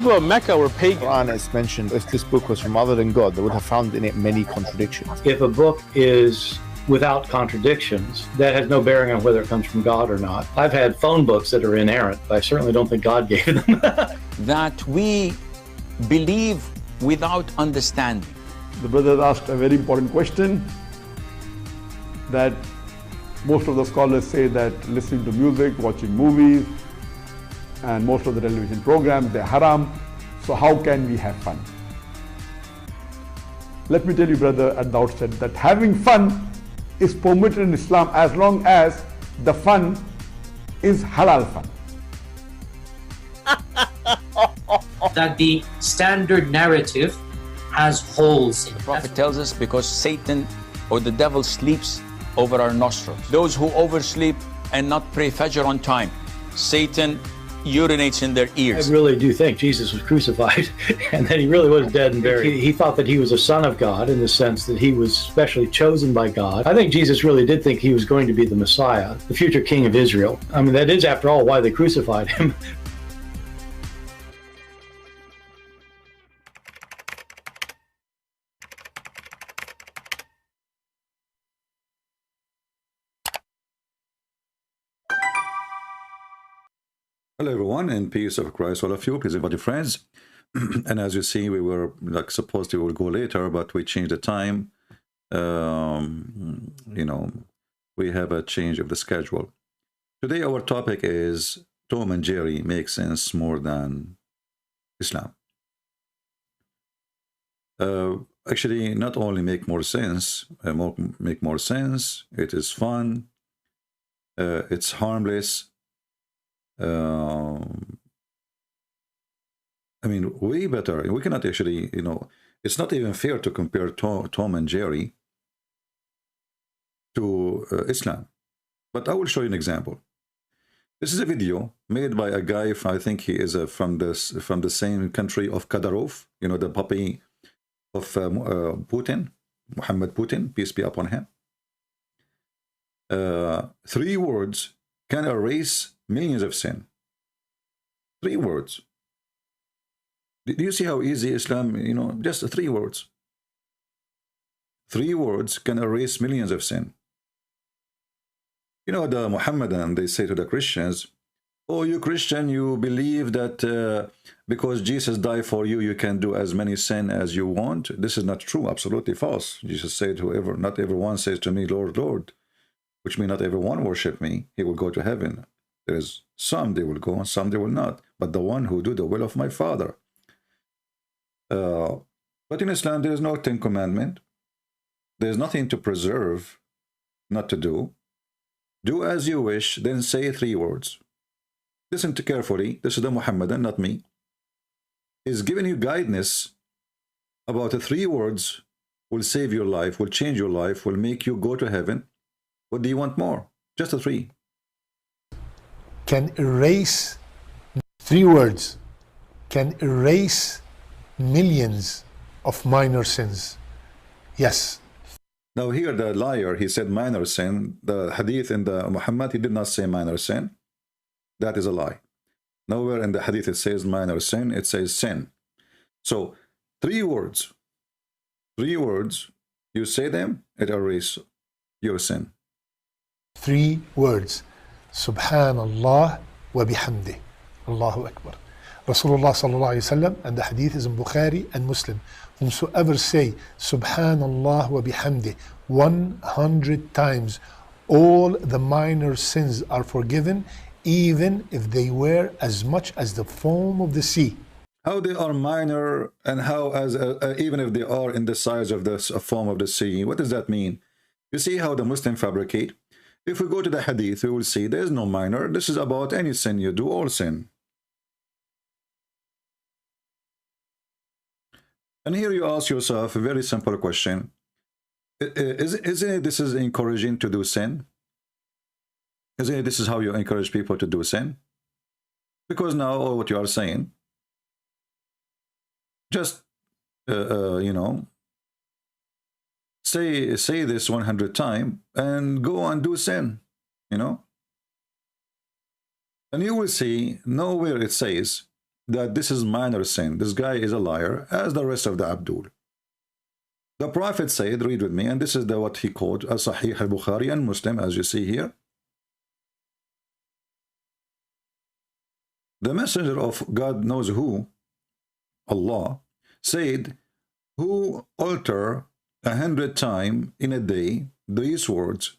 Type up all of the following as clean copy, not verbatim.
people of Mecca were pagan. Quran is mentioned. If this book was from other than God, they would have found in it many contradictions. If a book is without contradictions, that has no bearing on whether it comes from God or not. I've had phone books that are inerrant, but I certainly don't think God gave them. That we believe without understanding. The brother asked a very important question, that most of the scholars say that listening to music, watching movies, and most of the television programs, they're haram. So how can we have fun? Let me tell you, brother, at the outset, that having fun is permitted in Islam as long as the fun is halal fun. That the standard narrative has holes in it. The Prophet tells us because Satan or the devil sleeps over our nostrils. Those who oversleep and not pray Fajr on time, Satan urinates in their ears. I really do think Jesus was crucified and that he really was dead and buried. He thought that he was a son of God in the sense that he was specially chosen by God. I think Jesus really did think he was going to be the Messiah, the future king of Israel. I mean, that is, after all, why they crucified him. Hello everyone, and peace of Christ all of you, please invite your friends. And as you see, we were like supposed to go later, but we changed the time. You know, we have a change of the schedule. Today our topic is Tom and Jerry make sense more than Islam. Actually, not only make more sense, make more sense, it is fun, it's harmless. I mean, way better. We cannot actually, you know, it's not even fair to compare Tom and Jerry to Islam. But I will show you an example. This is a video made by a guy, I think he is from the same country of Kadyrov, you know, the puppy of Putin, Muhammad Putin, peace be upon him. 3 words can erase millions of sin. 3 words. Do you see how easy Islam, you know, just 3 words. 3 words can erase millions of sin. You know, the Muhammadan, they say to the Christians, oh, you Christian, you believe that because Jesus died for you, you can do as many sin as you want. This is not true, absolutely false. Jesus said, whoever, not everyone says to me, Lord, Lord, which means not everyone worship me, he will go to heaven. There is some they will go and some they will not, but the one who do the will of my Father. But in Islam there is no 10th commandment. There is nothing to preserve, not to do. Do as you wish, then say 3 words. Listen to carefully. This is the Muhammadan, not me. He's giving you guidance about the 3 words will save your life, will change your life, will make you go to heaven. What do you want more? Just a 3. Can erase 3 words, can erase millions of minor sins. Yes. Now here the liar, he said minor sin. The hadith in the Muhammad, he did not say minor sin. That is a lie. Nowhere in the hadith it says minor sin, it says sin. So 3 words. 3 words, you say them, it erases your sin. 3 words. Subhanallah wa bihamdih. Allahu Akbar. Rasulullah sallallahu alayhi wa sallam, and the hadith is in Bukhari and Muslim. Whomsoever say Subhanallah wa bihamdih 100 times, all the minor sins are forgiven, even if they were as much as the foam of the sea. How they are minor, and how as even if they are in the size of the foam of the sea. What does that mean? You see how the Muslim fabricate? If we go to the hadith, we will see there is no minor. This is about any sin you do, all sin. And here you ask yourself a very simple question. Isn't it this is encouraging to do sin? Isn't it this is how you encourage people to do sin? Because now what you are saying, just, you know, say this 100 times and go and do sin, you know. And you will see nowhere it says that this is minor sin. This guy is a liar, as the rest of the Abdul. The Prophet said, read with me, and this is what he called a Sahih al-Bukhari and Muslim, as you see here. The messenger of God knows who, Allah, said, who alter 100 times in a day these words,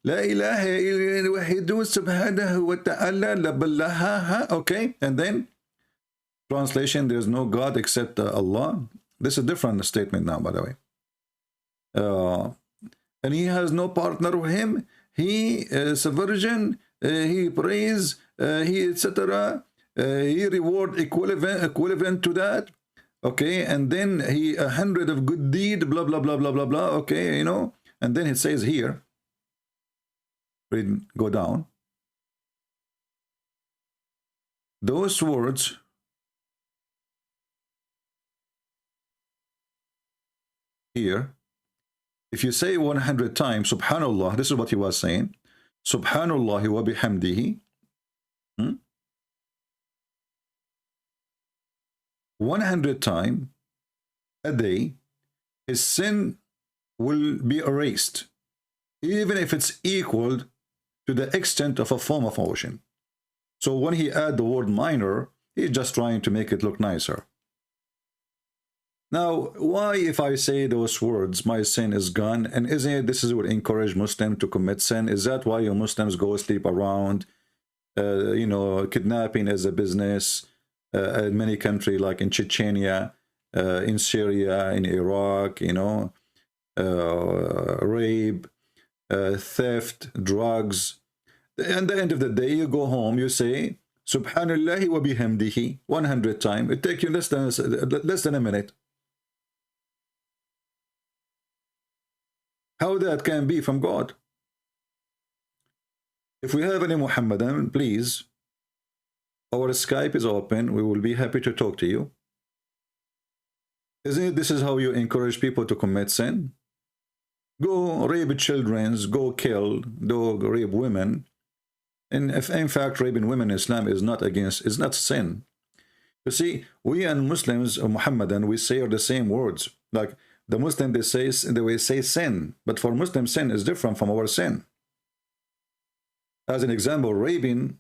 La ilaha illallah subhanahu wa ta'ala la ballaha. Okay, and then translation, there's no God except Allah. This is a different statement now, by the way. And he has no partner with him. He is a virgin. He prays. He etc. He reward equivalent to that. Okay, and then he 100 of good deed. Blah blah blah blah blah blah. Okay, you know. And then it says here. Read, go down. Those words here. If you say 100 times, Subhanallah, this is what he was saying. Subhanallah wa bihamdihi. 100 times a day, his sin will be erased, even if it's equal to the extent of a foam of ocean. So when he add the word minor, he's just trying to make it look nicer. Now, why if I say those words, my sin is gone, and isn't it this is what encourage Muslims to commit sin? Is that why you Muslims go sleep around, you know, kidnapping as a business in many countries like in Chechnya, in Syria, in Iraq, you know, rape, theft, drugs. At the end of the day, you go home, you say, Subhanallah wa bihamdihi 100 times. It takes you less than a minute. How that can be from God? If we have any Muhammadan, please, our Skype is open. We will be happy to talk to you. Isn't it this is how you encourage people to commit sin? Go rape children, go kill, go rape women. And if in fact raping women in Islam is not sin. You see, we and Muslims or Muhammadan, we say the same words. Like the Muslim, they say sin, but for Muslim sin is different from our sin. As an example, raping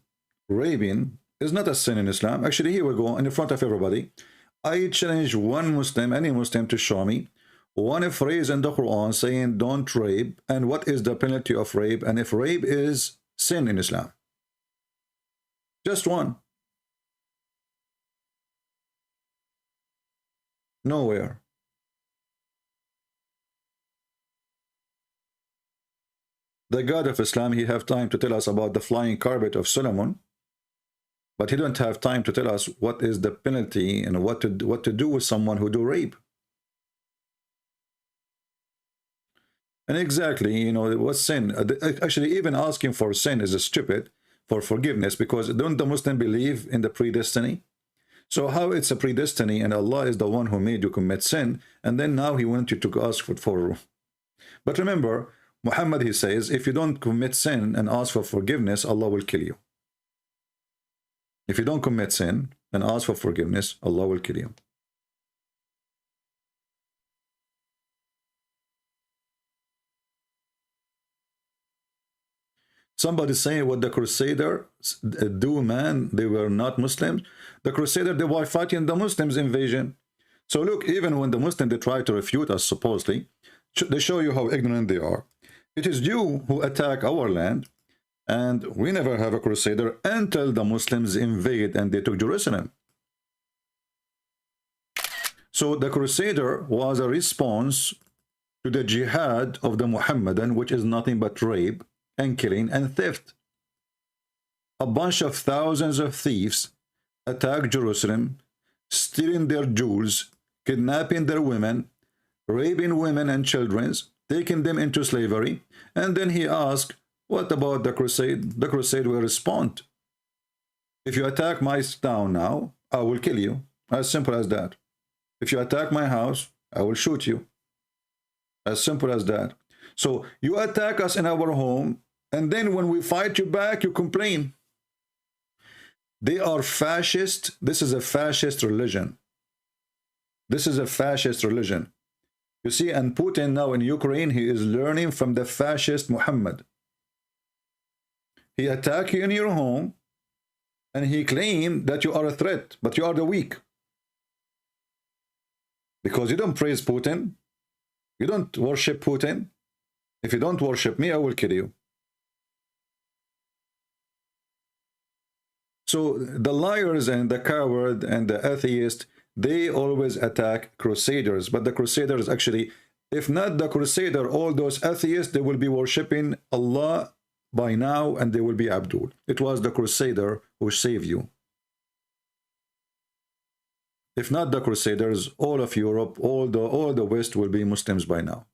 is not a sin in Islam. Actually, here we go in front of everybody. I challenge one Muslim, any Muslim, to show me one phrase in the Quran saying don't rape, and what is the penalty of rape, and if rape is sin in Islam. Just one. Nowhere. The God of Islam, he have time to tell us about the flying carpet of Solomon, but he don't have time to tell us what is the penalty and what to do with someone who do rape. And exactly, you know, what's sin? Actually, even asking for sin is stupid, for forgiveness, because don't the Muslim believe in the predestiny? So how it's a predestiny and Allah is the one who made you commit sin, and then now he wants you to ask for. But remember, Muhammad, he says, if you don't commit sin and ask for forgiveness, Allah will kill you. If you don't commit sin and ask for forgiveness, Allah will kill you. Somebody saying what the Crusader do, man, they were not Muslims. The Crusader, they were fighting the Muslims invasion. So look, even when the Muslims, they try to refute us, supposedly, they show you how ignorant they are. It is you who attack our land, and we never have a Crusader until the Muslims invade and they took Jerusalem. So the Crusader was a response to the jihad of the Muhammadan, which is nothing but rape and killing and theft. A bunch of thousands of thieves attacked Jerusalem, stealing their jewels, kidnapping their women, raping women and children, taking them into slavery. And then he asked, what about the crusade? The crusade will respond. If you attack my town now, I will kill you. As simple as that. If you attack my house, I will shoot you. As simple as that. So you attack us in our home, and then when we fight you back, you complain. They are fascist. This is a fascist religion. This is a fascist religion. You see, and Putin now in Ukraine, he is learning from the fascist Muhammad. He attack you in your home, and he claimed that you are a threat, but you are the weak. Because you don't praise Putin, you don't worship Putin. If you don't worship me, I will kill you. So the liars and the coward and the atheist, they always attack crusaders. But the crusaders actually, if not the crusader, all those atheists, they will be worshipping Allah by now, and they will be Abdul. It was the crusader who saved you. If not the crusaders, all of Europe, all the West will be Muslims by now.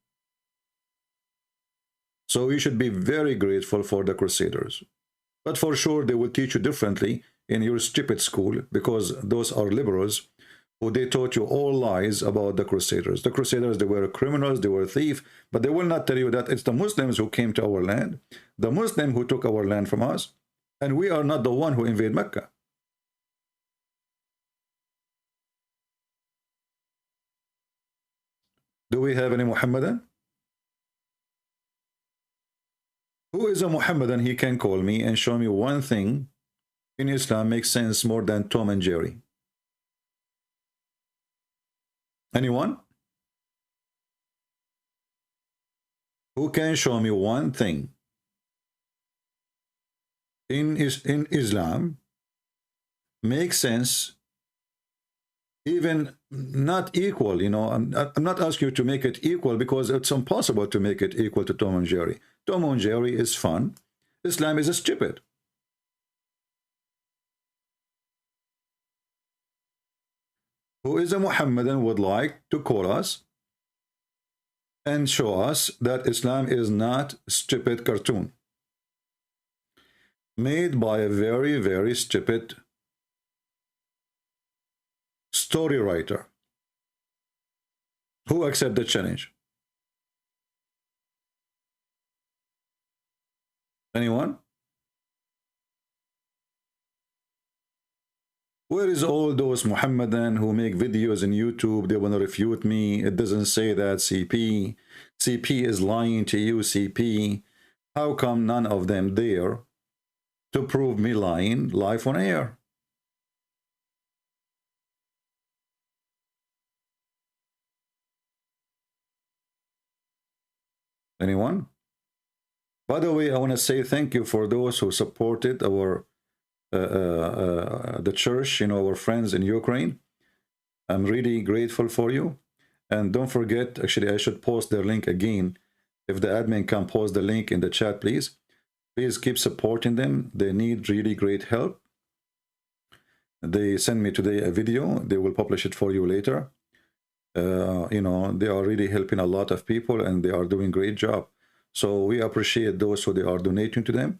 So you should be very grateful for the crusaders. But for sure, they will teach you differently in your stupid school, because those are liberals who they taught you all lies about the crusaders. The crusaders, they were criminals, they were thieves, but they will not tell you that it's the Muslims who came to our land, the Muslim who took our land from us, and we are not the one who invaded Mecca. Do we have any Muhammadan? Who is a Muhammadan? He can call me and show me one thing in Islam makes sense more than Tom and Jerry. Anyone? Who can show me one thing in Islam makes sense, even not equal, you know? I'm not asking you to make it equal, because it's impossible to make it equal to Tom and Jerry. Tom and Jerry is fun. Islam is stupid. Who is a Muhammadan would like to call us and show us that Islam is not stupid cartoon made by a very, very stupid story writer. Who accept the challenge? Anyone? Where is all those Muhammadan who make videos on YouTube? They want to refute me. It doesn't say that. CP is lying to you, CP. How come none of them dare to prove me lying live on air? Anyone? By the way, I want to say thank you for those who supported our the church, you know, our friends in Ukraine. I'm really grateful for you. And don't forget, actually I should post their link again. If the admin can post the link in the chat, please keep supporting them. They need really great help. They sent me today a video. They will publish it for you later. You know, they are really helping a lot of people, and they are doing a great job. So we appreciate those who they are donating to them.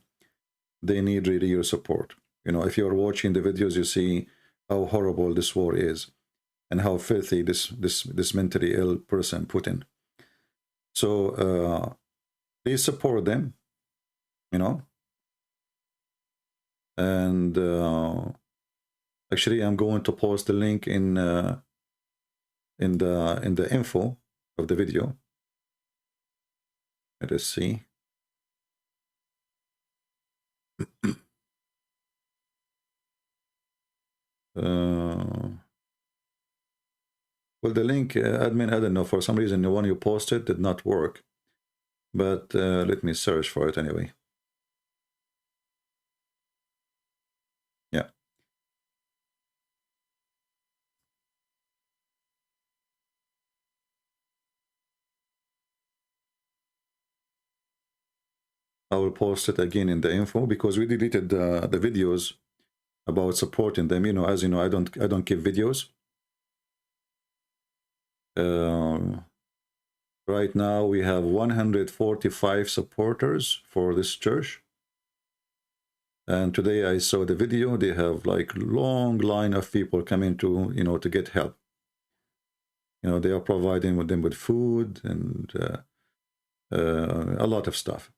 They need really your support. You know, if you're watching the videos, you see how horrible this war is and how filthy this mentally ill person Putin. So please support them, you know. And actually, I'm going to post the link in the info of the video. Let us see. Well, the link, admin, I don't know, for some reason the one you posted did not work, but let me search for it anyway. Yeah. I will post it again in the info, because we deleted the videos about supporting them. You know, as you know, I don't keep videos. Right now we have 145 supporters for this church, and today I saw the video. They have like long line of people coming to, you know, to get help. You know, they are providing them with food and a lot of stuff.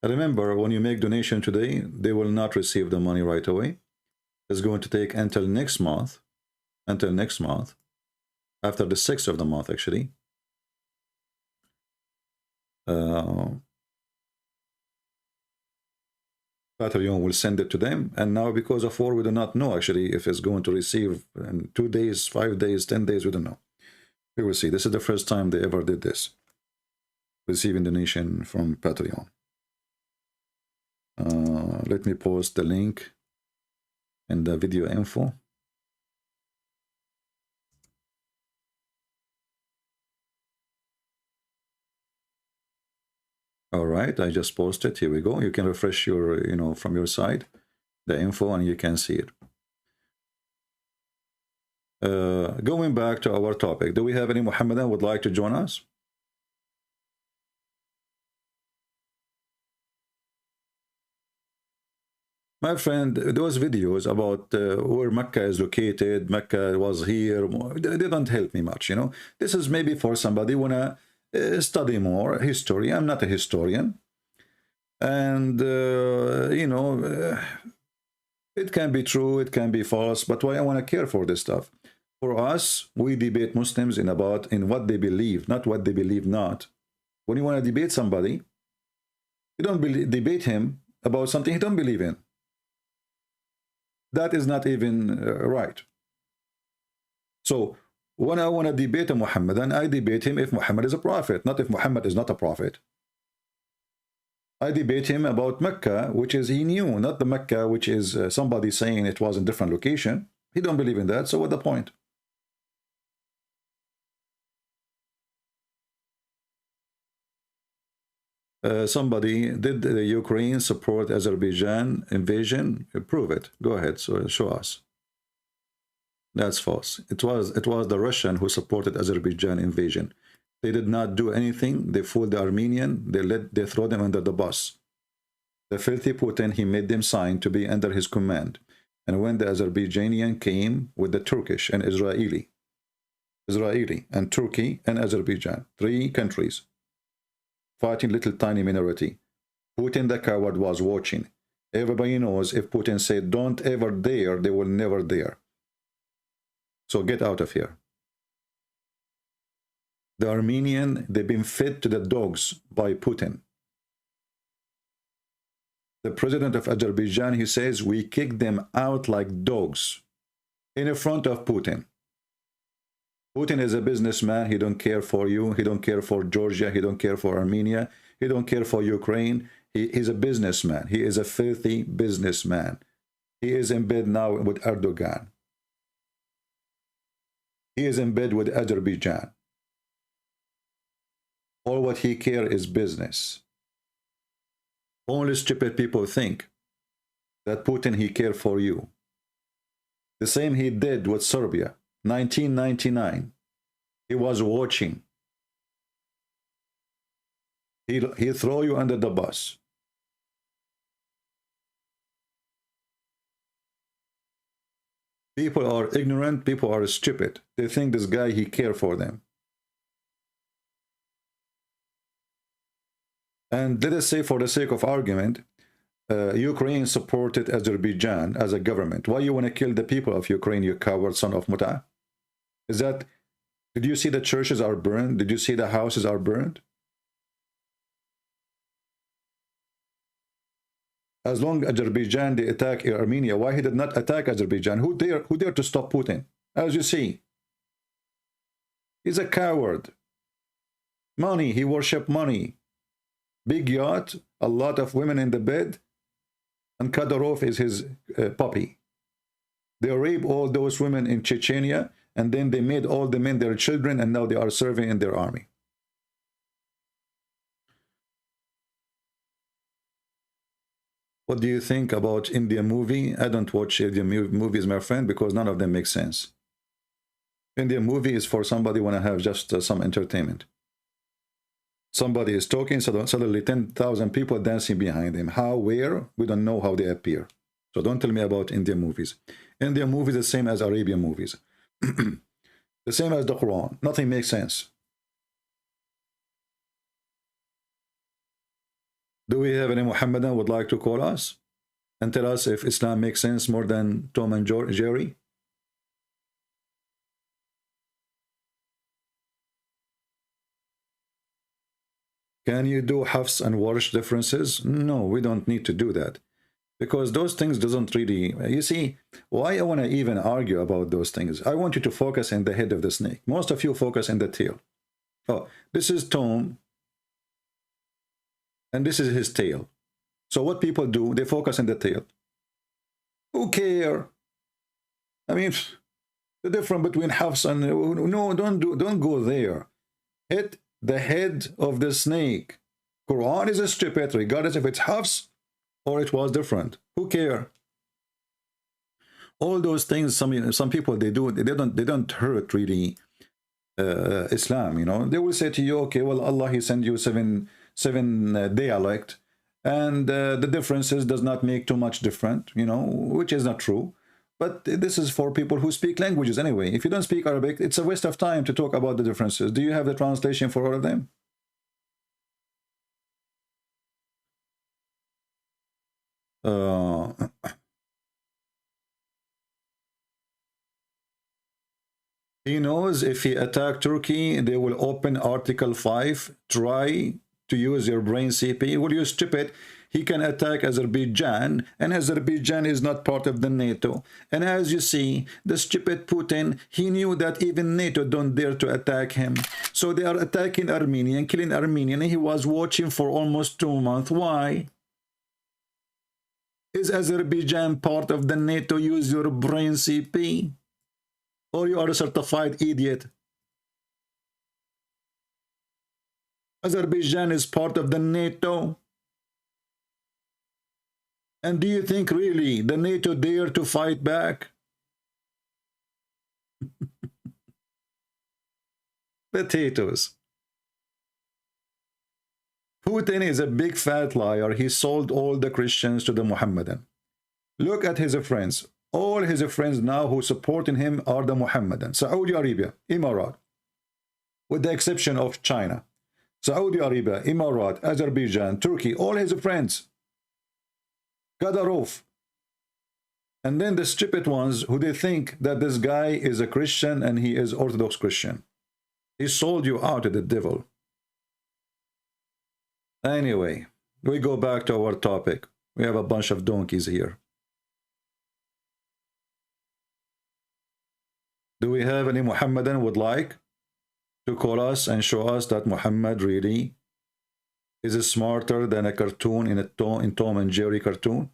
Remember, when you make donation today, they will not receive the money right away. is going to take until next month, after the 6th of the month, actually. Patreon will send it to them, and now because of war, we do not know actually if it's going to receive in 2 days, 5 days, 10 days, we don't know. We will see. This is the first time they ever did this, receiving donation from Patreon. Let me post the link in the video info. All right, I just posted. Here we go. You can refresh your, from your side, the info, and you can see it. Going back to our topic, do we have any Muhammadan who would like to join us? My friend, those videos about where Mecca is located, Mecca was here, they don't help me much, This is maybe for somebody who wanna study more history. I'm not a historian. And, it can be true, it can be false, but why I want to care for this stuff? For us, we debate Muslims in what they believe, not what they believe not. When you want to debate somebody, you don't debate him about something he don't believe in. That is not even right. So when I want to debate a Muhammadan, I debate him if Muhammad is a prophet, not if Muhammad is not a prophet. I debate him about Mecca, which is he knew, not the Mecca, which is somebody saying it was in different location. He don't believe in that, so what's the point? Somebody, did the Ukraine support Azerbaijan invasion? Prove it. Go ahead, so show us. That's false. It was the Russian who supported Azerbaijan invasion. They did not do anything. They fooled the Armenian. They throw them under the bus. The filthy Putin, he made them sign to be under his command. And when the Azerbaijanian came with the Turkish and Israeli and Turkey and Azerbaijan, 3 countries, fighting little tiny minority. Putin the coward was watching. Everybody knows if Putin said don't ever dare, they will never dare. So get out of here. The Armenian, they've been fed to the dogs by Putin. The president of Azerbaijan, he says, we kick them out like dogs in front of Putin. Putin is a businessman. He don't care for you. He don't care for Georgia. He don't care for Armenia. He don't care for Ukraine. He's a businessman. He is a filthy businessman. He is in bed now with Erdogan. He is in bed with Azerbaijan. All what he cares is business. Only stupid people think that Putin, he cares for you. The same he did with Serbia. 1999, he was watching. He throw you under the bus. People are ignorant, people are stupid. They think this guy, he care for them. And let us say, for the sake of argument, Ukraine supported Azerbaijan as a government. Why you want to kill the people of Ukraine, you coward son of Muta? Is that, did you see the churches are burned? Did you see the houses are burned? As long as Azerbaijan, they attack Armenia, why he did not attack Azerbaijan? Who dare to stop Putin? As you see, he's a coward. Money, he worship money. Big yacht, a lot of women in the bed, and Kadyrov is his puppy. They rape all those women in Chechnya, and then they made all the men their children, and now they are serving in their army. What do you think about Indian movie? I don't watch Indian movies, my friend, because none of them make sense. Indian movie is for somebody want to have just some entertainment. Somebody is talking, so suddenly 10,000 people dancing behind him. How, where? We don't know how they appear. So don't tell me about Indian movies. Indian movies are the same as Arabian movies. The same as the Quran. Nothing makes sense. Do we have any Muhammadan would like to call us? and tell us if Islam makes sense more than Tom and Jerry? Can you do hafs and warsh differences? No, we don't need to do that. Because those things doesn't really... You see, why I want to even argue about those things? I want you to focus in the head of the snake. Most of you focus in the tail. Oh, this is Tom, and this is his tail. So what people do, they focus on the tail. Who care? I mean, the difference between hafs and... No, don't go there. Hit the head of the snake. Quran is stupid, regardless if it's hafs or it was different. Who care? All those things, some people, they don't hurt really Islam, you know. They will say to you, okay, well, Allah, he sent you seven dialect, and the differences does not make too much different, you know, which is not true. But this is for people who speak languages anyway. If you don't speak Arabic, it's a waste of time to talk about the differences. Do you have the translation for all of them? He knows if he attack Turkey, they will open Article 5. Try to use your brain, CP. Will you stupid? He can attack Azerbaijan, and Azerbaijan is not part of the NATO. And as you see, the stupid Putin, he knew that even NATO don't dare to attack him. So they are attacking Armenia and killing Armenian, and he was watching for almost 2 months. Why? Is Azerbaijan part of the NATO? Use your brain, CP. Or you are a certified idiot. Azerbaijan is part of the NATO. And do you think really the NATO dare to fight back? Potatoes. Putin is a big fat liar. He sold all the Christians to the Muhammadan. Look at his friends. All his friends now who supporting him are the Muhammadan. Saudi Arabia, Emirat, with the exception of China. Saudi Arabia, Emirat, Azerbaijan, Turkey, all his friends. Gadarov. And then the stupid ones who they think that this guy is a Christian and he is Orthodox Christian. He sold you out to the devil. Anyway, we go back to our topic. We have a bunch of donkeys here. Do we have any Muhammadan would like to call us and show us that Muhammad really is smarter than a cartoon in Tom and Jerry cartoon?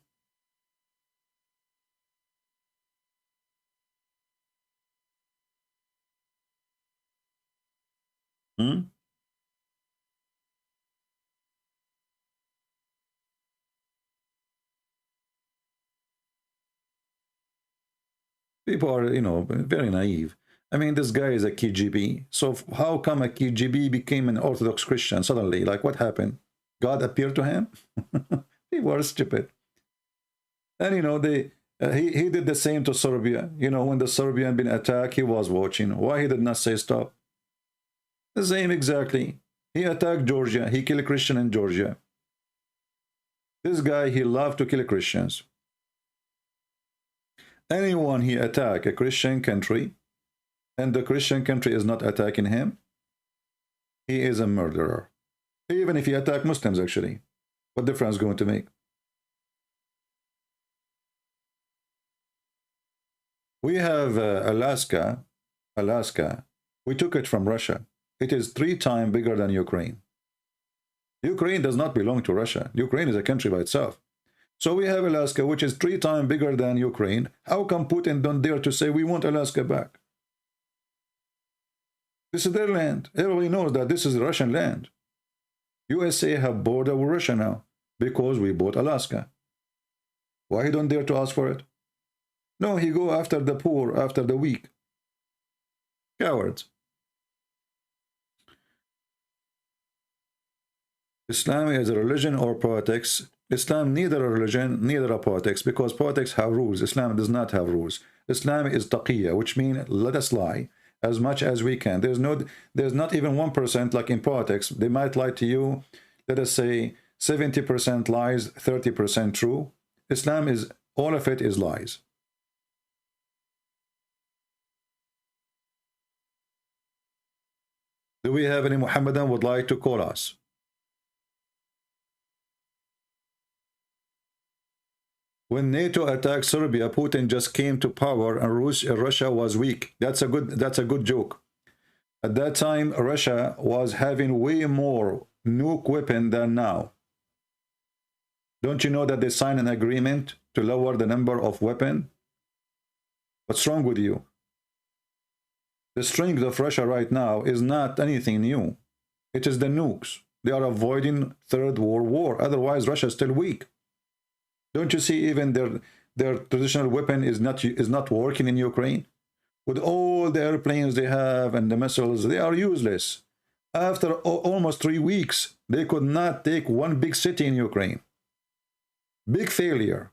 People are, you know, very naive. I mean, this guy is a KGB. So how come a KGB became an Orthodox Christian suddenly? Like, what happened? God appeared to him? People are stupid. And, you know, he did the same to Serbia. You know, when the Serbian been attacked, he was watching. Why he did not say stop? The same exactly. He attacked Georgia. He killed a Christian in Georgia. This guy, he loved to kill Christians. Anyone he attack a Christian country, and the Christian country is not attacking him, he is a murderer. Even if he attack Muslims, actually. What difference going to make? We have Alaska. We took it from Russia. It is 3 times bigger than Ukraine. Ukraine does not belong to Russia. Ukraine is a country by itself. So we have Alaska, which is 3 times bigger than Ukraine. How come Putin don't dare to say, we want Alaska back? This is their land. Everybody knows that this is Russian land. USA have border with Russia now because we bought Alaska. Why he don't dare to ask for it? No, he go after the poor, after the weak. Cowards. Islam is a religion or politics? Islam neither a religion, neither a politics, because politics have rules. Islam does not have rules. Islam is taqiyya, which means let us lie as much as we can. There's not even 1% like in politics. They might lie to you, let us say 70% lies, 30% true. Islam is, all of it is lies. Do we have any Muhammadan would like to call us? When NATO attacked Serbia, Putin just came to power and Russia was weak. That's a good joke. At that time, Russia was having way more nuke weapon than now. Don't you know that they signed an agreement to lower the number of weapons? What's wrong with you? The strength of Russia right now is not anything new. It is the nukes. They are avoiding Third World War. Otherwise, Russia is still weak. Don't you see even their traditional weapon is not working in Ukraine? With all the airplanes they have and the missiles, they are useless. After almost 3 weeks, they could not take one big city in Ukraine. Big failure,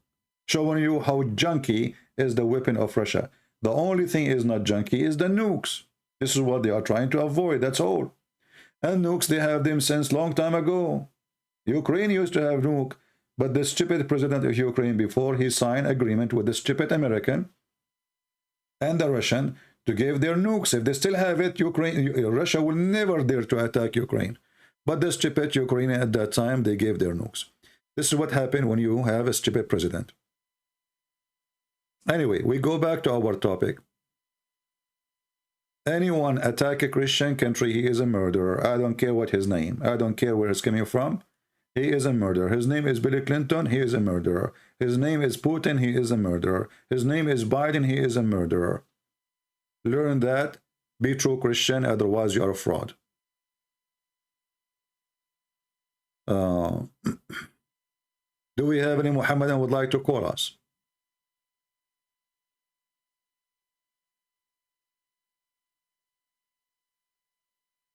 showing you how junky is the weapon of Russia. The only thing is not junky is the nukes. This is what they are trying to avoid, that's all. And nukes, they have them since long time ago. Ukraine used to have nuke, but the stupid president of Ukraine, before he signed agreement with the stupid American and the Russian to give their nukes. If they still have it, Russia will never dare to attack Ukraine. But the stupid Ukrainian at that time, they gave their nukes. This is what happened when you have a stupid president. Anyway, we go back to our topic. Anyone attack a Christian country, he is a murderer. I don't care what his name. I don't care where he's coming from. He is a murderer. His name is Bill Clinton, he is a murderer. His name is Putin, he is a murderer. His name is Biden, he is a murderer. Learn that. Be true Christian, otherwise you are a fraud. Do we have any Muhammadan would like to call us?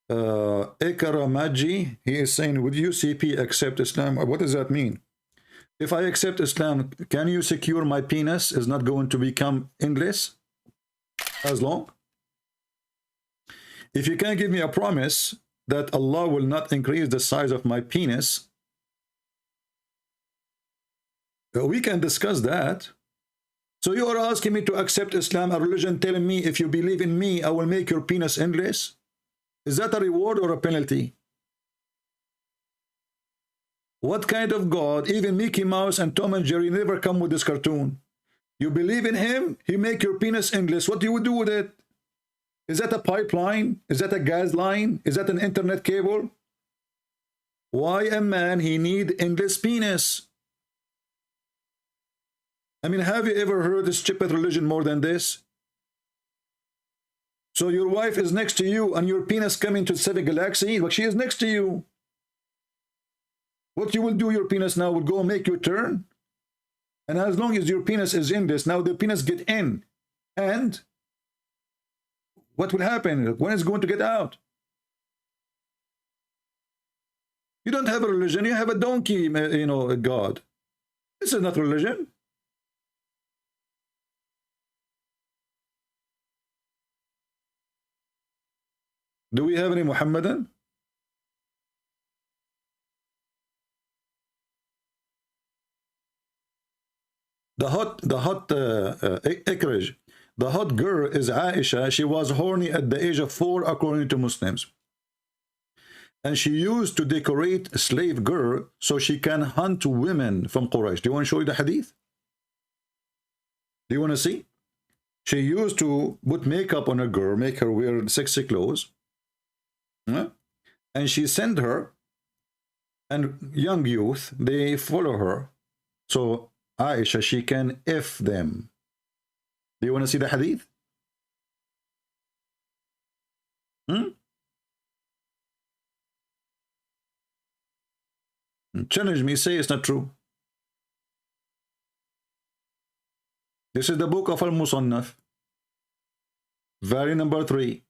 Ikaramaji, he is saying, would UCP accept Islam? What does that mean? If I accept Islam, can you secure my penis is not going to become endless as long? If you can give me a promise that Allah will not increase the size of my penis, we can discuss that. So you are asking me to accept Islam, a religion, telling me if you believe in me, I will make your penis endless? Is that a reward or a penalty? What kind of God? Even Mickey Mouse and Tom and Jerry never come with this cartoon. You believe in him, he make your penis endless. What do you do with it? Is that a pipeline? Is that a gas line? Is that an internet cable? Why a man, he need endless penis? I mean, have you ever heard this stupid religion more than this? So your wife is next to you and your penis coming to 7 galaxy, but she is next to you. What you will do, your penis now will go and make you turn. And as long as your penis is in this, now the penis get in. And what will happen? When is it going to get out? You don't have a religion, you have a donkey, a God. This is not religion. Do we have any Muhammadan? The hot Ikhraj. The hot girl is Aisha. She was horny at the age of 4 according to Muslims. And she used to decorate a slave girl so she can hunt women from Quraysh. Do you want to show you the hadith? Do you want to see? She used to put makeup on a girl, make her wear sexy clothes. And she sent her, and young youth, they follow her. So Aisha, she can F them. Do you want to see the hadith? Challenge me, say it's not true. This is the book of Al-Musannaf, volume number 3.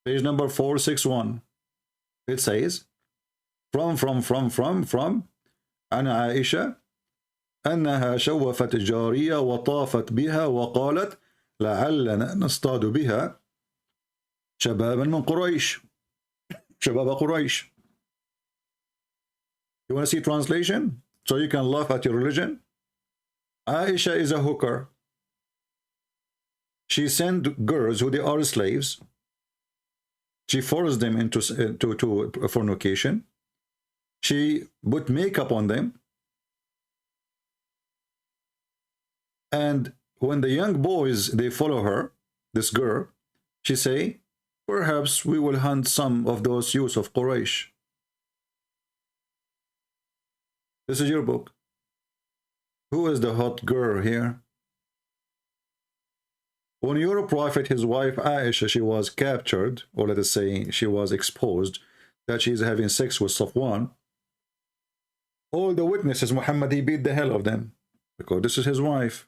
Page number 461. It says, from عن عائشة أنها شوفت جارية وطافت بها وقالت لعلنا نصطاد بها شبابا من قريش. شباب قريش. You want to see translation? So you can laugh at your religion? Aisha is a hooker. She sent girls who they are slaves. She forced them into to fornication. She put makeup on them. And when the young boys, they follow her, this girl, she say, perhaps we will hunt some of those youths of Quraysh. This is your book. Who is the hot girl here? When your prophet, his wife Aisha, she was captured, or let us say she was exposed, that she's having sex with Safwan, all the witnesses, Muhammad, he beat the hell of them, because this is his wife.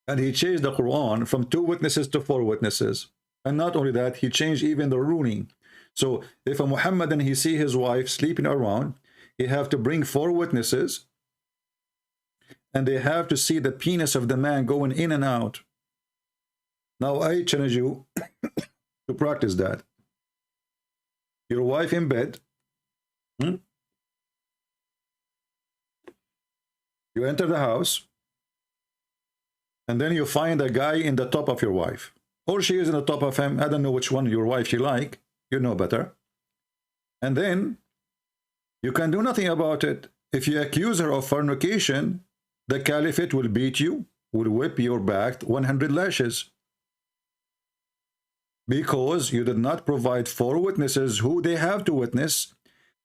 And he changed the Quran from 2 witnesses to 4 witnesses. And not only that, he changed even the ruling. So if a Muhammadan, he see his wife sleeping around, he have to bring 4 witnesses, and they have to see the penis of the man going in and out. Now I challenge you to practice that. Your wife in bed, you enter the house, and then you find a guy in the top of your wife, or she is in the top of him. I don't know which one your wife you like, you know better. And then you can do nothing about it. If you accuse her of fornication, the caliphate will beat you, will whip your back 100 lashes. Because you did not provide 4 witnesses who they have to witness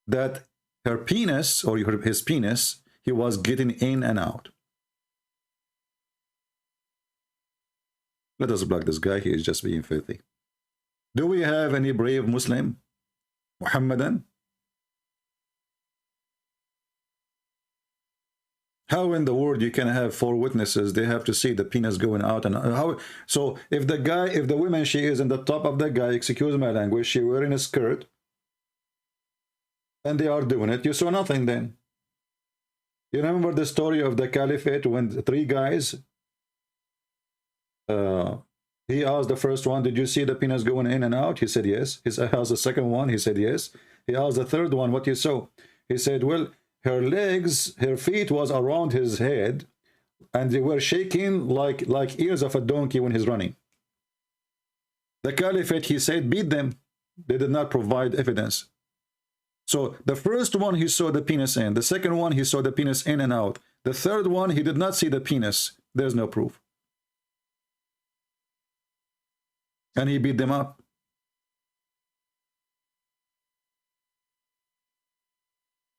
that her penis, or his penis, he was getting in and out. Let us block this guy. He is just being filthy. Do we have any brave Muslim? Muhammadan? How in the world you can have 4 witnesses? They have to see the penis going out and how. So if the guy, if the woman, she is in the top of the guy, excuse my language, she wearing a skirt, and they are doing it, you saw nothing then. You remember the story of the caliphate when 3 guys, he asked the first one, did you see the penis going in and out? He said yes. He asked the second one, he said yes. He asked the third one, what you saw? He said, well, her legs, her feet was around his head, and they were shaking like ears of a donkey when he's running. The caliphate, he said, beat them. They did not provide evidence. So the first one, he saw the penis in. The second one, he saw the penis in and out. The third one, he did not see the penis. There's no proof. And he beat them up.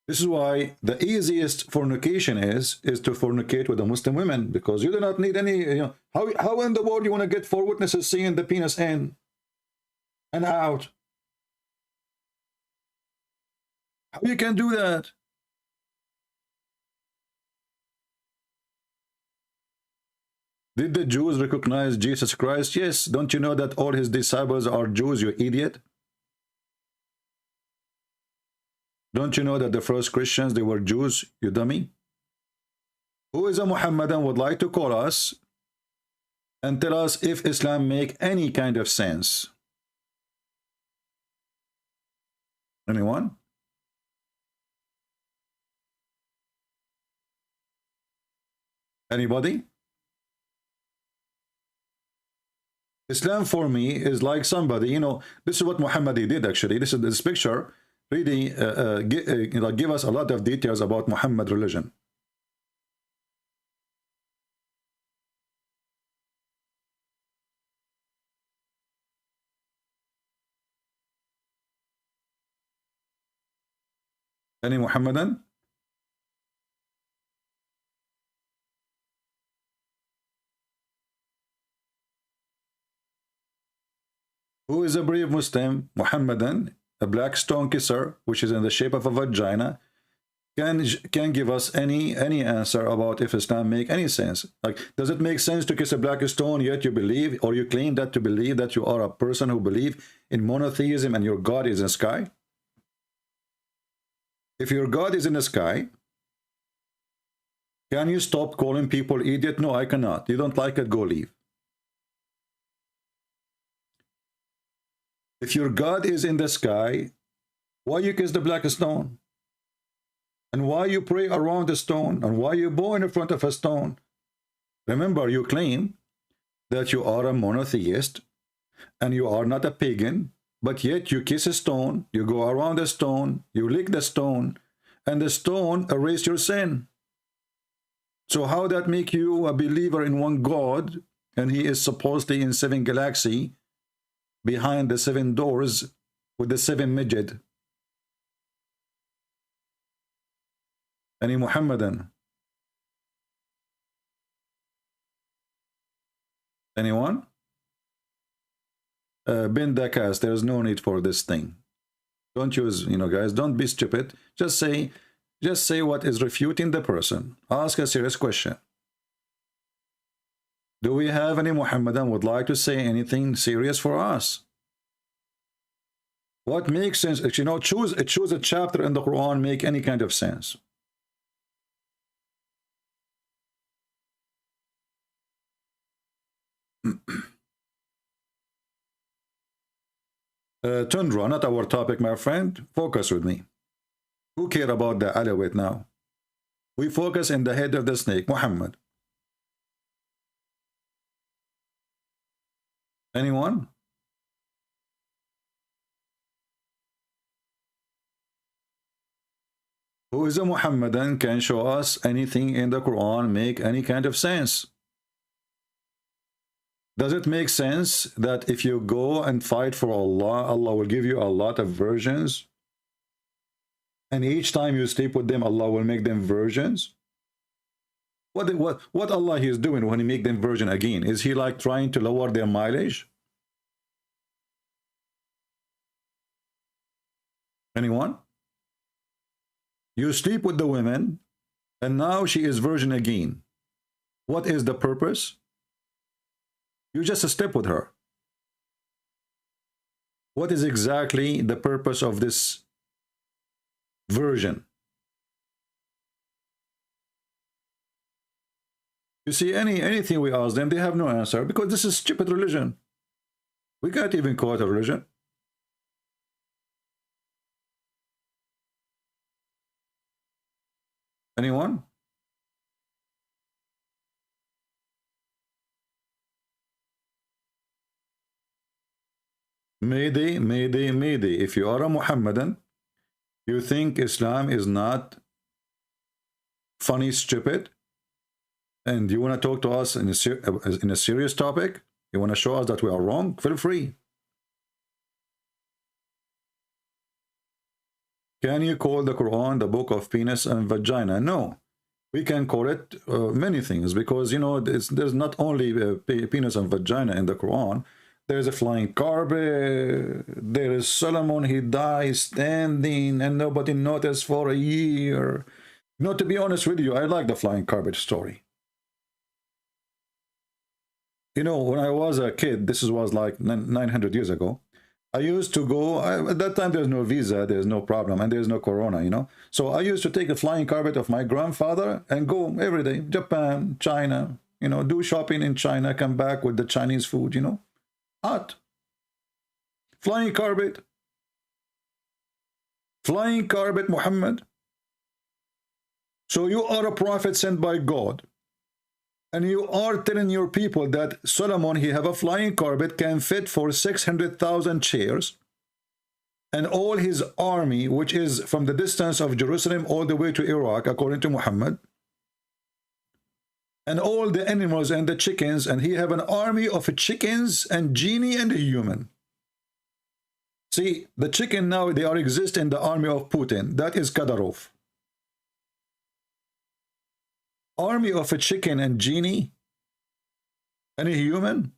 This is why the easiest fornication is to fornicate with the Muslim women, because you do not need any, you know, how in the world you want to get 4 witnesses seeing the penis in and out? How you can do that? Did the Jews recognize Jesus Christ? Yes. Don't you know that all his disciples are Jews, you idiot? Don't you know that the first Christians, they were Jews, you dummy? Who is a Muhammadan would like to call us and tell us if Islam make any kind of sense? Anyone? Anybody? Islam for me is like somebody, you know, this is what Muhammad did actually. This picture really give us a lot of details about Muhammad religion. Any Muhammadan? Who is a brave Muslim, Muhammadan, a black stone kisser, which is in the shape of a vagina, can give us any answer about if Islam make any sense? Like, does it make sense to kiss a black stone, yet you believe, or you claim that to believe that you are a person who believe in monotheism and your God is in the sky? If your God is in the sky, can you stop calling people idiot? No, I cannot. You don't like it, go leave. If your God is in the sky, why you kiss the black stone? And why you pray around a stone? And why you bow in front of a stone? Remember, you claim that you are a monotheist and you are not a pagan, but yet you kiss a stone, you go around a stone, you lick the stone, and the stone erase your sin. So how that make you a believer in one God, and he is supposedly in 7 galaxy, behind the 7 doors with the 7 midget? Any Muhammadan? Anyone? Bin Dakas, there is no need for this thing. Don't use, guys, don't be stupid. Just say what is refuting the person. Ask a serious question. Do we have any Muhammadan would like to say anything serious for us? What makes sense? Choose a chapter in the Quran make any kind of sense. Tundra, not our topic, my friend. Focus with me. Who care about the Alawite now? We focus in the head of the snake, Muhammad. Anyone? Who is a Muhammadan can show us anything in the Quran make any kind of sense? Does it make sense that if you go and fight for Allah, Allah will give you a lot of virgins? And each time you sleep with them, Allah will make them virgins? What Allah is doing when he make them virgin again? Is he like trying to lower their mileage? Anyone? You sleep with the women, and now she is virgin again. What is the purpose? You just sleep with her. What is exactly the purpose of this virgin? You see, anything we ask them, they have no answer, because this is stupid religion. We can't even call it a religion. Anyone? Mayday, mayday, mayday. If you are a Muhammadan, you think Islam is not funny, stupid, and you want to talk to us in a serious topic, you want to show us that we are wrong, feel free. Can you call the Quran the book of penis and vagina? No. We can call it many things, because, there's not only penis and vagina in the Quran. There's a flying carpet. There is Solomon, he dies standing and nobody noticed for a year. To be honest with you, I like the flying carpet story. When I was a kid, this was like 900 years ago, I used to go, at that time there's no visa, there's no problem, and there's no corona, So I used to take the flying carpet of my grandfather and go every day, Japan, China, do shopping in China, come back with the Chinese food, Hot. Flying carpet. Flying carpet, Muhammad. So you are a prophet sent by God, and you are telling your people that Solomon, he have a flying carpet, can fit for 600,000 chairs, and all his army, which is from the distance of Jerusalem all the way to Iraq, according to Muhammad, and all the animals and the chickens, and he have an army of chickens and genie and a human. See, the chicken now, they are exist in the army of Putin. That is Kadyrov. Army of a chicken and genie and a human.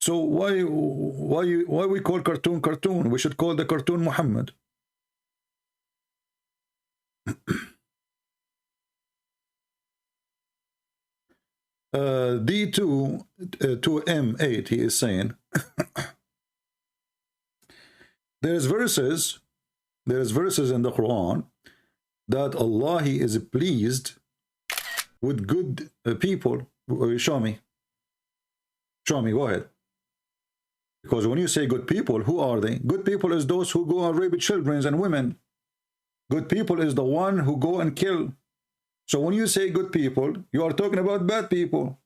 So why we call cartoon? We should call the cartoon Muhammad. D2 to M8, he is saying there's verses in the Quran that Allah, he is pleased with good people. Show me, go ahead. Because when you say good people, who are they? Good people is those who go and rape children and women. Good people is the one who go and kill. So when you say good people, you are talking about bad people.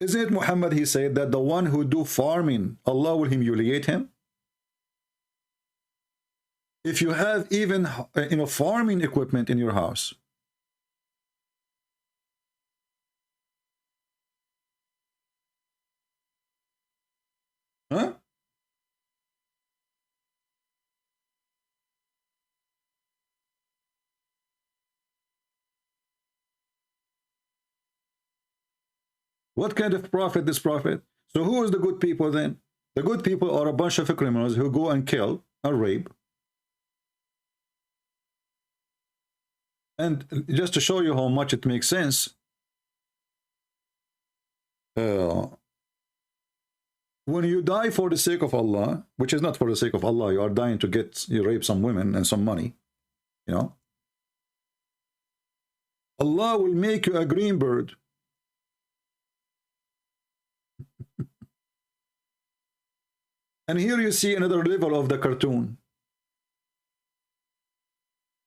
Isn't it Muhammad, he said that the one who do farming, Allah will humiliate him? If you have even farming equipment in your house, huh? What kind of prophet this prophet? So who is the good people then? The good people are a bunch of criminals who go and kill and rape. And just to show you how much it makes sense, when you die for the sake of Allah, which is not for the sake of Allah, you are dying to you rape some women and some money, Allah will make you a green bird. And here you see another level of the cartoon.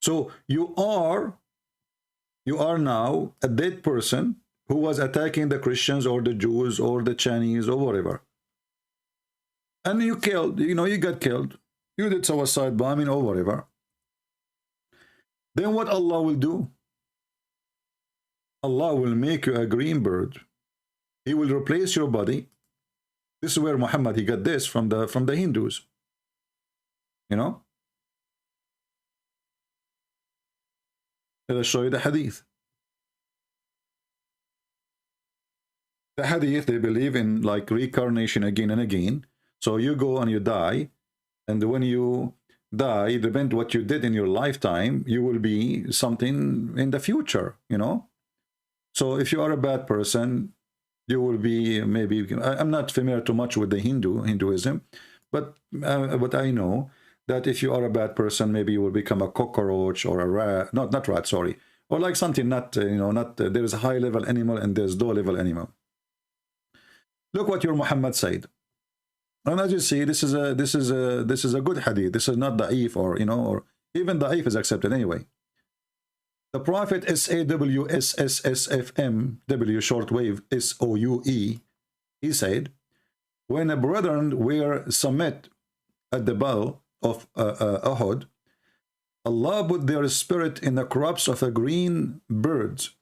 So you are now a dead person who was attacking the Christians or the Jews or the Chinese or whatever. And you killed, you got killed. You did suicide bombing or whatever. Then what Allah will do? Allah will make you a green bird. He will replace your body. This is where Muhammad, he got this from the Hindus. Let me show you the hadith. The hadith, they believe in like reincarnation again and again. So you go and you die, and when you die, depend what you did in your lifetime, you will be something in the future, So if you are a bad person, you will be maybe, I'm not familiar too much with the Hinduism, but I know that if you are a bad person, maybe you will become a cockroach or a rat, not rat, sorry, or like something there is a high level animal and there's low level animal. Look what your Muhammad said. And as you see, this is a good hadith. This is not da'if or even da'if is accepted anyway. The Prophet SAWSSSFM W shortwave SOUE, he said, when a brethren were submit at the battle of Uhud, Allah put their spirit in the crops of a green birds,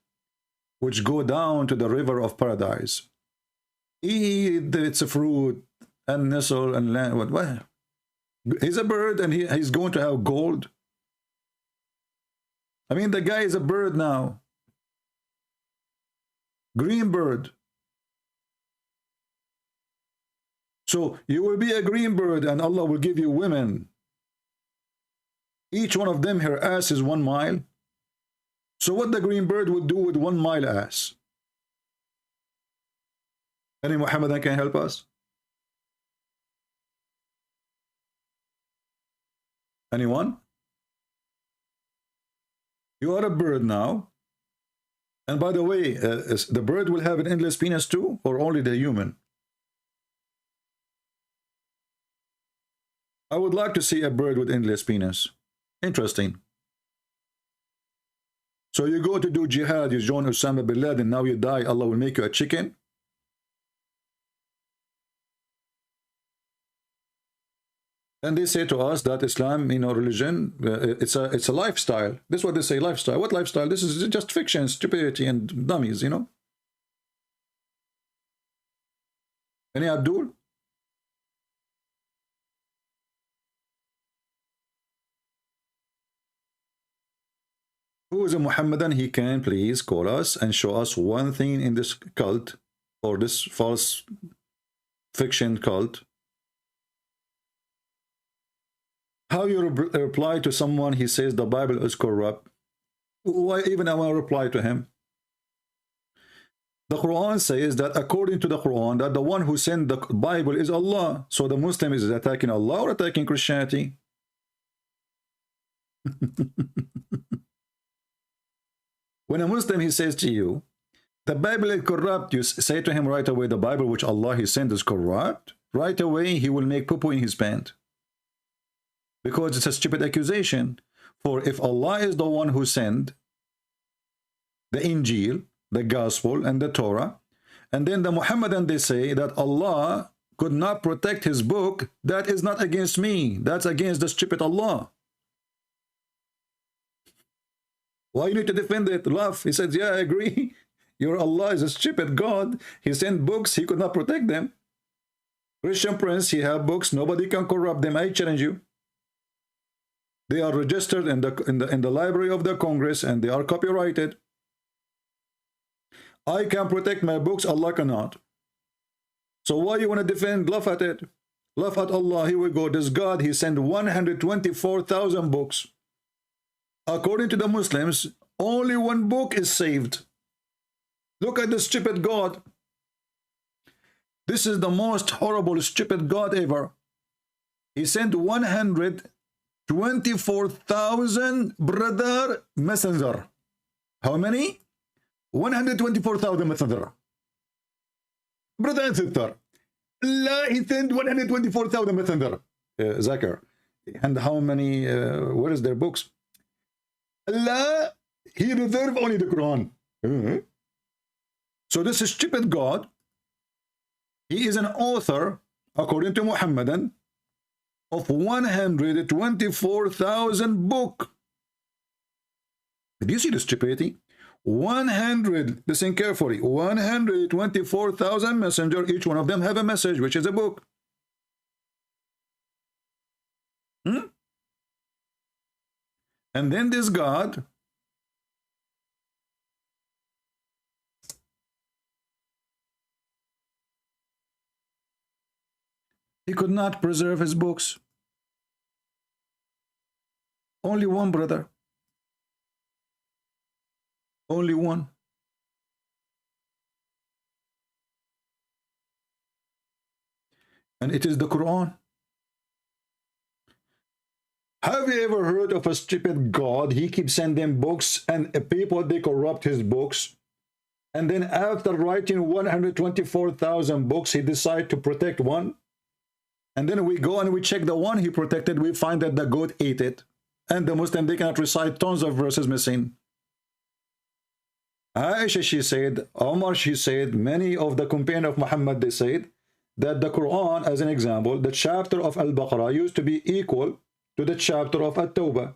which go down to the river of paradise. Eat its fruit and nestle and land. What? He's a bird and he's going to have gold. I mean, the guy is a bird now. Green bird. So you will be a green bird and Allah will give you women. Each one of them, her ass is 1 mile. So what the green bird would do with 1 mile ass? Any Muhammadan can help us? Anyone? You are a bird now. And by the way, the bird will have an endless penis too, or only the human? I would like to see a bird with endless penis. Interesting. So you go to do jihad, you join Osama bin Laden, now you die, Allah will make you a chicken? And they say to us that Islam, religion, it's a lifestyle. This is what they say, lifestyle. What lifestyle? This is just fiction, stupidity, and dummies, Any Abdul? Who is a Muhammadan? He can please call us and show us one thing in this cult or this false fiction cult. How you reply to someone, he says the Bible is corrupt. Why even I want to reply to him? The Quran says that according to the Quran, that the one who sent the Bible is Allah. So the Muslim is attacking Allah or attacking Christianity? When a Muslim, he says to you The Bible is corrupt. You say to him right away, the Bible which Allah he sent is corrupt. Right away, he will make poo-poo in his pant. Because it's a stupid accusation. For if Allah is the one who sent the Injil, the Gospel, and the Torah, and then the Muhammadan, they say that Allah could not protect his book, that is not against me. That's against the stupid Allah. Why you need to defend it? Laugh. He says, yeah, I agree. Your Allah is a stupid God. He sent books. He could not protect them. Christian Prince, he have books. Nobody can corrupt them. I challenge you. They are registered in the Library of the Congress, and they are copyrighted. I can protect my books. Allah cannot. So why you want to defend? Laugh at it. Laugh at Allah. Here we go. This God, he sent 124,000 books. According to the Muslims, only one book is saved. Look at this stupid God. This is the most horrible, stupid God ever. He sent 124,000 brother messenger. How many? 124,000 messenger. Brother and sister. Allah, he sent 124,000 messenger. Zakir. And how many, where is their books? Allah, he reserved only the Quran. So this is stupid God. He is an author, according to Muhammadan, of 124,000 book. Did you see the stupidity? 100, listen carefully, 124,000 messenger, each one of them have a message, which is a book. And then this God, he could not preserve his books. Only one, brother. Only one. And it is the Quran. Have you ever heard of a stupid God? He keeps sending books, and people, they corrupt his books. And then after writing 124,000 books, he decides to protect one. And then we go and we check the one he protected. We find that the goat ate it. And the Muslim, they cannot recite tons of verses missing. Aisha, she said, Omar, she said, many of the companions of Muhammad, they said that the Quran, as an example, the chapter of Al-Baqarah used to be equal to the chapter of At-Tawbah.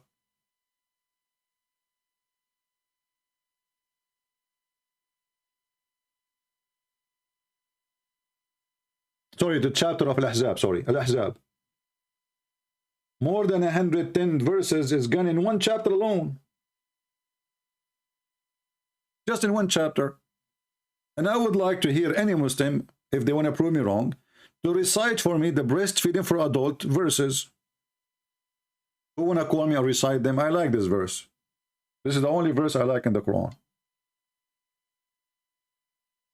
Sorry, the chapter of Al-Ahzab, sorry, Al-Ahzab. More than 110 verses is gone in one chapter alone. Just in one chapter. And I would like to hear any Muslim, if they want to prove me wrong, to recite for me the breastfeeding for adult verses. Who want to call me or recite them? I like this verse. This is the only verse I like in the Quran.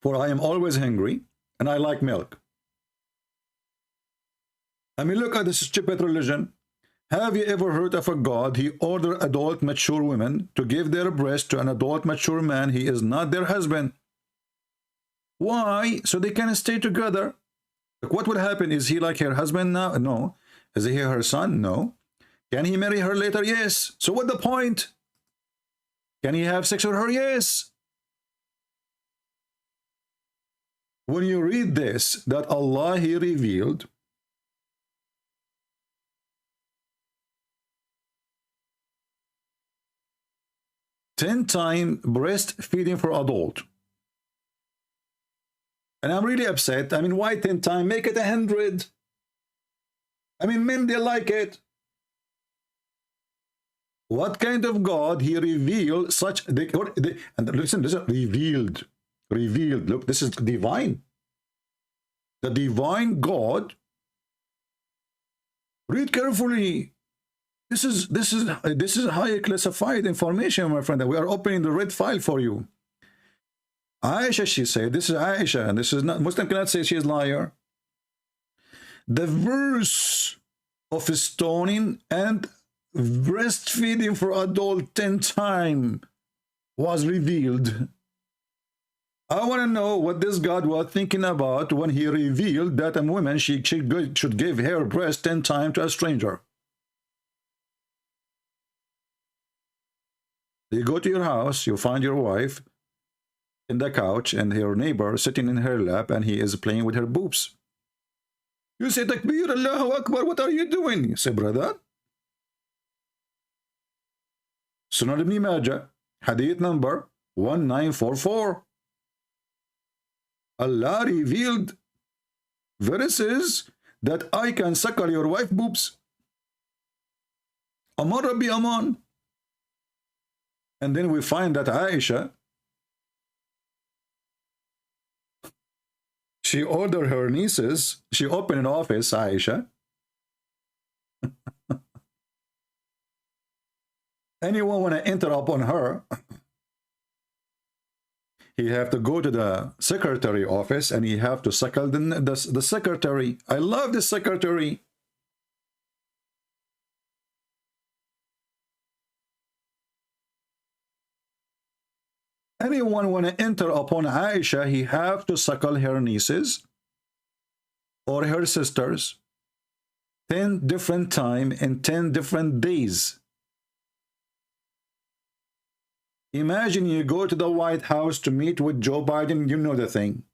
For I am always hungry, and I like milk. I mean, look at this stupid religion. Have you ever heard of a God? He ordered adult mature women to give their breast to an adult mature man. He is not their husband. Why? So they can stay together. Like, what would happen? Is he like her husband now? No. Is he her son? No. Can he marry her later? Yes. So what the point? Can he have sex with her? Yes. When you read this, that Allah, he revealed ten-time breastfeeding for adult. And I'm really upset. I mean, why 10 times? Make it 100. I mean, men, they like it. What kind of God he revealed such, and listen, revealed. Look, this is divine. The divine God. Read carefully. This is high classified information, my friend. We are opening the red file for you. Aisha, she said, this is Aisha, and this is not, Muslim cannot say she is liar. The verse of stoning and breastfeeding for adult 10 times was revealed. I want to know what this God was thinking about when he revealed that a woman should give her breast 10 times to a stranger. You go to your house, you find your wife in the couch and her neighbor sitting in her lap, and he is playing with her boobs. You say, Takbir, Allahu Akbar, what are you doing? You say, brother. Sunan ibn Majah, hadith number 1944. Allah revealed verses that I can suckle your wife boobs. Aman Rabbi Aman. And then we find that Aisha, she ordered her nieces, she opened an office, Aisha. Anyone want to enter upon her, he have to go to the secretary office and he have to suckle the secretary. I love the secretary. Anyone want to enter upon Aisha, he have to suckle her nieces or her sisters 10 different times in 10 different days. Imagine you go to the White House to meet with Joe Biden, you know the thing.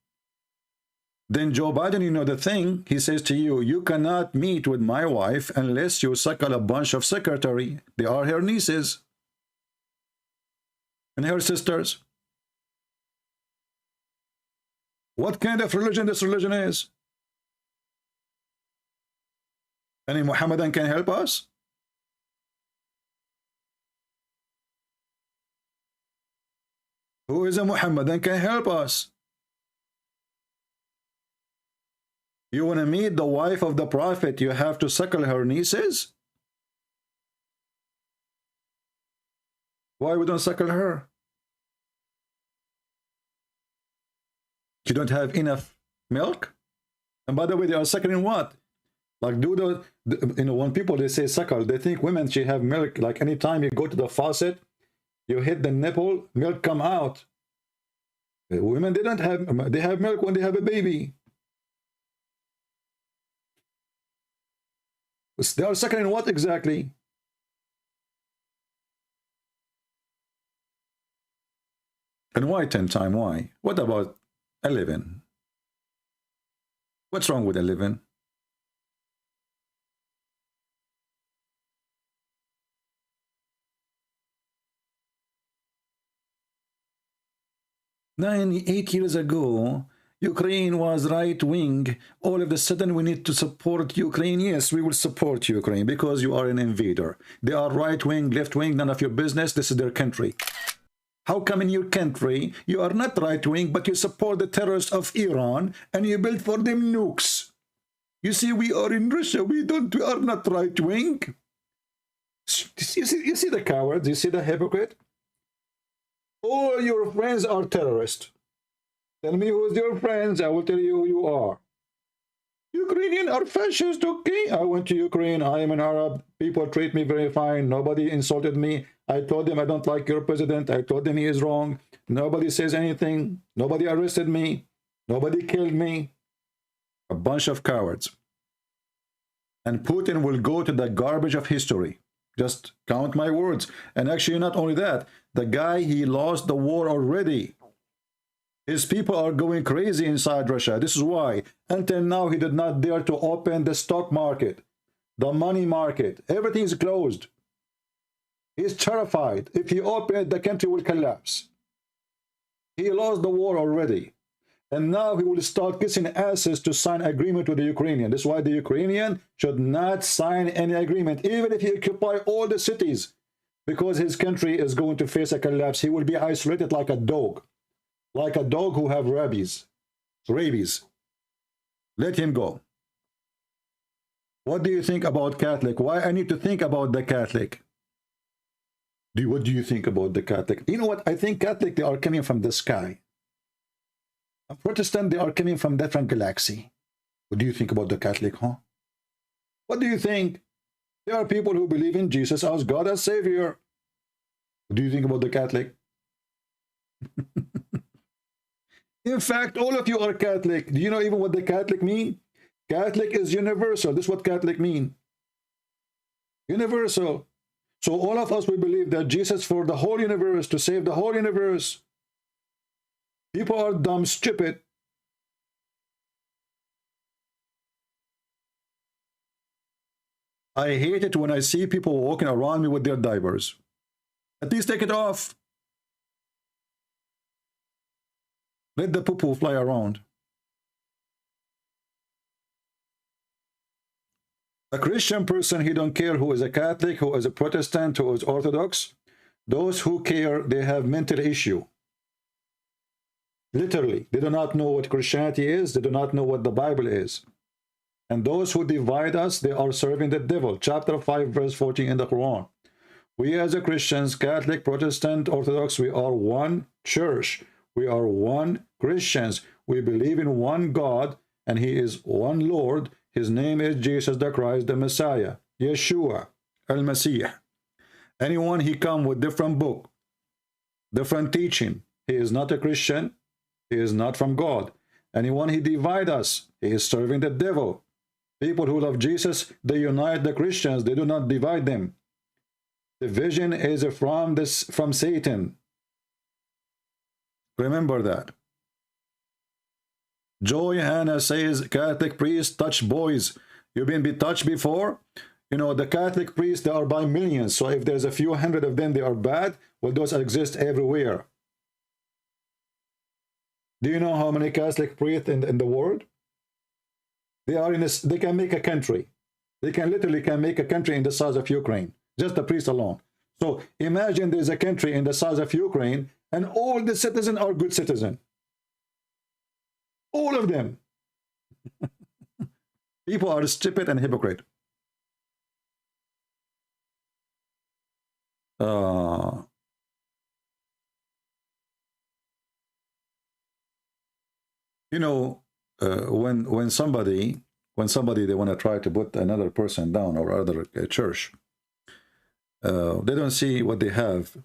Then Joe Biden, you know the thing, he says to you, you cannot meet with my wife unless you suckle a bunch of secretary. They are her nieces and her sisters. What kind of religion this religion is? Any Muhammadan can help us? Who is a Muhammadan can help us? You want to meet the wife of the Prophet, you have to suckle her nieces? Why we don't suckle her? You don't have enough milk? And by the way, they are suckling what? Like when people they say suckle, they think women should have milk. Like anytime you go to the faucet, you hit the nipple, milk come out. Women, they don't have, they have milk when they have a baby. They are suckling what exactly? And why 10 times? Why? What about 11? What's wrong with 11? Eight years ago, Ukraine was right-wing. All of a sudden, we need to support Ukraine. Yes, we will support Ukraine because you are an invader. They are right-wing, left-wing, none of your business. This is their country. How come in your country, you are not right-wing, but you support the terrorists of Iran and you build for them nukes? You see, we are in Russia. We are not right-wing. You see the cowards? You see the hypocrite? All your friends are terrorists. Tell me who's your friends, I will tell you who you are. Ukrainian are fascist, okay? I went to Ukraine, I am an Arab, people treat me very fine, nobody insulted me. I told them I don't like your president, I told them he is wrong. Nobody says anything, nobody arrested me, nobody killed me. A bunch of cowards. And Putin will go to the garbage of history. Just count my words. And actually, not only that, the guy, he lost the war already. His people are going crazy inside Russia. This is why, until now, he did not dare to open the stock market, the money market. Everything is closed. He's terrified. If he opens it, the country will collapse. He lost the war already. And now he will start kissing asses to sign agreement with the Ukrainian. This is why the Ukrainian should not sign any agreement, even if he occupy all the cities, because his country is going to face a collapse. He will be isolated like a dog who have rabies. Let him go. What do you think about Catholic? Why I need to think about the Catholic? What do you think about the Catholic? You know what? I think Catholic, they are coming from the sky. A Protestant, they are coming from different galaxy. What do you think about the Catholic, huh? What do you think? There are people who believe in Jesus as God as Savior. What do you think about the Catholic? In fact, all of you are Catholic. Do you know even what the Catholic mean? Catholic is universal. This is what Catholic mean. Universal. So all of us, we believe that Jesus for the whole universe, to save the whole universe. People are dumb, stupid. I hate it when I see people walking around me with their diapers. At least take it off. Let the poo-poo fly around. A Christian person, he don't care who is a Catholic, who is a Protestant, who is Orthodox. Those who care, they have mental issue. Literally, they do not know what Christianity is. They do not know what the Bible is. And those who divide us, they are serving the devil. Chapter 5, verse 14 in the Quran. We as a Christians, Catholic, Protestant, Orthodox, we are one church. We are one Christians. We believe in one God, and he is one Lord. His name is Jesus the Christ, the Messiah, Yeshua, Al-Masih. Anyone he come with different book, different teaching, he is not a Christian, he is not from God. Anyone he divide us, he is serving the devil. People who love Jesus, they unite the Christians, they do not divide them. Division is from Satan. Remember that. Joy Hannah says, Catholic priests touch boys. You've been touched before? You know, the Catholic priests, they are by millions. So if there's a few hundred of them, they are bad. Well, those exist everywhere. Do you know how many Catholic priests in the world? They are in this, they can make a country. They can literally make a country in the size of Ukraine. Just the priests alone. So imagine there's a country in the size of Ukraine and all the citizens are good citizens. All of them. People are stupid and hypocrite. You know, when somebody they want to try to put another person down or other church, they don't see what they have.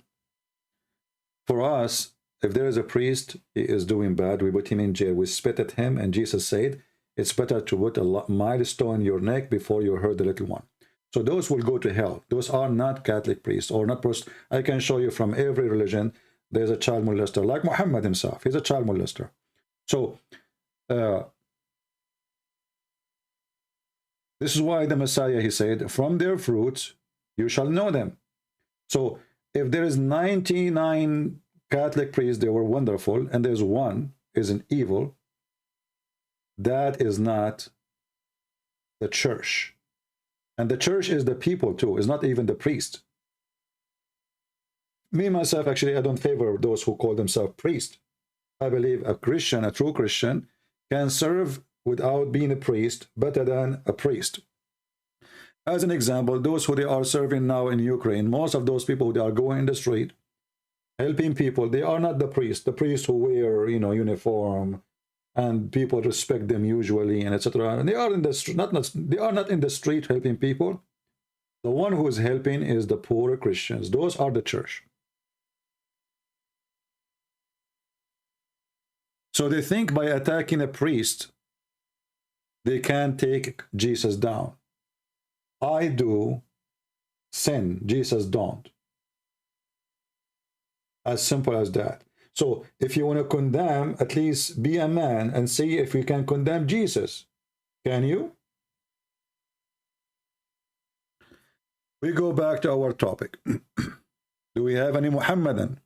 For us, if there is a priest, he is doing bad, we put him in jail, we spit at him, and Jesus said, it's better to put a milestone in your neck before you hurt the little one. So those will go to hell. Those are not Catholic priests or not priests. I can show you from every religion, there's a child molester, like Muhammad himself. He's a child molester. So this is why the Messiah, he said, from their fruits you shall know them. So if there is 99 Catholic priests, they were wonderful, and there's one is an evil, that is not the church. And the church is the people too, it's not even the priest. Me, myself, actually, I don't favor those who call themselves priests. I believe a Christian, a true Christian, can serve without being a priest better than a priest. As an example, those who they are serving now in Ukraine, most of those people, they are going in the street, helping people, they are not the priests. The priests who wear, you know, uniform, and people respect them usually, and etc. And they are in the they are not in the street helping people. The one who is helping is the poor Christians. Those are the church. So they think by attacking a priest, they can take Jesus down. I do sin, Jesus don't. As simple as that. So if you want to condemn, at least be a man and see if you can condemn Jesus. Can you? We go back to our topic. Do we have any Muhammadan?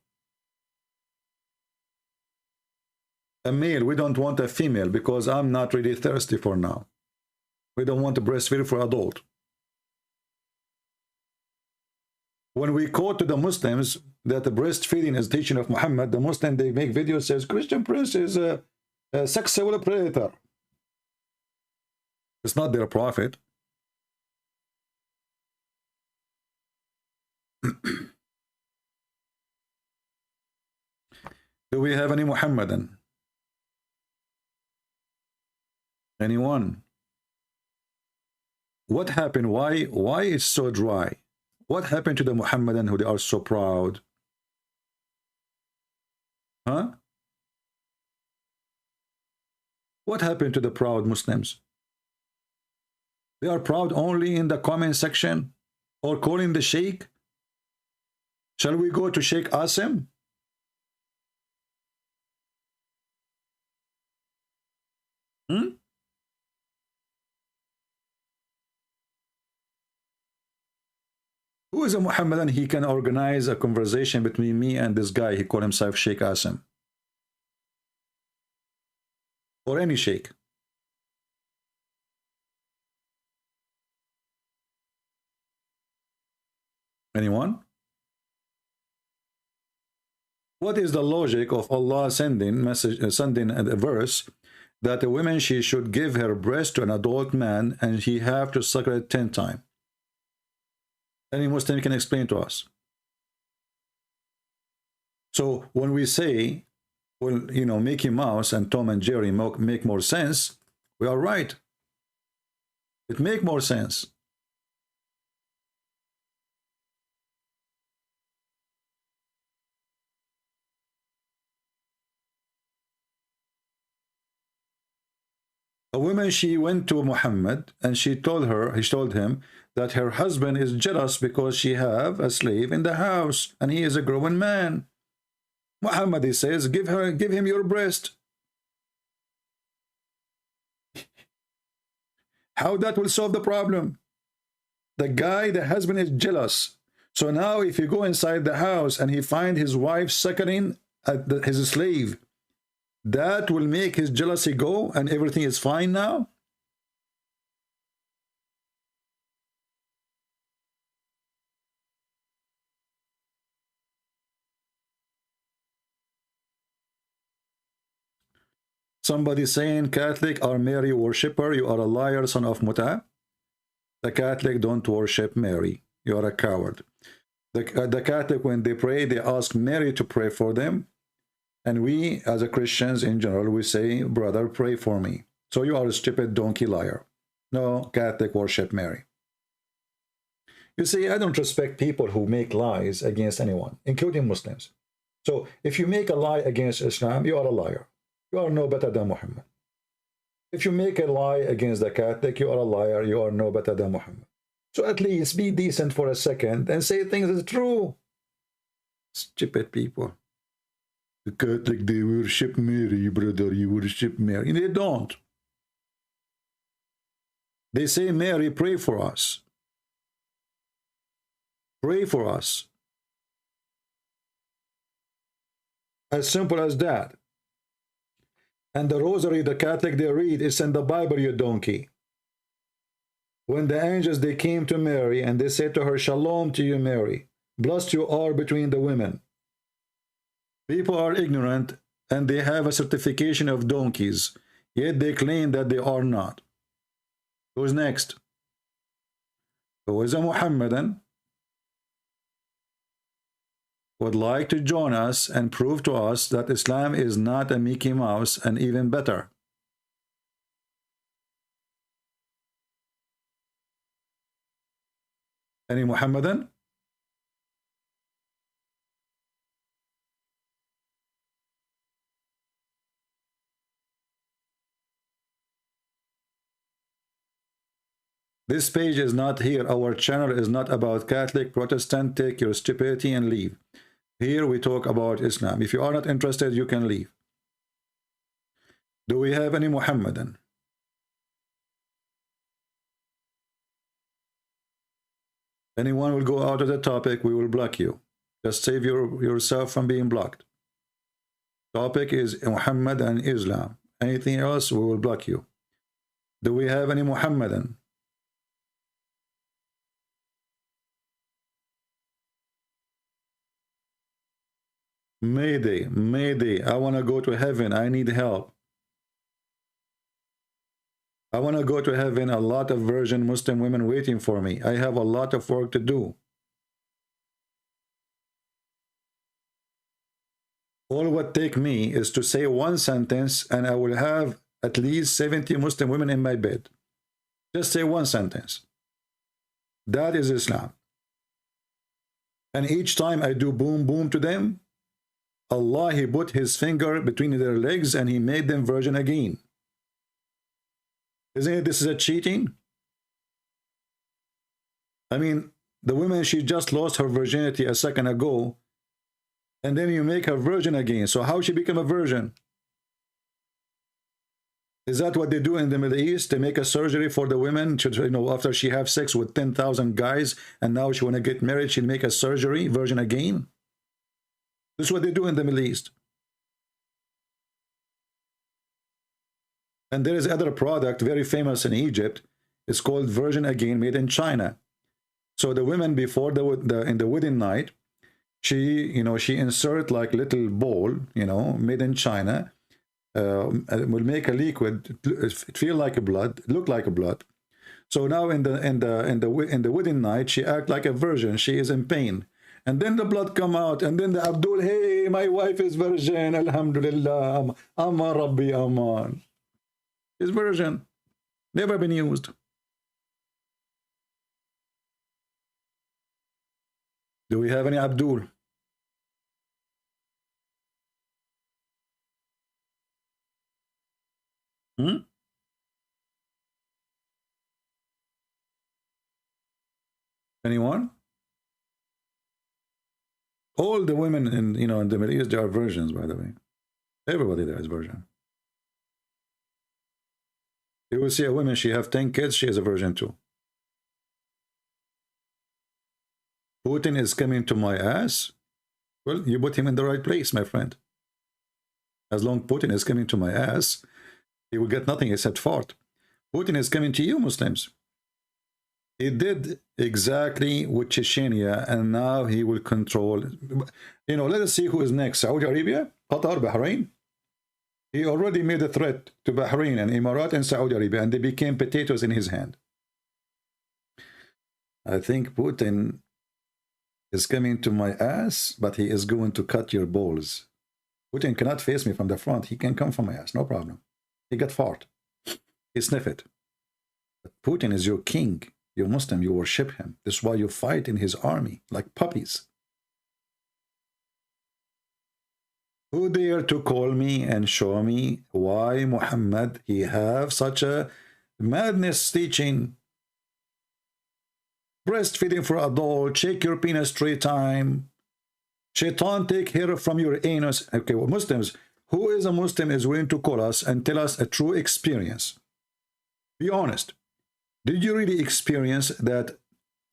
A male, we don't want a female because I'm not really thirsty for now. We don't want to breastfeed for adult. When we quote to the Muslims that the breastfeeding is teaching of Muhammad, the Muslim, they make videos says Christian prince is a sexual predator. It's not their prophet. Do we have any Muhammadan? Anyone? What happened? Why it's so dry? What happened to the Muhammadan who they are so proud? Huh? What happened to the proud Muslims? They are proud only in the comment section or calling the Sheikh. Shall we go to Sheikh Asim? Who is a Muhammadan? He can organize a conversation between me and this guy. He called himself Sheikh Asim. Or any Sheikh. Anyone? What is the logic of Allah sending a verse that a woman, she should give her breast to an adult man and he have to suckle it 10 times? Any Muslim can explain to us. So when we say, well, you know, Mickey Mouse and Tom and Jerry make more sense, we are right. It makes more sense. A woman, she went to Muhammad and he told him that her husband is jealous because she have a slave in the house and he is a grown man. Muhammad, he says, give him your breast. How that will solve the problem? The husband is jealous. So now if you go inside the house and he find his wife suckling at his slave, that will make his jealousy go and everything is fine now? Somebody saying Catholic are Mary worshipper. You are a liar, son of Muta. The Catholic don't worship Mary. You are a coward. The Catholic, when they pray, they ask Mary to pray for them. And we, as a Christians in general, we say, brother, pray for me. So you are a stupid donkey liar. No, Catholic worship Mary. You see, I don't respect people who make lies against anyone, including Muslims. So if you make a lie against Islam, you are a liar. You are no better than Muhammad. If you make a lie against the Catholic, you are a liar. You are no better than Muhammad. So at least be decent for a second and say things as true. Stupid people. The Catholic, they worship Mary, brother. You worship Mary. They don't. They say, Mary, pray for us. Pray for us. As simple as that. And the rosary, the Catholic, they read, it's in the Bible, you donkey. When the angels, they came to Mary and they said to her, Shalom to you, Mary. Blessed you are between the women. People are ignorant and they have a certification of donkeys, yet they claim that they are not. Who's next? Who is a Muhammadan? Would like to join us and prove to us that Islam is not a Mickey Mouse and even better. Any Muhammadan? This page is not here. Our channel is not about Catholic, Protestant. Take your stupidity and leave. Here we talk about Islam. If you are not interested, you can leave. Do we have any Muhammadan? Anyone will go out of the topic, we will block you. Just save yourself from being blocked. Topic is Muhammad and Islam. Anything else, we will block you. Do we have any Muhammadan? Mayday, Mayday, I want to go to heaven. I need help. I want to go to heaven. A lot of virgin Muslim women waiting for me. I have a lot of work to do. All what take me is to say one sentence and I will have at least 70 Muslim women in my bed. Just say one sentence. That is Islam. And each time I do boom, boom to them, Allah, He put His finger between their legs and He made them virgin again. Isn't it this is a cheating? I mean, the woman, she just lost her virginity a second ago, and then you make her virgin again. So how she become a virgin? Is that what they do in the Middle East? They make a surgery for the women to, you know, after she have sex with 10,000 guys, and now she want to get married, she'll make a surgery, virgin again? This is what they do in the Middle East. And there is other product very famous in Egypt. It's called Virgin Again, made in China. So the women before in the wedding night, she insert like little ball, made in China, will make a liquid, feel like a blood, look like a blood. So now in the wedding night, she act like a virgin. She is in pain. And then the blood come out, and then the Abdul, hey, my wife is virgin, alhamdulillah, Amma Rabbi Aman. Is virgin, never been used. Do we have any Abdul? Anyone? All the women in in the Middle East, they are virgins, by the way. Everybody there is virgin. You will see a woman, she have 10 kids, she is a virgin too. Putin is coming to my ass. Well, you put him in the right place, my friend. As long as Putin is coming to my ass, he will get nothing except fart. Putin is coming to you, Muslims. He did exactly with Chechnya, and now he will control. Let us see who is next. Saudi Arabia, Qatar, Bahrain. He already made a threat to Bahrain and Emirat and Saudi Arabia, and they became potatoes in his hand. I think Putin is coming to my ass, but he is going to cut your balls. Putin cannot face me from the front. He can come from my ass, no problem. He got fart. He sniff it. But Putin is your king. You're Muslim, you worship him. This is why you fight in his army, like puppies. Who dare to call me and show me why Muhammad, he have such a madness teaching? Breastfeeding for adult, check your penis 3 times. Shaitan take hair from your anus. Okay, well, Muslims, who is a Muslim is willing to call us and tell us a true experience? Be honest. Did you really experience that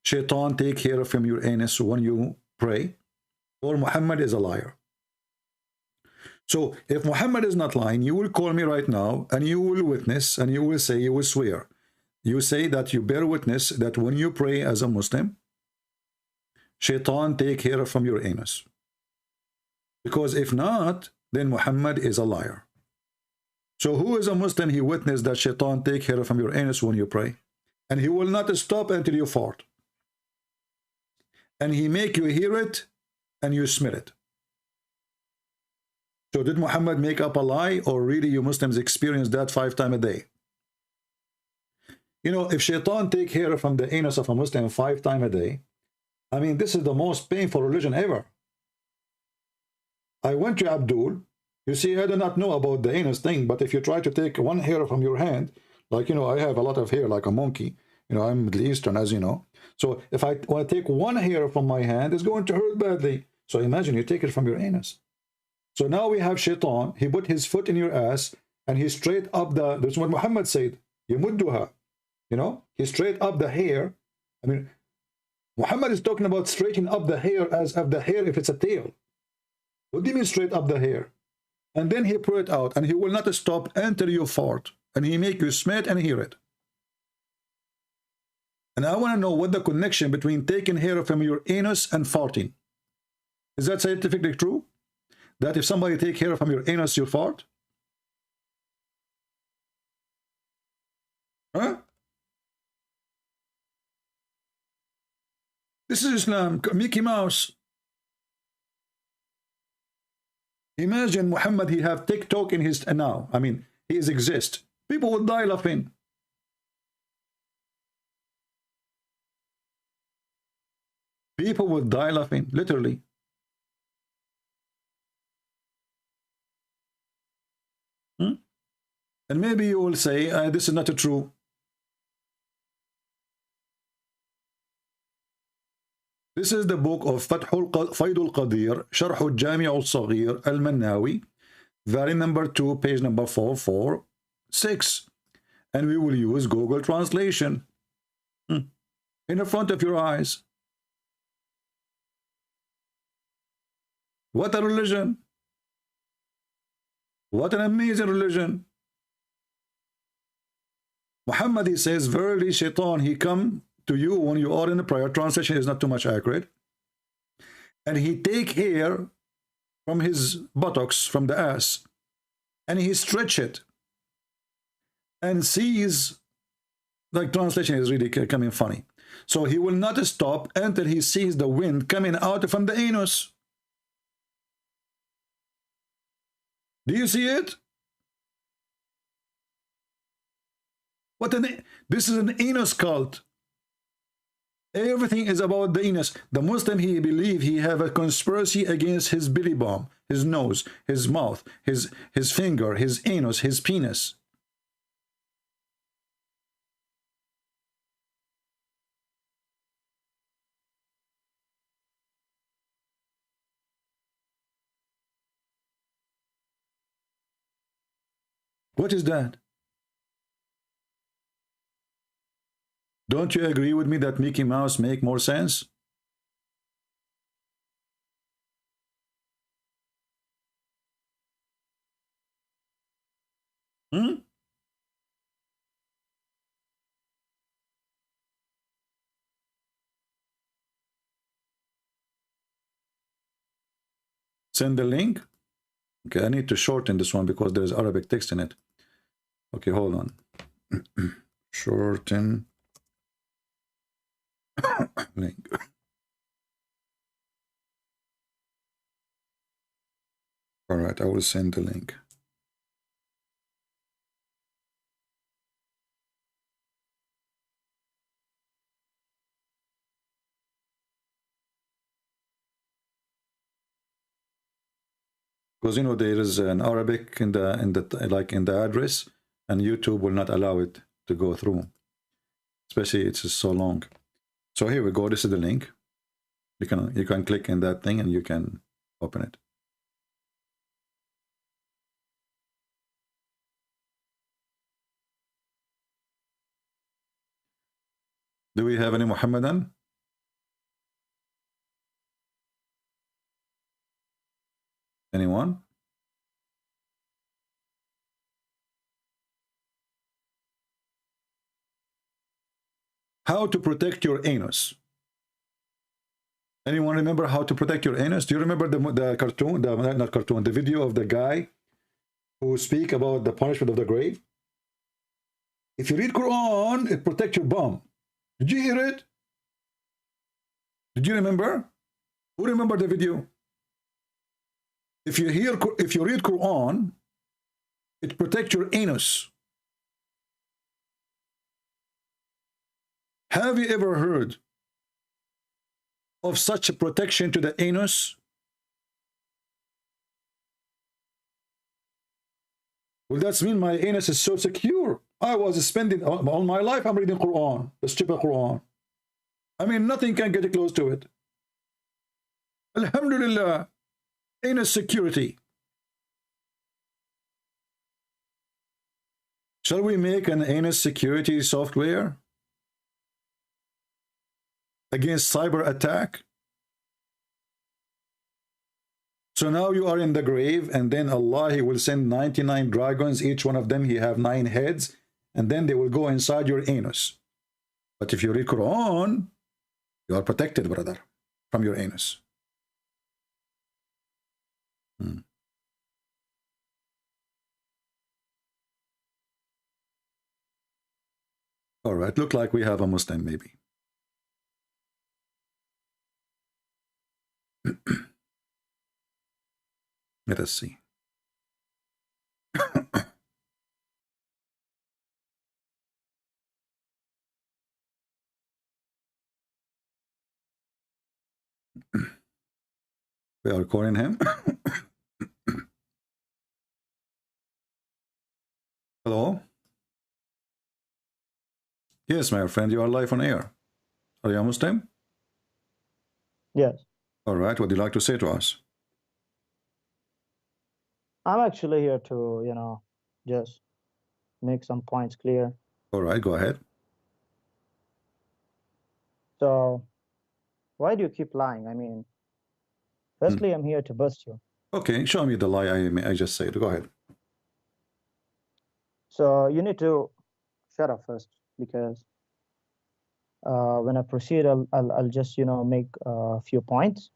Shaitan take hair from your anus when you pray? Or Muhammad is a liar? So if Muhammad is not lying, you will call me right now and you will witness and you will say, you will swear. You say that you bear witness that when you pray as a Muslim, Shaitan take hair from your anus. Because if not, then Muhammad is a liar. So who is a Muslim, he witnessed that Shaitan take hair from your anus when you pray? And he will not stop until you fart. And he make you hear it and you smell it. So did Muhammad make up a lie, or really you Muslims experience that 5 times a day? If Shaitan take hair from the anus of a Muslim 5 times a day, I mean, this is the most painful religion ever. I went to Abdul. You see, I do not know about the anus thing, but if you try to take 1 hair from your hand, like, I have a lot of hair like a monkey. I'm Middle Eastern, as you know. So if I want to take 1 hair from my hand, it's going to hurt badly. So imagine you take it from your anus. So now we have Shaitan. He put his foot in your ass, and he straight up that's what Muhammad said. Yamudduha. He straight up the hair. I mean, Muhammad is talking about straightening up the hair as of the hair if it's a tail. What do you mean straight up the hair? And then he put it out, and he will not stop until you fart. And he make you smell it and hear it. And I want to know what the connection between taking hair from your anus and farting. Is that scientifically true? That if somebody take hair from your anus, you fart? Huh? This is Islam, Mickey Mouse. Imagine Muhammad, he have TikTok in his now. I mean, he is exist. People would die laughing. People would die laughing, literally. And maybe you will say, this is not true. This is the book of Faidul Qadir, Sharh al-Jami' al-Saghir, al-Mannawi, volume number 2, page number 446. And we will use Google Translation in the front of your eyes. What a religion! What an amazing religion! Muhammad, he says, verily shaitan, he come to you when you are in the prayer. Translation is not too much accurate. And he take hair from his buttocks, from the ass, and he stretch it and sees, like translation is really coming funny. So he will not stop until he sees the wind coming out from the anus. Do you see it? This is an anus cult. Everything is about the anus. The Muslim, he believe he have a conspiracy against his belly bump, his nose, his mouth, his finger, his anus, his penis. What is that? Don't you agree with me that Mickey Mouse make more sense? Send the link. Okay, I need to shorten this one because there is Arabic text in it. Okay, hold on. Shorten link. All right, I will send the link. Because you know there is an Arabic in the address, and YouTube will not allow it to go through, especially it's so long. So here we go. This is the link. You can click in that thing and you can open it. Do we have any Muhammadan? Anyone? How to protect your anus. Anyone remember how to protect your anus? Do you remember the cartoon, not cartoon, the video of the guy who speak about the punishment of the grave? If you read Quran, it protects your bum. Did you hear it? Did you remember? Who remember the video? If you read Quran, it protects your anus. Have you ever heard of such a protection to the anus? Well, that means my anus is so secure. I was spending all my life, I'm reading Quran, the stupid Quran. I mean, nothing can get close to it. Alhamdulillah, anus security. Shall we make an anus security software against cyber attack? So now you are in the grave, and then Allah, he will send 99 dragons, each one of them he have 9 heads, and then they will go inside your anus. But if you read Quran, you are protected, brother, from your anus. All right, look like we have a Muslim maybe. Let us see. We are calling him. Hello? Yes, my friend, you are live on air. Are you a Muslim? Yes. All right, what would you like to say to us? I'm actually here to, just make some points clear. All right, go ahead. So, why do you keep lying? I mean, firstly, I'm here to bust you. Okay, show me the lie I just said. Go ahead. So, you need to shut up first, because when I proceed, I'll just, make a few points.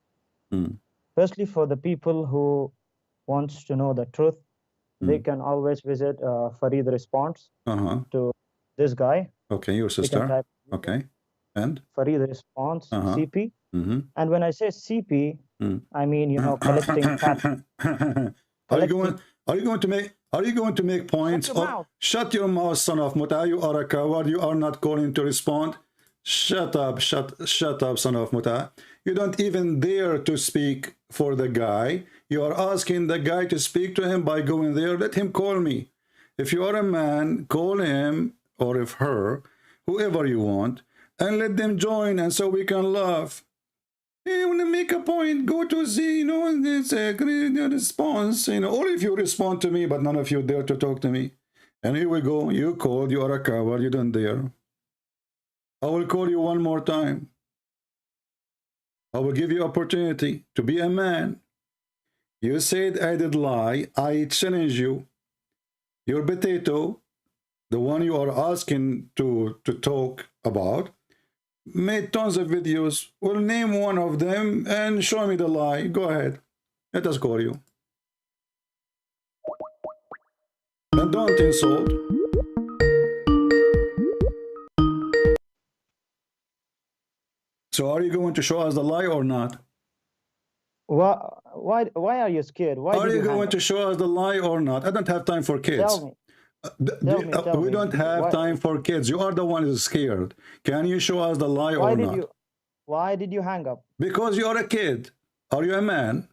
Firstly, for the people who wants to know the truth, they can always visit Farid Response to this guy. Okay, your sister. Okay, and? Farid Response, CP. And when I say CP, I mean, collecting patent. Are you going to make points? Shut your mouth, son of Muta. You are a coward. You are not calling to respond. Shut up, shut up, son of Muta. You don't even dare to speak for the guy. You are asking the guy to speak to him by going there. Let him call me. If you are a man, call him, or if her, whoever you want, and let them join, and so we can laugh. You want to make a point, go to Z, it's a great response, or if you respond to me, but none of you dare to talk to me. And here we go, you called, you are a coward, you don't dare. I will call you one more time. I will give you opportunity to be a man. You said I did lie, I challenge you. Your potato, the one you are asking to talk about, made tons of videos. We'll name one of them and show me the lie. Go ahead. Let us call you. And don't insult. So are you going to show us the lie or not? Why are you scared? Why are you going to show us the lie or not? I don't have time for kids. Tell me. We don't have time for kids. You are the one who's scared. Can you show us the lie or not? Why did you hang up? Because you are a kid. Are you a man?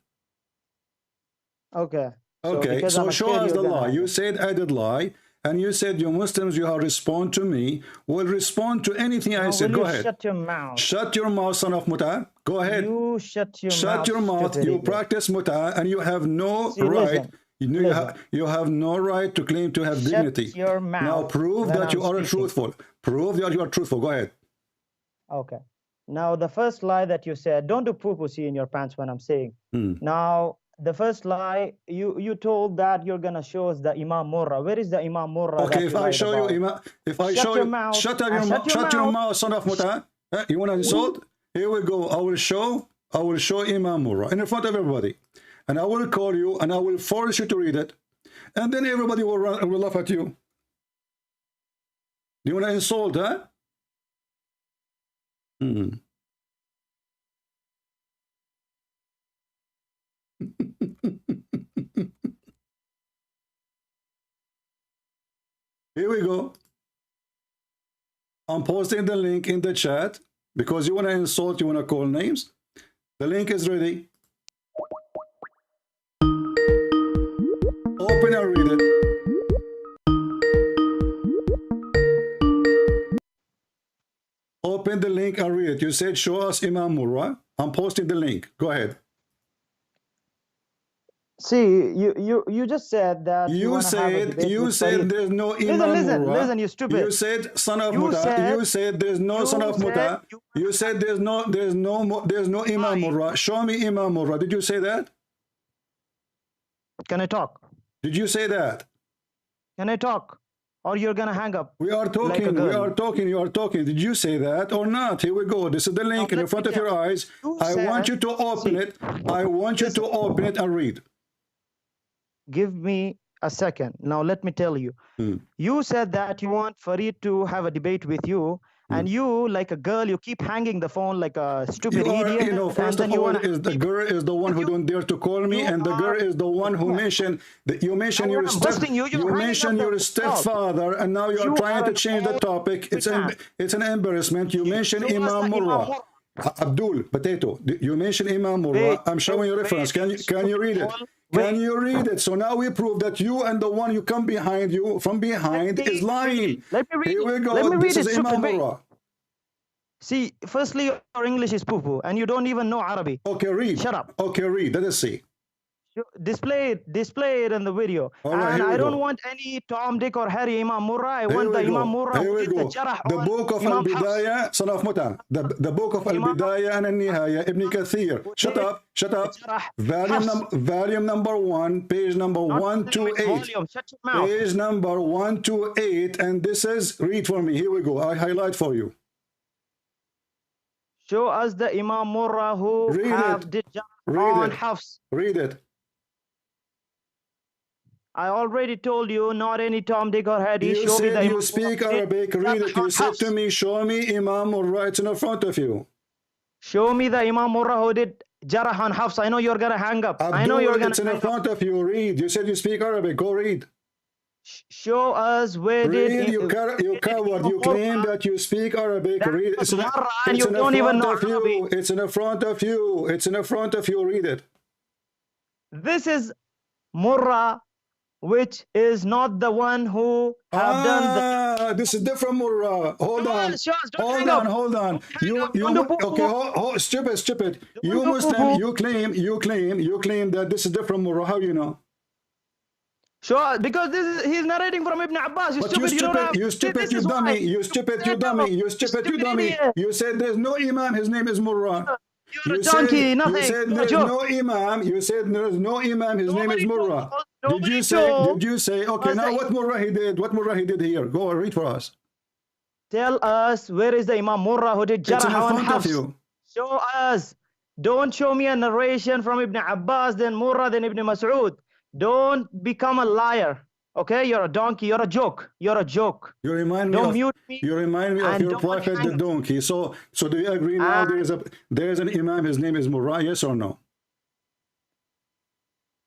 Okay. Okay, so show us the lie. You said I did lie, and you said you Muslims, you have respond to me. Will respond to anything I said. Go ahead. Shut your mouth. Shut your mouth, son of Muta. Go ahead. You shut your mouth. Shut your mouth. You practice Muta, and you have no right. You have no right to claim to have dignity. Your mouth. Now prove that you are truthful. Prove that you are truthful. Go ahead. Okay. Now the first lie that you said, don't do poo-poo-see in your pants when I'm saying. Now the first lie, you told that you're gonna show us the Imam Murrah. Where is the Imam Murrah? Okay, if I show you Imam, if I show you, shut your mouth, son of Muta. You want to insult? Here we go. I will show Imam Murrah in front of everybody. And I will call you, and I will force you to read it. And then everybody will laugh at you. Do you want to insult, huh? Here we go. I'm posting the link in the chat because you want to insult, you want to call names. The link is ready. Open and read it. Open the link and read it. You said show us Imam Murrah. I'm posting the link. Go ahead. See, you just said that you said there's no Imam Murrah. Listen, you stupid. You said son of Muta. You said there's no son of Muta. You said there's no Imam Murrah. Show me Imam Murrah. Did you say that? Can I talk? Did you say that? Can I talk? Or you're gonna hang up? We are talking. We are talking. You are talking. Did you say that or not? Here we go. This is the link in front of your eyes. I want you to open it. I want you to open it and read. Give me a second. Now let me tell you. You said that you want Farid to have a debate with you, and you, like a girl, you keep hanging the phone like a stupid idiot. You know, first of all, the girl is the one who don't dare to call me, and the girl is the one who mentioned that you mentioned your stepfather, and now you are trying to change the topic. It's an embarrassment. You mentioned Imam Murrah. Abdul, potato. You mentioned Imam Murrah. I'm showing you reference. Can you read it? Can you read it? So now we prove that you and the one you come behind you from behind is lying. Let me read Here we go. Let me read This is it, Imam Murrah. See, firstly, your English is poo-poo, and you don't even know Arabic. Okay, read. Shut up. Okay, read. Let us see. Display it in the video. Right, and I don't want any Tom, Dick, or Harry Imam Murrah. I want the Imam Murrah. Here we go. The book of Al-Bidayah, son of Muta. The book of Al-Bidayah and Al-Nihaya, Ibn Kathir. Shut up. Volume number 1, page number 128. Page number 128. And this is, read for me. Here we go. I highlight for you. Show us the Imam Murrah who did Jarh on Hafs. Read it. I already told you, not any Tom, Dick, or Harry. You said you speak Arabic. Read it. You said to me, show me Imam Murrah. It's in front of you. Show me the Imam Murrah who did Jarh on Hafs. I know you're going to hang up. Abdul, I know you're going to. It's in front of you. Read. You said you speak Arabic. Go read. Show us where did you coward. You claim that you speak Arabic. Read. It's in front of you. It's in front of you. It's in front of you. Read it. This is Murrah, which is not the one who have done the... This is different Murrah. Hold on. You stupid. You Muslim, you claim that this is different Murrah. How you know? Sure, because he's narrating from Ibn Abbas. You stupid, you dummy. You said there's no Imam, his name is Murrah. You said there's no Imam. You said there's no Imam. His name is Murrah. Did you say? Okay, now what Murrah he did? What Murrah he did here? Go read for us. Tell us where is the Imam Murrah who did Jarh on Hafs? Show us. Don't show me a narration from Ibn Abbas, then Murrah, then Ibn Mas'ud. Don't become a liar. Okay, you're a donkey. You're a joke. You remind me of your prophet, the donkey. So do you agree now? There's an Imam. His name is Murrah. Yes or no?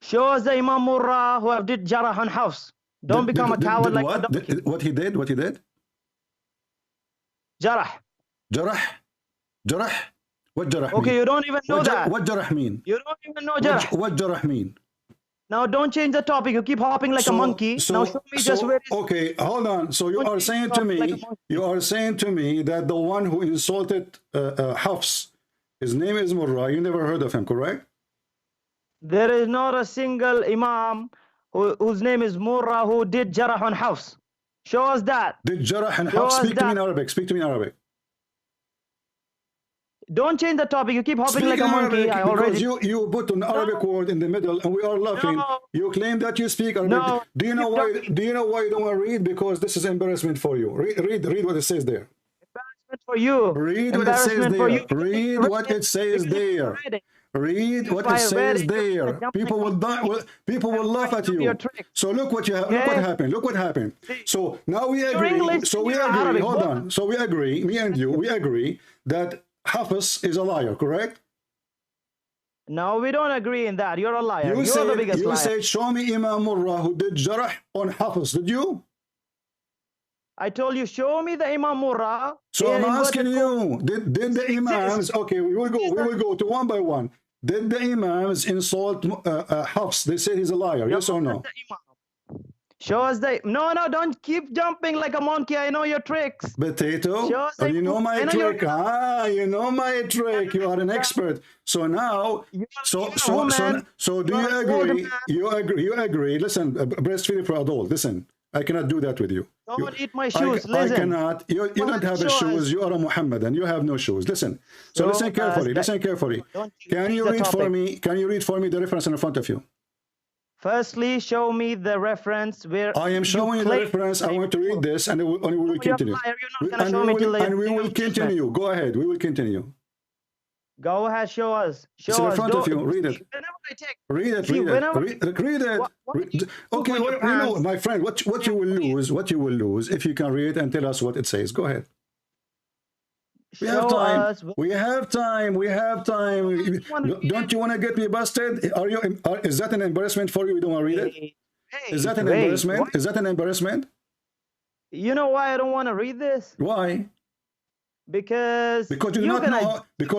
Show us the Imam Murrah who did Jarh on Hafs. Don't become a coward like a donkey. What he did? Jarh. What Jarh? Okay, you don't even know that. What Jarh mean? You don't even know Jarh. What Jarh mean? Now don't change the topic. You keep hopping like a monkey. Now show me just where. Okay, hold on. So you are saying to me, that the one who insulted Hafs, his name is Murrah. You never heard of him, correct? There is not a single Imam whose name is Murrah who did Jarh on Hafs. Show us that. Did Jarh on Hafs? Speak to me in Arabic. Speak to me in Arabic. Don't change the topic. You keep hopping like a monkey. Because you put an Arabic word in the middle, and we are laughing. No. You claim that you speak Arabic. No. Do you know why you don't want to read? Because this is embarrassment for you. Read what it says there. Embarrassment for you. Read what it says there. Read what it says there. Read what it says there. People will laugh at you. So look what happened. Look what happened. So now we agree. Hold on. So we agree. Me and you. We agree that Hafiz is a liar, correct? No, we don't agree in that. You're a liar. You're the biggest liar. You said, show me Imam Murrah who did Jarh on Hafiz. Did you? I told you, show me the Imam Murrah. So I'm asking you, did the Imams, okay, we will go to one by one. Did the Imams insult Hafs? They say he's a liar, yes or no? Show us the... No, don't keep jumping like a monkey. I know your tricks. Potato? You know my trick. You know my trick. You are an expert. So now... So do you agree? You agree. Listen, breastfeeding for adult. Listen, I cannot do that with you. Don't eat my shoes. Listen. I cannot. You don't have the shoes. You are a Muhammadan. You have no shoes. Listen. So listen carefully. Can you read for me? Can you read for me the reference in front of you? Firstly, show me the reference where I am showing you the reference. I want to read this, and we will continue. And we will continue. Go ahead. We will continue. Go ahead. Show us. Show us. In front of you. Read it. Read it. Read it. Okay. You know, my friend, what you will lose. What you will lose if you can read and tell us what it says. Go ahead. We have time. Don't you want to get me busted? Is that an embarrassment for you? You don't want to read it? Is that an embarrassment? Is that an embarrassment? You know why I don't want to read this? Why? Because you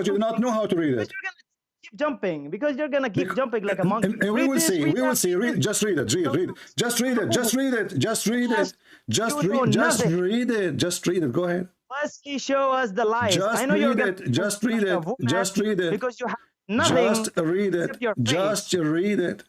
do not know how to read it. You're gonna keep jumping. Because you're gonna keep jumping like a monkey. And we will see. We will see. Just read it. Read. Just read it. Just read it. Just read it. Just read. Just read it. Just read it. Go ahead. Firstly, show us the lies. Just read it. Just read it. Just read it. Because you have nothing. Just read it. Just read it.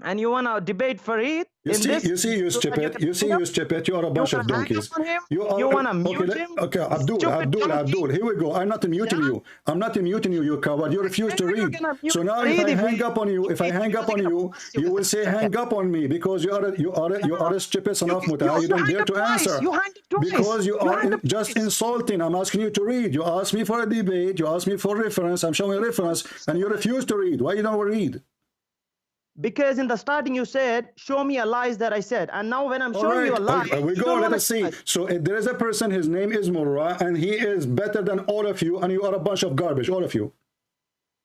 And you want to debate for it? You see, you stupid. You are a bunch of donkeys. You want to mute him? Okay, Abdul. Here we go. I'm not muting you. I'm not muting you, you coward. You refuse to read. So now, if I hang up on you, you will say hang up on me because you are a stupid son of muta. You don't dare to answer because you are just insulting. I'm asking you to read. You asked me for a debate. You asked me for reference. I'm showing reference, and you refuse to read. Why you don't read? Because in the starting you said, show me a lies that I said. And now when I'm showing you a lie... we go, let us see. So if there is a person, his name is Murrah, and he is better than all of you, and you are a bunch of garbage, all of you.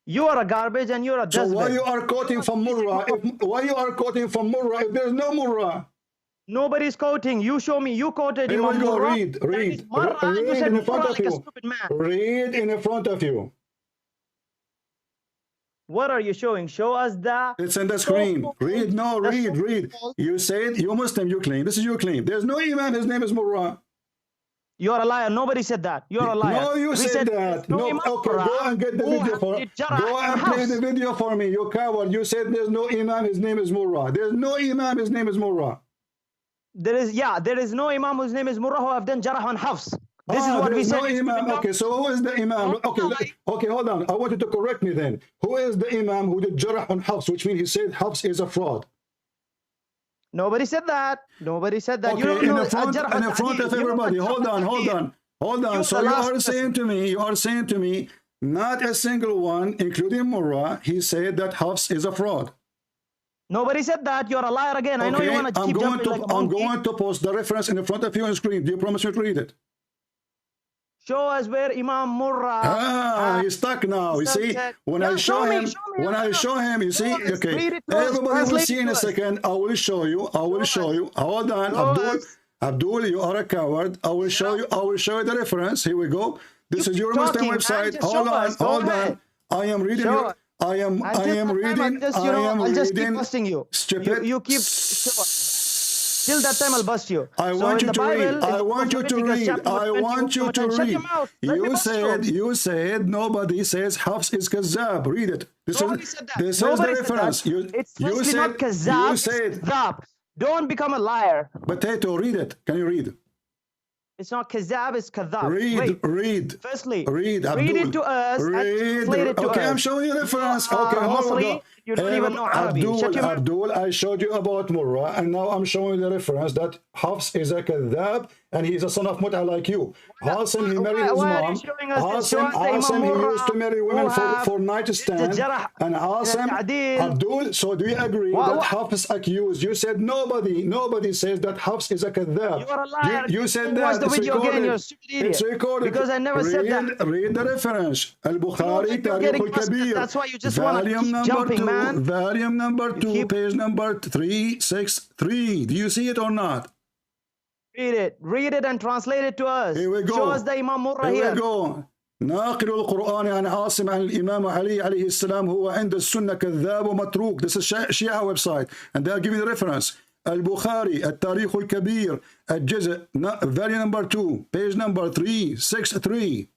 You are a garbage and you're a dustbin. So why you are quoting from Murrah? Why you are quoting from Murrah if there's no Murrah? Nobody's quoting. You show me. You quoted him. Here we go. Read in front of you. Read in front of you. What are you showing? Show us the... It's in the screen. Read. No, read. You said, you Muslim, you claim. This is your claim. There's no imam. His name is Murrah. You're a liar. Nobody said that. You're a liar. No, you said that. No, okay, go and get the video for me. Go and play the video for me, you coward. You said there's no imam. His name is Murrah. There's no imam. His name is Murrah. There is no imam whose name is Murrah who have done jarah on Hafs. This is what we said. No imam. Okay, so who is the imam? Okay, hold on. I want you to correct me then. Who is the imam who did jarah on Hafs, which means he said Hafs is a fraud? Nobody said that. Nobody said that. Okay, in front of everybody. Hold on. So you are saying to me, not a single one, including Murrah, he said that Hafs is a fraud. Nobody said that. You're a liar again. I know you want to keep jumping like a monkey. I'm going to post the reference in front of you on the screen. Do you promise me to read it? Show us where Imam Murrah... he's stuck now. You see, when I show him, you see, okay, everybody will see in a second. I will show you. Hold on, Abdul, you are a coward. I will show you the reference. Here we go. This is your Muslim website. Hold on. I am reading. I am reading. I'll just keep busting you. Stupid. You keep... Till that time, I'll bust you. I want you to read. I want you to read. You said nobody says Hafs is Kazzab. Read it. This is the reference. It's not Kazzab. You said Kazzab. Don't become a liar. Potato, read it. Can you read? It's not Kazzab, it's Kazzab. Read. Firstly, read it to us. Read it to us. I'm showing you the reference. Okay, hold on. You don't even know Arabic. Abdul, I showed you about Murrah, and now I'm showing the reference that Hafs is a kadhab, and he's a son of muta like you. Hasim, he married his mom. Hasim, he used to marry women for nightstand. And Hasim, Abdul, so do you agree that Hafs accused? You said nobody says that Hafs is a kadhab. You are a liar. You said that. It's recorded. Because I never said that. Read the reference. Al-Bukhari, Tariq al-Kabir. That's why you just want to keep jumping, man. Volume number 2, page number 363. Do you see it or not? Read it and translate it to us. Here we go. Show us the Imam Murrah here. Here we go. ناقل القرآن عن عاصم عن الإمام علي عليه السلام هو عند السنة كذاب ومتروك. This is Shia website, and they'll give you the reference. البخاري التاريخ الكبير الجزء volume number 2, page number 363.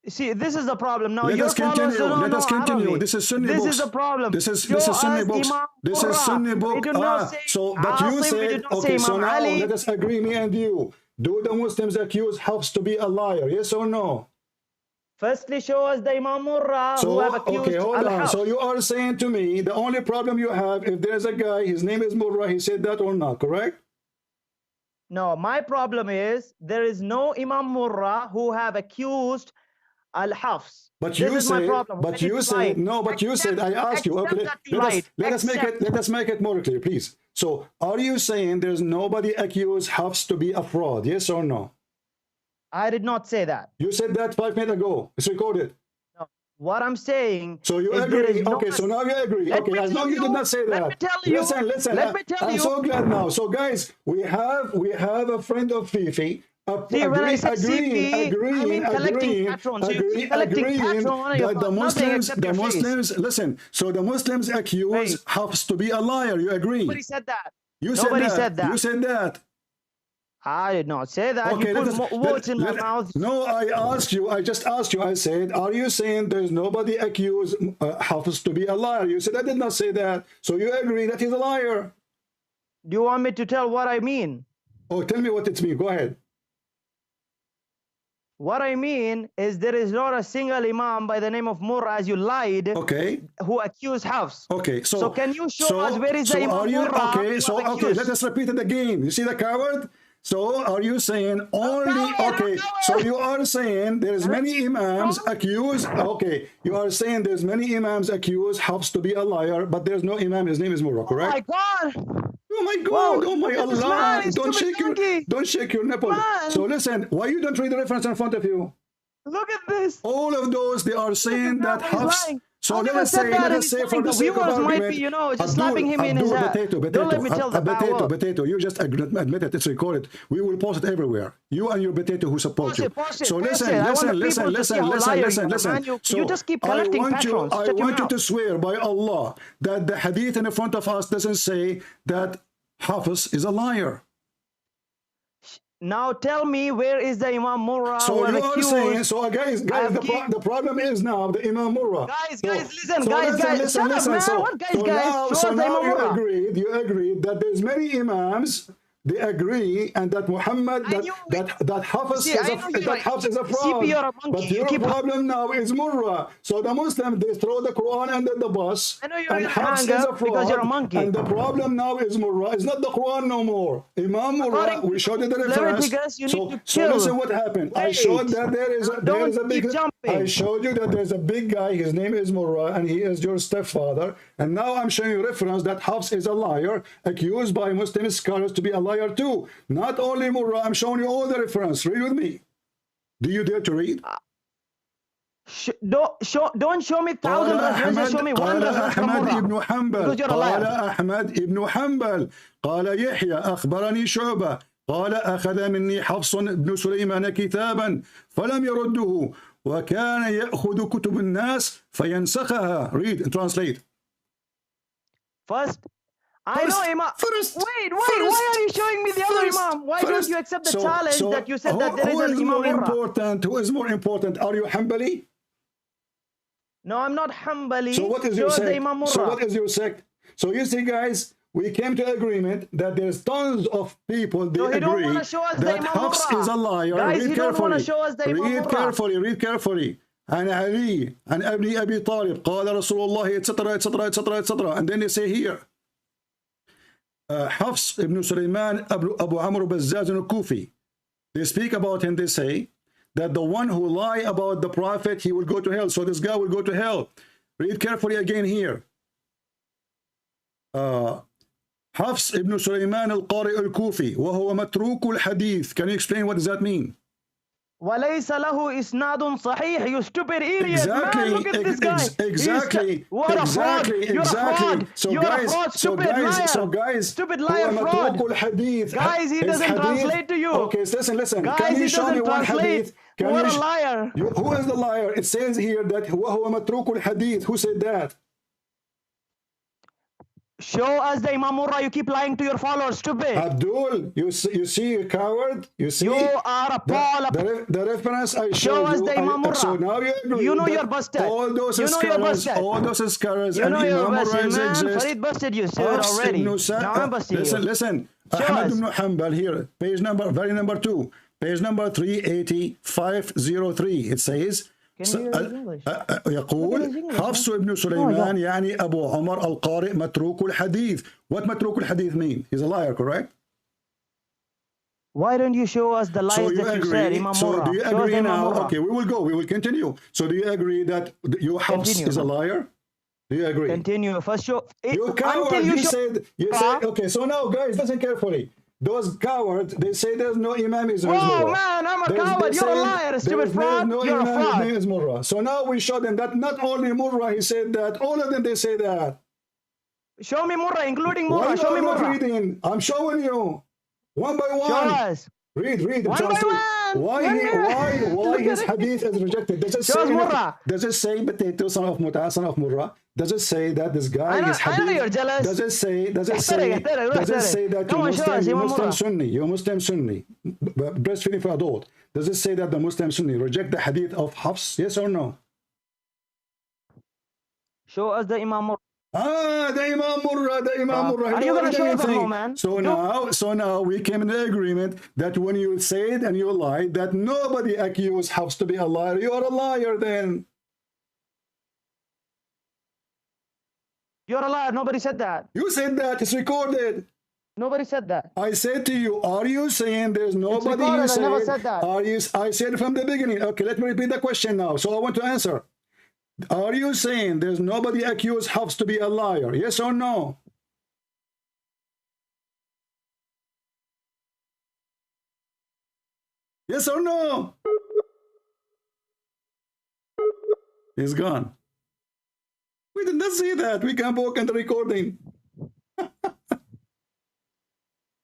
See, this is the problem. Now let us continue. This is Sunni books. This is the problem. This is Sunni books. This is Sunni book. But you said, okay, so now let us agree, me and you. Do the Muslims accuse Hafs to be a liar? Yes or no? Firstly, show us the Imam Murrah who have accused hold on. So you are saying to me, the only problem you have, if there's a guy, his name is Murrah, he said that or not, correct? No, my problem is, there is no Imam Murrah who have accused Al-Hafs. But you said, I asked you, okay, let us make it more clear, please. So, are you saying there's nobody accused Hafs to be a fraud, yes or no? I did not say that. You said that 5 minutes ago. It's recorded. No. What I'm saying. So you agree? Okay, so now you agree. Okay, as long as you did not say that. Let me tell you. Listen. Let me tell you. I'm so glad now. So guys, we have a friend of Fifi, See, when I said CP, I mean collecting patrons. That the Muslims, listen, so the Muslims accuse Hafs to be a liar. You agree? Nobody said that. You Nobody said that. You said that. I did not say that. Okay, you put words in my mouth. No, I just asked you, I said, are you saying there's nobody accused Hafs to be a liar? You said, I did not say that. So you agree that he's a liar. Do you want me to tell what I mean? Oh, tell me what it means. Go ahead. What I mean is there is not a single imam by the name of Murrah, as you lied, who accused Hafs. Okay, so can you show us where is the Imam Murrah? Okay, let us repeat it again. You see the coward? So are you saying only, so you are saying there's many imams accused, you are saying there's many imams accused Hafs to be a liar, but there's no imam, his name is Murrah, correct? Oh my God! Oh my God, oh my Allah, don't shake your nipple. So listen, why you don't read the reference in front of you? Look at this. All of those, they are saying that Hafs. So let us say for the sake of argument, might be, just slapping him in his head. Don't let me tell the potato, you just admit it, it's recorded. We will post it everywhere. You and your potato who support you. So listen. You just keep collecting patrons. I want you to swear by Allah that the hadith in front of us doesn't say that Hafs is a liar. Now tell me, where is the Imam Murrah? So you are saying, so guys, the problem is now the Imam Murrah. Guys, listen, guys, shut up, man. So now you agreed that there's many imams. They agree, and that Muhammad, that Hafs is a fraud. But your problem now is Murrah. So the Muslims, they throw the Quran under the bus, and Hafs is a fraud. Because you're a monkey. And the problem now is Murrah. It's not the Quran no more. Imam Murrah, we showed you the reference. So listen what happened. I showed that there is a big. I showed you that there's a big guy. His name is Murrah, and he is your stepfather. And now I'm showing you reference that Hafs is a liar, accused by Muslim scholars to be a liar too. Not only Murrah, I'm showing you all the reference. Read with me. Do you dare to read? Don't show me thousand references. Show me one reference from Murrah. Because you're a liar. قال أحمد بن حنبل قال يحيى أخبرني شعبة قال أخذ مني حفص بن سليمان كتابا فلم يرده وكان يأخذ كتب الناس فينسخها. Read and translate. First, I know Imam. Wait, why are you showing me the other Imam? Why don't you accept the challenge that you said that there is an Imam Murrah? Who is more important? Are you Hanbali? No, I'm not Hanbali. So what is your sect? So what is your sect? So you see, guys, we came to agreement that there's tons of people they agree that Hafs is a liar. Guys, read carefully. Read carefully. And Ali and Abi Talib قال رسول الله etc. And then they say here Hafs ibn Sulaiman Abu Amr Bazzaz al-Kufi, they speak about him. They say that the one who lie about the prophet, he will go to hell. So this guy will go to hell. Read carefully again here. Hafs ibn Sulaiman al-Qari al-Kufi وهو متروك الحديث. Can you explain what does that mean? وَلَيْسَ لَهُ إِسْنَادٌ صَحِيحٌ. You stupid idiot, man, look at this guy. Exactly. What a fraud. You're a fraud. You're a fraud, stupid liar fraud. Guys, he doesn't translate to you. Okay, listen. Guys, can you show me one hadith? What a liar. Who is the liar? It says here that وهو متروك الحديث. Who said that? Show us the Imam Murrah. You keep lying to your followers, stupid. Abdul, you see, you coward. You see. You are a Paul. The reference I showed Show us the Imam Murrah. So now you agree. You know you're busted. All those scholars, you know you're busted, man. Farid busted you, sir, already. Now I'm busting you. Listen. Ahmad ibn Hanbal here, page number, very number 2, page number 38503. It says. يقول حفص بن سليمان يعني أبو عمر القارئ متروك الحديث. What متروك الحديث mean? He's a liar, correct? Why don't you show us the lies that you said, Imam Murrah? So do you agree now? Okay, we will continue. So do you agree that your Hafs is a liar? Do you agree? Continue. First show. You coward, you said, okay, so now guys, listen carefully. Those cowards, they say there's no Imamism. Oh man, I'm a coward. You're a liar, stupid fraud. You're a fraud. His name is Murrah. So now we show them that not only Murrah, he said that, all of them they say that. Show me Murrah, including Murrah. Show me Murrah. Reading? I'm showing you. One by one. Show us. Read the One by translation. one. Why his hadith is rejected? Does it say does it say potato, son of Muta, son of Murrah? Does it say that this guy is hadith? I know you're jealous. Does it say that you Muslim Sunni breastfeeding for adult? Does it say that the Muslim Sunni reject the hadith of Hafs? Yes or no? Show us the Imam Murrah. The Imam Murrah. Are you going to show us no, man? So now we came in the agreement that when you said and you lied that nobody accused Hafs to be a liar, you are a liar then. You're a liar. Nobody said that. You said that. It's recorded. Nobody said that. I said to you, are you saying there's nobody? I never said that. I said from the beginning. Okay, let me repeat the question now. So I want to answer. Are you saying there's nobody accused Hafs to be a liar? Yes or no? Yes or no? He's gone. We did not see that. We can walk in the recording.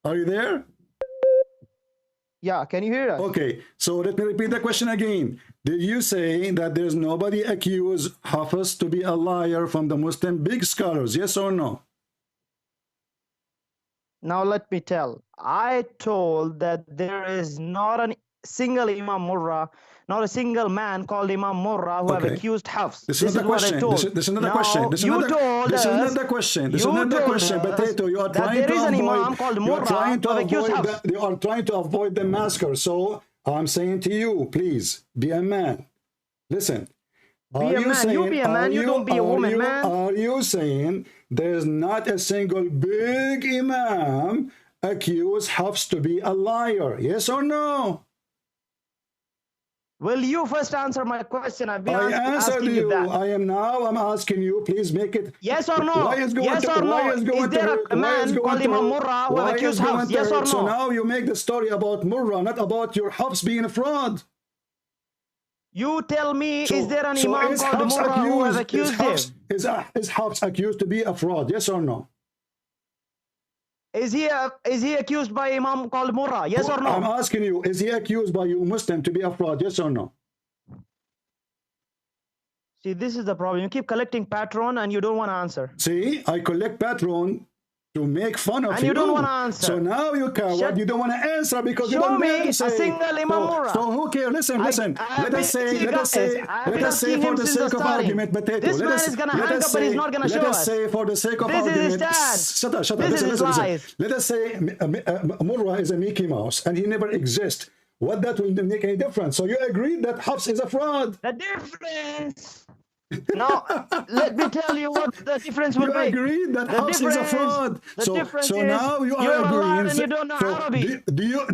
Are you there? Yeah, can you hear us? Okay, so let me repeat the question again. Did you say that there's nobody accused Hafiz to be a liar from the Muslim big scholars? Yes or no? Now let me tell. I told that there is not a single Imam Murrah, not a single man called Imam Murrah who have accused Hafs. This is what I told. This is another question. This is another question. This is another question. Potato, you are trying to avoid. You are trying to avoid the massacre. So I'm saying to you, please be a man. Listen. Be a man. You be a man. You don't be a woman, man. Are you saying there's not a single big Imam accused Hafs to be a liar? Yes or no? Will you first answer my question? I've been asking you that. I'm asking you, please make it. Yes or no? Is there a man called Imam Murrah who accused Hafs? Yes or no? So now you make the story about Murrah, not about your Hafs being a fraud. You tell me, is there an Imam called Murrah who has accused him? Is Hafs accused to be a fraud? Yes or no? Is he accused by Imam called Murrah? Yes or no? I'm asking you, is he accused by you Muslim to be a fraud? Yes or no? See, this is the problem. You keep collecting patron and you don't want to answer. See, I collect patron to make fun of you. And you don't want to answer. So now you coward, you don't want to answer because you don't dare to say. Show me a single Imam Murrah. So who cares? Listen. Let us say for the sake of argument, Potato. This man is going to hang up and he's not going to show us. Let us say for the sake of argument. Shut up. Listen. Let us say Murrah is a Mickey Mouse and he never exists. What that will make any difference? So you agree that Hafs is a fraud? The difference. Now, let me tell you what the difference will be. You agree that Hafs is a fraud. The difference so is now you are agreeing. And you don't know Arabic. Do you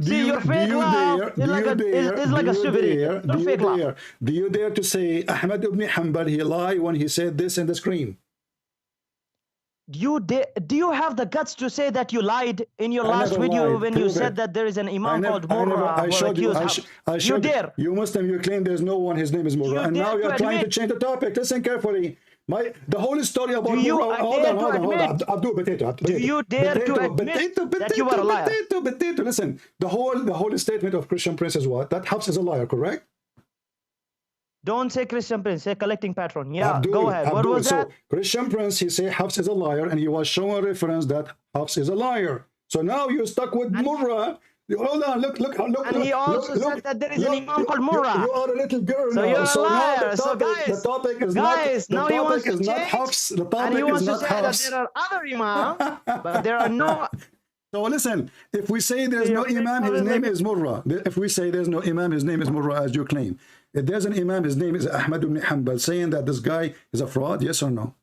dare to say Ahmad ibn Hanbal, he lied when he said this in the screen? Do you have the guts to say that you lied in your last video when you said that there is an Imam called Murrah? I showed you. You dare. You Muslim, you claim there's no one, his name is Murrah. And now you're trying to change the topic. Listen carefully. The whole story about Murrah. Hold on. Abdul, Potato. Do you dare to admit that you are a liar? Potato. Listen. The whole statement of Christian Prince is what? That Hafs is a liar, correct? Don't say Christian Prince, say collecting patron. Yeah, go ahead. What was that? So Christian Prince, he said Hafs is a liar, and he was showing a reference that Hafs is a liar. So now you're stuck with Murrah. Hold on, look. And he also said that there is an Imam called Murrah. You are a little girl so now. You're a liar. The topic is not Hafs. The topic is not Hafs. There are other Imams, but there are no. So listen, if we say there's no Imam, his name is Murrah. If we say there's no Imam, his name is Murrah, as you claim. If there's an Imam, his name is Ahmad ibn Hanbal, saying that this guy is a fraud, yes or no?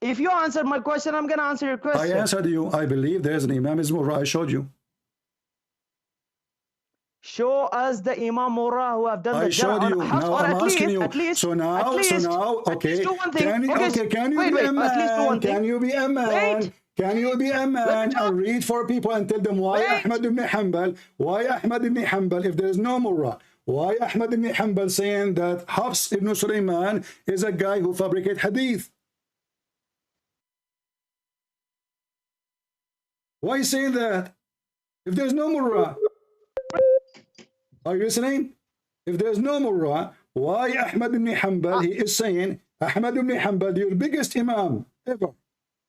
If you answered my question, I'm going to answer your question. I answered you. I believe there's an Imam is Murrah. I showed you. Show us the Imam Murrah who have done the job. I showed you. Now I'm asking you. So now, okay. Can you be a man? Can you be a man? Can you be a man and read for people and tell them why Ahmad ibn Hanbal, if there is no Murrah, why Ahmad ibn Hanbal saying that Hafs ibn Sulaiman is a guy who fabricates hadith? Why saying that? If there's no Murrah, are you listening? If there's no Murrah, why Ahmad ibn Hanbal, he is saying, Ahmad ibn Hanbal, your biggest Imam ever,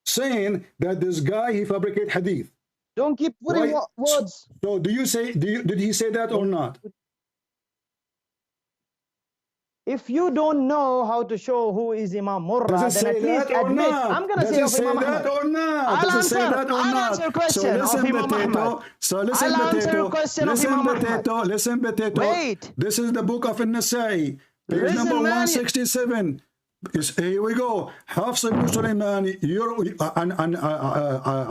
saying that this guy, he fabricate hadith. Don't keep putting words. So do you say, did he say that or not? If you don't know how to show who is Imam Murrah, then at least admit. I'm going to say Imam Ahmad. I'll answer your question of Imam Ahmad. So listen, listen, potato. Wait. This is the book of An-Nasa'i, page number 167. Here we go. Hafs ibn Sulaiman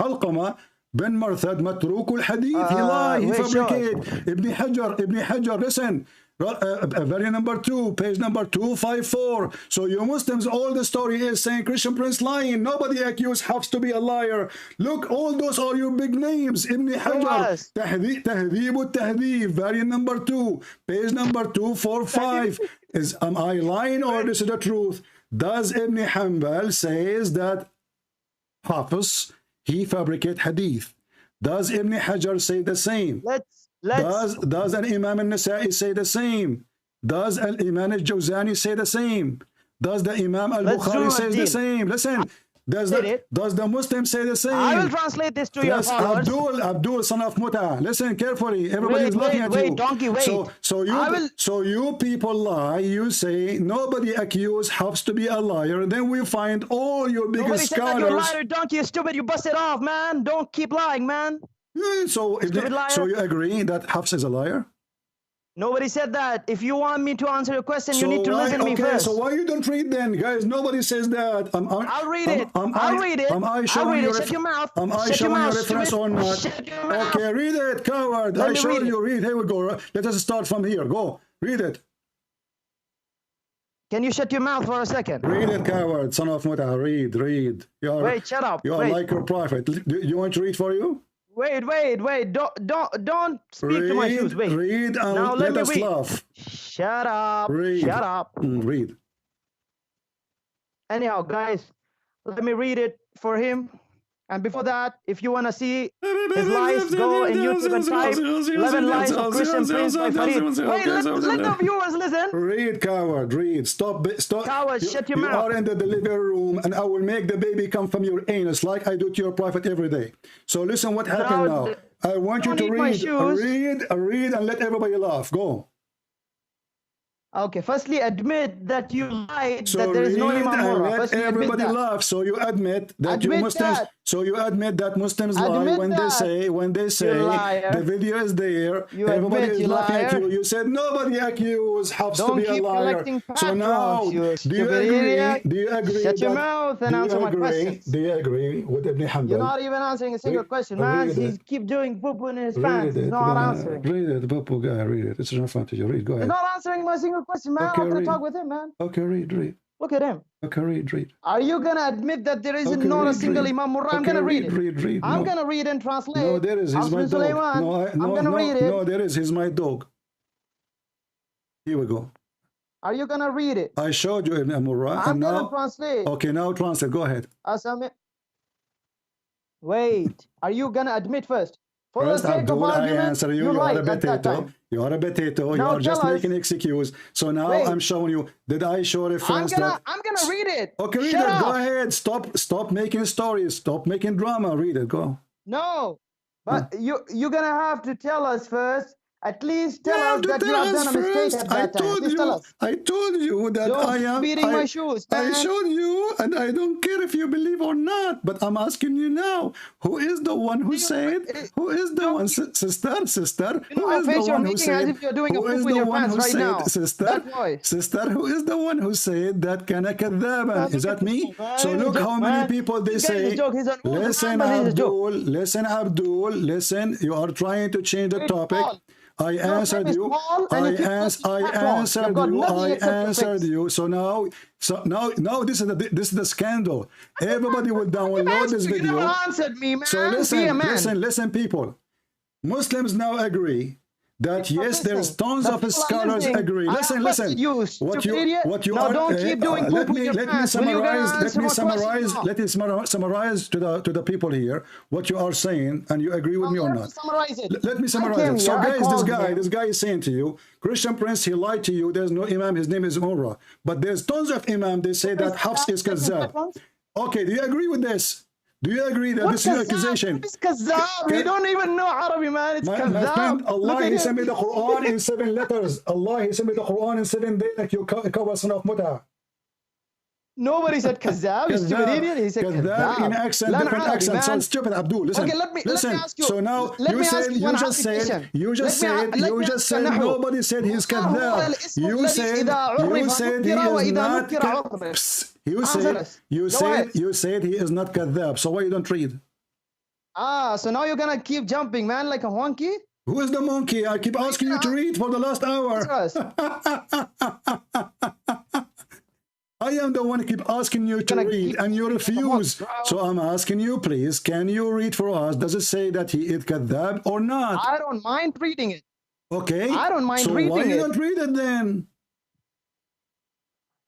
Alqama bin Marthad matruk al-hadith. He lied, he fabricated. Ibn Hajar, listen. Very number 2, page number 254. So you Muslims, all the story is saying Christian Prince lying. Nobody accused Hafs to be a liar. Look, all those are your big names. Ibn Hajar, Tahdhib al-Tahdhib, very number 2, page number 245. Am I lying or this is the truth? Does Ibn Hanbal says that Hafiz, he fabricate hadith? Does Ibn Hajar say the same? Does an Imam al-Nasa'i say the same? Does al-Imam al-Jawzani say the same? Does the Imam al-Bukhari say the same? Listen, does the Muslim say the same? I will translate this to your followers. Abdul, son of Muta. Listen carefully. Everybody is looking at you. Donkey, wait. So you people lie. You say nobody accused Hafs to be a liar. Then we find all your biggest scholars. Nobody said that you're a liar, donkey. You're stupid. You busted off, man. Don't keep lying, man. So you agree that Hafs is a liar? Nobody said that. If you want me to answer your question, you need to listen to me first. So why you don't read then, guys? Nobody says that. I'll read it. I'll read it. Am I showing you? Shut your mouth. Am I showing you reference or not? Okay, read it, coward. I showed you. Read. Here we go. Let us start from here. Go. Read it. Can you shut your mouth for a second? Read it, coward. Son of Muta. Read. Wait, shut up. You are like your prophet. Do you want to read for you? Wait. Don't speak to my shoes. Wait. Read and now let us laugh. Shut up. Read. Shut up. Read. Anyhow, guys, let me read it for him. And before that, if you want to see his lies, go in YouTube and type 11 lies of Christian Prince by Farid. Wait, let the viewers listen. Read, coward, read. Stop. Coward, shut your mouth. You are in the delivery room and I will make the baby come from your anus like I do to your prophet every day. So listen what happened now. I want you to read and let everybody laugh. Go. Okay, firstly, admit that you lied, that there is no Imam Murrah. Let everybody laugh. So you admit that you Muslims. So you admit that Muslims lie when they say the video is there. Everybody is laughing at you. You said nobody accused Hafs to be a liar. So now, do you agree? Shut your mouth and answer my questions. Do you agree with Ibn Hanbal? You're not even answering a single question, man. He keeps doing poo-poo in his pants. He's not answering. Read it, the poo-poo guy. Read it. It's in front of you. Read. Go ahead. He's not answering my single question, man. I'm gonna talk with him, man. Okay, read. Look at him. Okay, read. Are you gonna admit that there is not a single Imam Murrah? I'm gonna read it. Read. I'm gonna read and translate. No, there is. He's my dog. I'm gonna read it. No, there is. He's my dog. Here we go. Are you gonna read it? I showed you Imam Murrah. I'm gonna translate. Okay, now translate. Go ahead. Wait. Are you gonna admit first? For First, the sake of argument, I answer you. You are a potato. You are a potato. You are just making excuse. So now I'm showing you. Did I show reference that? I'm gonna read it. Okay, read it. Go ahead. Stop making stories. Stop making drama. Read it. Go. No, but you're gonna have to tell us first. At least tell us that you have done a mistake at that time. I told you that I am beating my shoes, man. I showed you, and I don't care if you believe or not. But I'm asking you now: who is the one who said? Who is the one, sister? Who is the one who said? Who is the one who said, sister? Who is the one who said that kana kadhaban? Is that me? So look how many people they say. Listen, Abdul. Listen. You are trying to change the topic. I answered you. I answered you. So now this is the scandal. Everybody will download this video. You answered me, man. So listen, people. Muslims now agree that yes, there's tons of scholars agree. Listen. What you now are. Don't keep doing let me summarize. Let me summarize to the people here what you are saying, and you agree with me or not. Summarize it. Let me summarize it. So, guys, this guy is saying to you, Christian Prince, he lied to you. There's no imam. His name is Murrah. But there's tons of imam. They say that Hafs is kazzab. Okay, do you agree with this? Do you agree that this is an accusation? It's kazzab. We don't even know Arabic, man. It's kazzab. My friend, Allah, He sent me the Quran in 7 letters. Allah, He sent me the Quran in 7 days like you cover son of Mut'ah. Nobody said kazzab. You stupid idiot. He said kazzab. In accent, different accent. So stupid, Abdul. Listen. Okay, let me ask you. So now you just said nobody said he's kazzab. You said he is not. You said he is not kazzab. So why you don't read? So now you're gonna keep jumping, man, like a monkey. Who is the monkey? I keep asking you to read for the last hour. I am the one who keep asking you to read, and you refuse. So I'm asking you, please, can you read for us? Does it say that he is kadhab or not? I don't mind reading it. Okay. I don't mind reading it. So why you don't read it then?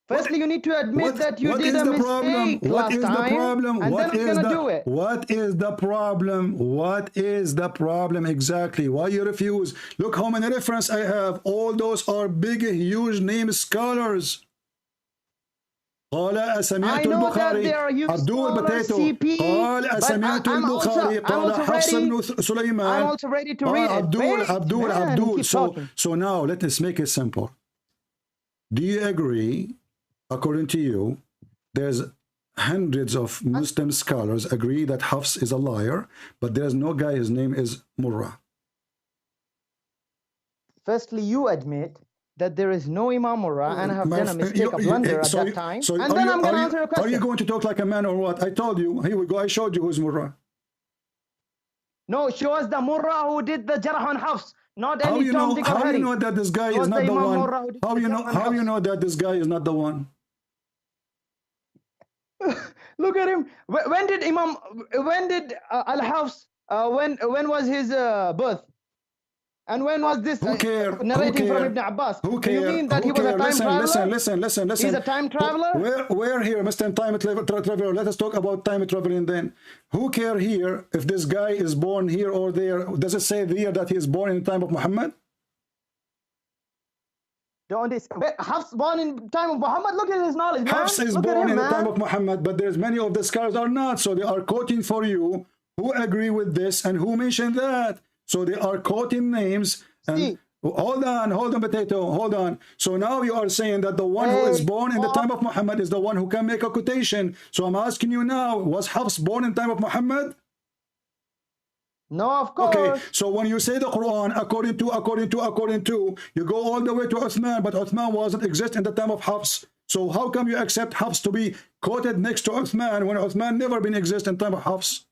Firstly, you need to admit that you did a mistake last time. And then we're gonna do it. What is the problem? What is the problem exactly? Why you refuse? Look how many references I have. All those are big, huge name scholars. قال سمعت البخاري عبد البتيتو قال سمعت البخاري قال حفص بن سليمان I'm also ready to read Abdul. So now let's make it simple. Do you agree, according to you, there's hundreds of Muslim scholars agree that Hafs is a liar, but there's no guy, his name is Murrah? Firstly, you admit that there is no Imam Murrah, and I have done a mistake, a blunder at that time. And then I'm going to answer your question. Are you going to talk like a man or what? I told you. Here we go. I showed you who's Murrah. No, show us the Murrah who did the Jarh and Hafs, not any Tom, Dick, or Harry. How do you know that this guy is not the one? How you know that this guy is not the one? Look at him. When did Al-Hafs, when was his birth? And when was this narrating from Ibn Abbas? Who cares? Do you mean that he was a time traveler? Listen. He's a time traveler? Where here, Mr. Time Traveler? Let us talk about time traveling then. Who cares here if this guy is born here or there? Does it say there that he is born in the time of Muhammad? Hafs born in time of Muhammad? Look at his knowledge, man. Hafs is born in the time of Muhammad, but there's many of the scholars are not. So they are quoting for you who agree with this and who mentioned that. So they are quoting names. And hold on, Potato, hold on. So now you are saying that the one who is born in the time of Muhammad is the one who can make a quotation. So I'm asking you now, was Hafs born in the time of Muhammad? No, of course. Okay, so when you say the Quran, according to, you go all the way to Uthman, but Uthman wasn't exist in the time of Hafs. So how come you accept Hafs to be quoted next to Uthman when Uthman never been exist in the time of Hafs?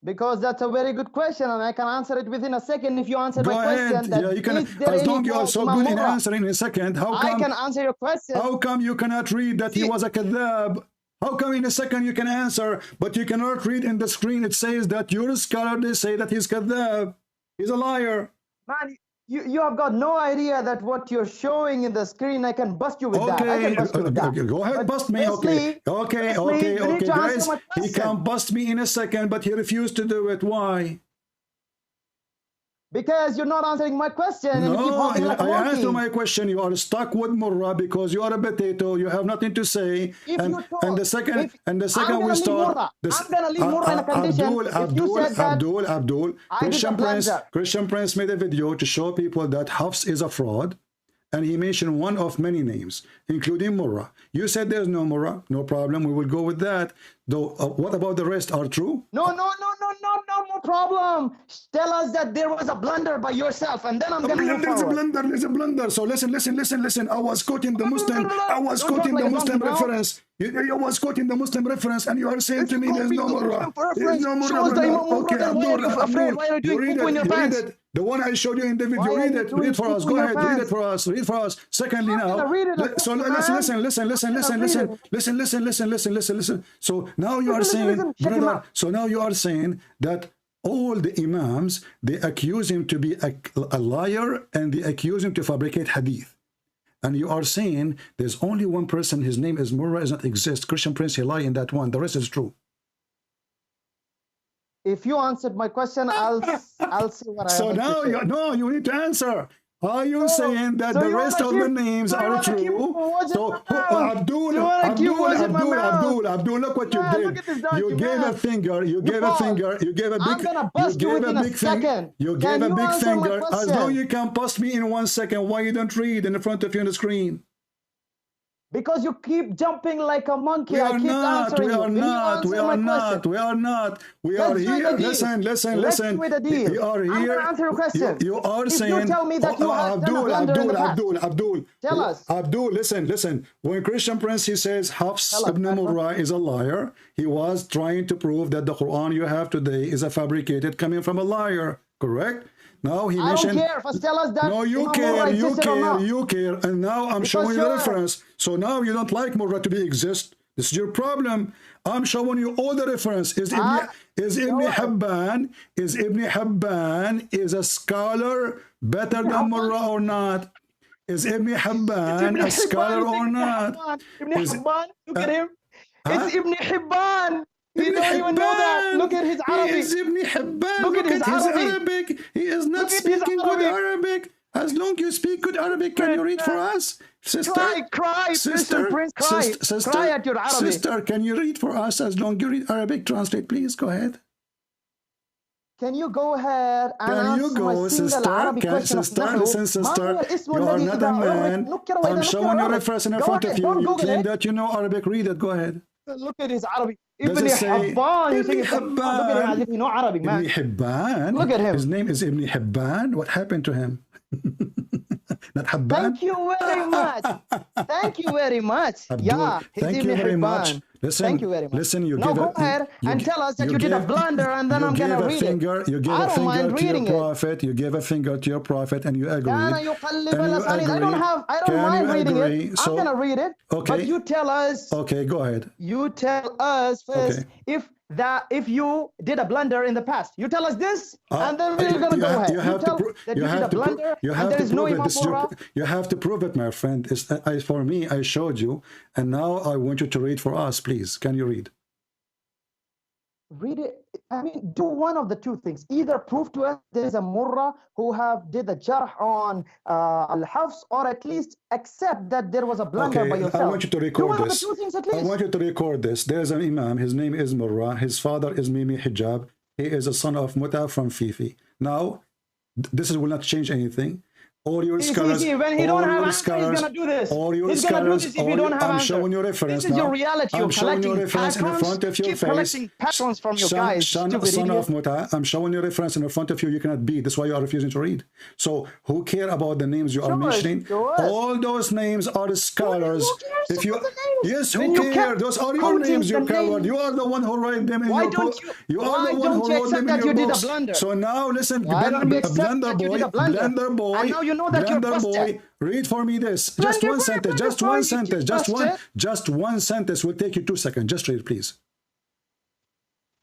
Because that's a very good question, and I can answer it within a second if you answer my question. Yeah, you can. As long as you are so good in answering in a second, how come? I can answer your question. How come you cannot read that he was a kadhab? How come in a second you can answer, but you cannot read in the screen? It says that your scholar, they say that he's kadhab. He's a liar. Man, you have got no idea that what you're showing in the screen, I can bust you with that. I can bust you with that. Go ahead, bust me. Okay, guys. He can bust me in a second, but he refused to do it. Why? Because you're not answering my question. And you keep talking like I answered my question. You are stuck with Murrah because you are a potato. You have nothing to say. And the second we start, I'm gonna leave Murrah in a condition. Abdul. Christian Prince made a video to show people that Hafs is a fraud, and he mentioned one of many names, including Murrah. You said there's no Murrah. No problem. We will go with that. Though, what about the rest? Are true? No problem. Tell us that there was a blunder by yourself, and then I'm going to move forward. There's a blunder. So listen. I was quoting the Muslim. I was quoting the Muslim reference. I was quoting the Muslim reference, and you are saying to me there's no Murrah. There's no Murrah. Okay, Abdul, you read it. The one I showed you in the video. Read it. Read for us. Go ahead. Read it for us. Read for us. Secondly, now. So listen. So now you are saying, brother. So now you are saying that all the imams, they accuse him to be a liar, and they accuse him to fabricate hadith. And you are saying there's only one person, his name is Murrah, does not exist. Christian Prince, he lied in that one. The rest is true. If you answered my question, I'll see what I So now you need to answer. Are you saying that the rest of the names are true? So Abdul, look what you did. You gave a finger, you gave a finger, you gave a big finger. You gave a big finger. As though you can bust me in 1 second. Why you don't read in front of you on the screen? Because you keep jumping like a monkey. We are not here. Listen. We are here. I'm going to answer your question. You are saying. You tell me that you have Abdul. Tell us. Abdul, listen. When Christian Prince, he says Hafs ibn Murrah is a liar, he was trying to prove that the Quran you have today is a fabricated coming from a liar. Correct? Now he mentioned. I don't care. First tell us that. No, you care. And now I'm showing you the reference. So now you don't like Murrah to be exist. This is your problem. I'm showing you all the reference. Is Ibn Hibban is a scholar better than Murrah or not? Is Ibn Hibban a scholar or not? Ibn Hibban, look at him. It's Ibn Hibban. You don't even know that. Look at his Arabic. He is Ibn Hibban. Look at his Arabic. He is not speaking good Arabic. As long as you speak good Arabic, can you read for us? Sister, cry, sister, Prince, cry. Sister, cry at your Arabic. Sister, can you read for us as long as you read Arabic? Translate, please. Go ahead. Can you go ahead and answer my single Arabic question? Listen, sister, you are not a man. I'm showing you a reference in front of you. You claim that you know Arabic. Read it. Go ahead. Look at his Arabic. Ibn Hibban. Ibn Hibban. Look at him as if you know Arabic, man. Ibn Hibban. Look at him. His name is Ibn Hibban. What happened to him? Not Hibban. Thank you very much. Thank you very much. Abdul, yeah, thank you very much. Listen, thank you very much. Listen, go ahead and tell us that you did a blunder, and then I'm going to read it. You gave a finger to your prophet. You gave a finger to your prophet, and you agreed. I don't mind reading it. I'm going to read it. Okay. But you tell us. Okay, go ahead. You tell us first if you did a blunder in the past. You tell us this, and then we're going to go ahead. You have to prove that you did a blunder, and there is no Imam Murrah. You have to prove it, my friend. For me, I showed you, and now I want you to read for us, please. Can you read? Read it. I mean, do one of the two things. Either prove to us there is a Murrah who did the jarh on al-Hafs, or at least accept that there was a blunder by yourself. I want you to record this. Do one of the two things at least. I want you to record this. There's an Imam. His name is Murrah. His father is Mimi Hijab. He is a son of Muta from Fifi. Now, this will not change anything. All your scholars, when he don't have answer, he's gonna do this. All your he's scholars, gonna do this if you don't have I'm showing you reference now. This is your reality. I'm showing you reference in front of your face. Collecting patterns from your guys. Son of Muta, I'm showing you reference in front of you. You cannot beat. That's why you are refusing to read. So who care about the names you are mentioning? All those names are scholars. If you who care? Those are your names, you coward. You are the one who write them in your book. You are the one who wrote them in your books. So now listen, blender boy. And now you know that you're busted. Read for me this. Just one sentence. Just one sentence. Just one sentence will take you 2 seconds. Just read, please.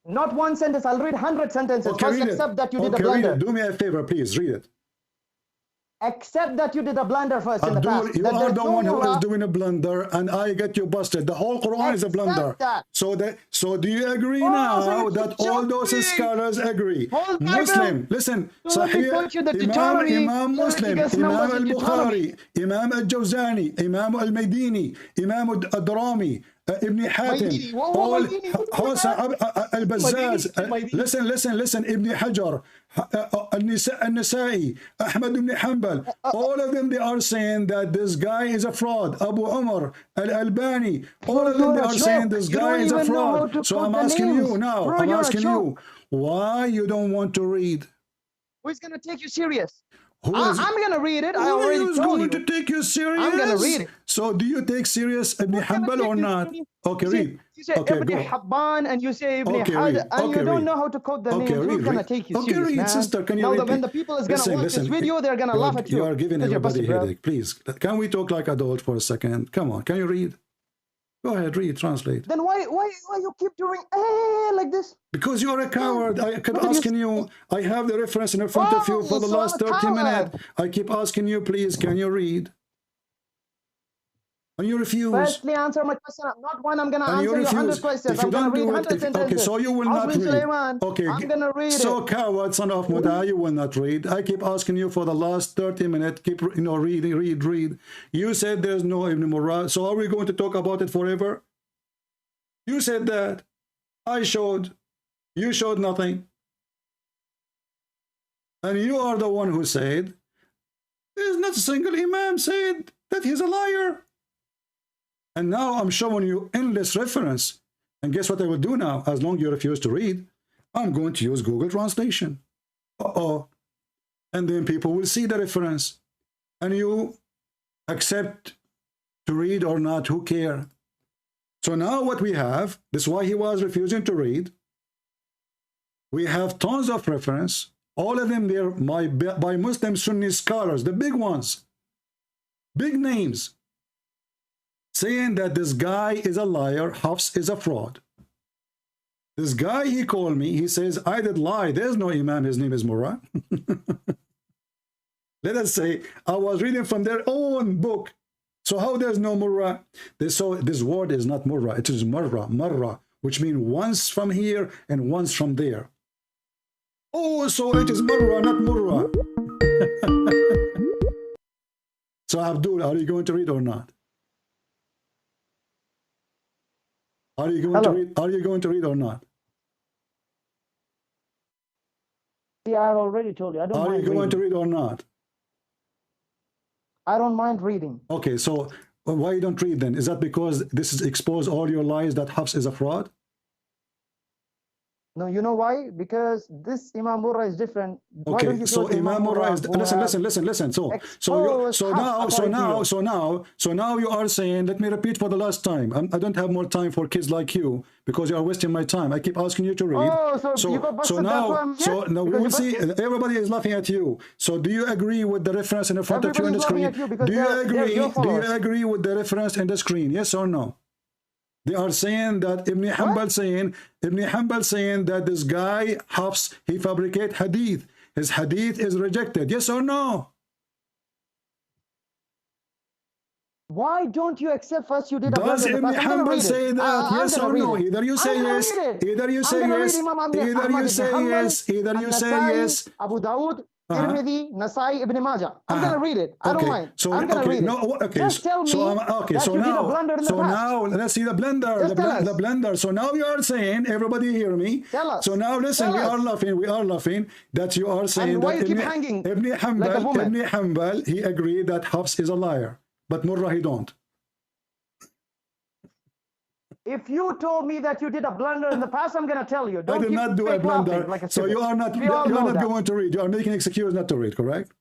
Not one sentence. I'll read 100 sentences. Okay, first, accept that you did a blunder. Read it. Do me a favor, please. Read it. Accept that you did a blunder first in the past. You are the one who is doing a blunder, and I get you busted. The whole Quran is a blunder. So do you agree now that all those scholars agree? Muslim, listen. Sahih, Imam Muslim, Imam al-Bukhari, Imam al-Jawzani, Imam al-Madini, Imam al-Adrami, Ibn Hatim, all al-Bazzaz, listen, Ibn Hajar, al-Nasa'i, Ahmad ibn Hanbal, all of them, they are saying that this guy is a fraud. Abu Umar, al-Albani, all of them, they are saying this guy is a fraud. So I'm asking you now, why you don't want to read? Who's going to take you serious? I'm going to read it. I already told you. Who's going to take you serious? I'm going to read it. So do you take serious Ibn Hanbal or not? Okay, read. You say Ibn Hibban and you say Ibn Had, and you don't know how to quote the names. Who's going to take you serious, read, sister. Can you read? When the people is going to watch this video, they're going to laugh at you. You are giving everybody a headache. Please, can we talk like adults for a second? Come on, can you read? Go ahead, read, translate. Then why you keep doing like this? Because you're a coward. I keep asking you. I have the reference in front of you for the last 30 minutes. I keep asking you, please, can you read? And you refuse. Firstly, answer my question. Not one. I'm gonna answer your 100 questions. I'm gonna read 100 sentences. Okay, so you will not read. Sulaiman, okay, I'm gonna read so coward, son of Muta, you will not read. I keep asking you for the last 30 minutes. Keep read. You said there's no Ibn Murrah. So are we going to talk about it forever? You said that. I showed. You showed nothing. And you are the one who said there's not a single Imam said that he's a liar. And now I'm showing you endless reference. And guess what I will do now? As long as you refuse to read, I'm going to use Google Translation. And then people will see the reference. And you accept to read or not, who care? So now what we have, this is why he was refusing to read. We have tons of reference. All of them there by Muslim Sunni scholars, the big ones. Big names. Saying that this guy is a liar, Hafs is a fraud. This guy, he called me, he says, I did lie, there's no Imam, his name is Murrah. Let us say, I was reading from their own book. So how there's no Murrah? So this word is not Murrah, it is Marra, which means once from here and once from there. Oh, so it is Marra, not Murrah. So Abdul, are you going to read or not? Are you going to read? Are you going to read or not? Yeah, I've already told you. I don't mind. Are you going to read or not? I don't mind reading. Okay, so why you don't read then? Is that because this is expose all your lies that Hafs is a fraud? No, you know why? Because this Imam Murrah is different. Okay, so Imam Murrah is listen. So now you are saying, let me repeat for the last time. I don't have more time for kids like you because you are wasting my time. I keep asking you to read. So now we will see. Everybody is laughing at you. So do you agree with the reference in front of you on the screen? Do you agree with the reference in the screen? Yes or no? They are saying that Ibn Hanbal saying that this guy Hafs, he fabricate hadith. His hadith is rejected. Yes or no? Why don't you accept first you did a Does Ibn Hanbal say that? Yes or no? Either you say yes. Either you say yes. Either you say yes. Either you say yes. Abu Dawud, Tirmidhi, Nasai, Ibn Majah. I'm gonna read it. I don't mind. So I'm gonna read it. Just tell me so now let's see the blender. The blender. So now you are saying, everybody hear me. Tell us. So now listen, we are laughing that you are saying that Ibn Hanbal, he agreed that Hafs is a liar, but Murrah he don't. If you told me that you did a blunder in the past, I'm going to tell you. I did not do a blunder. Like so you are not going to read. You are making excuse not to read, correct?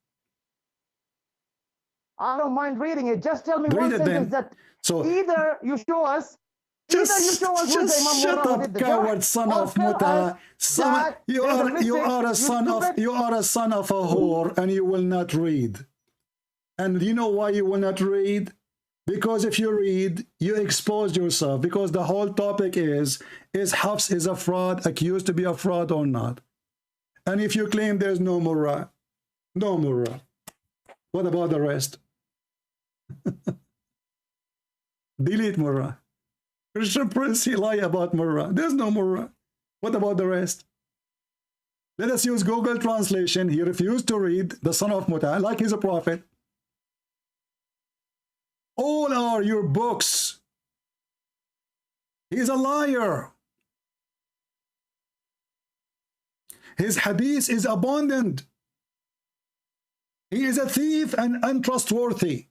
I don't mind reading it. Just tell me one sentence that either you show us. Just shut up, coward son of Muta. You are a son of a whore, and you will not read. And you know why you will not read? Because if you read, you expose yourself. Because the whole topic is Hafs is a fraud, accused to be a fraud or not? And if you claim there's no Murrah, what about the rest? Delete Murrah. Christian Prince, he lied about Murrah. There's no Murrah. What about the rest? Let us use Google Translation. He refused to read the son of Muta, like he's a prophet. All are your books. He's a liar. His hadith is abundant. He is a thief and untrustworthy.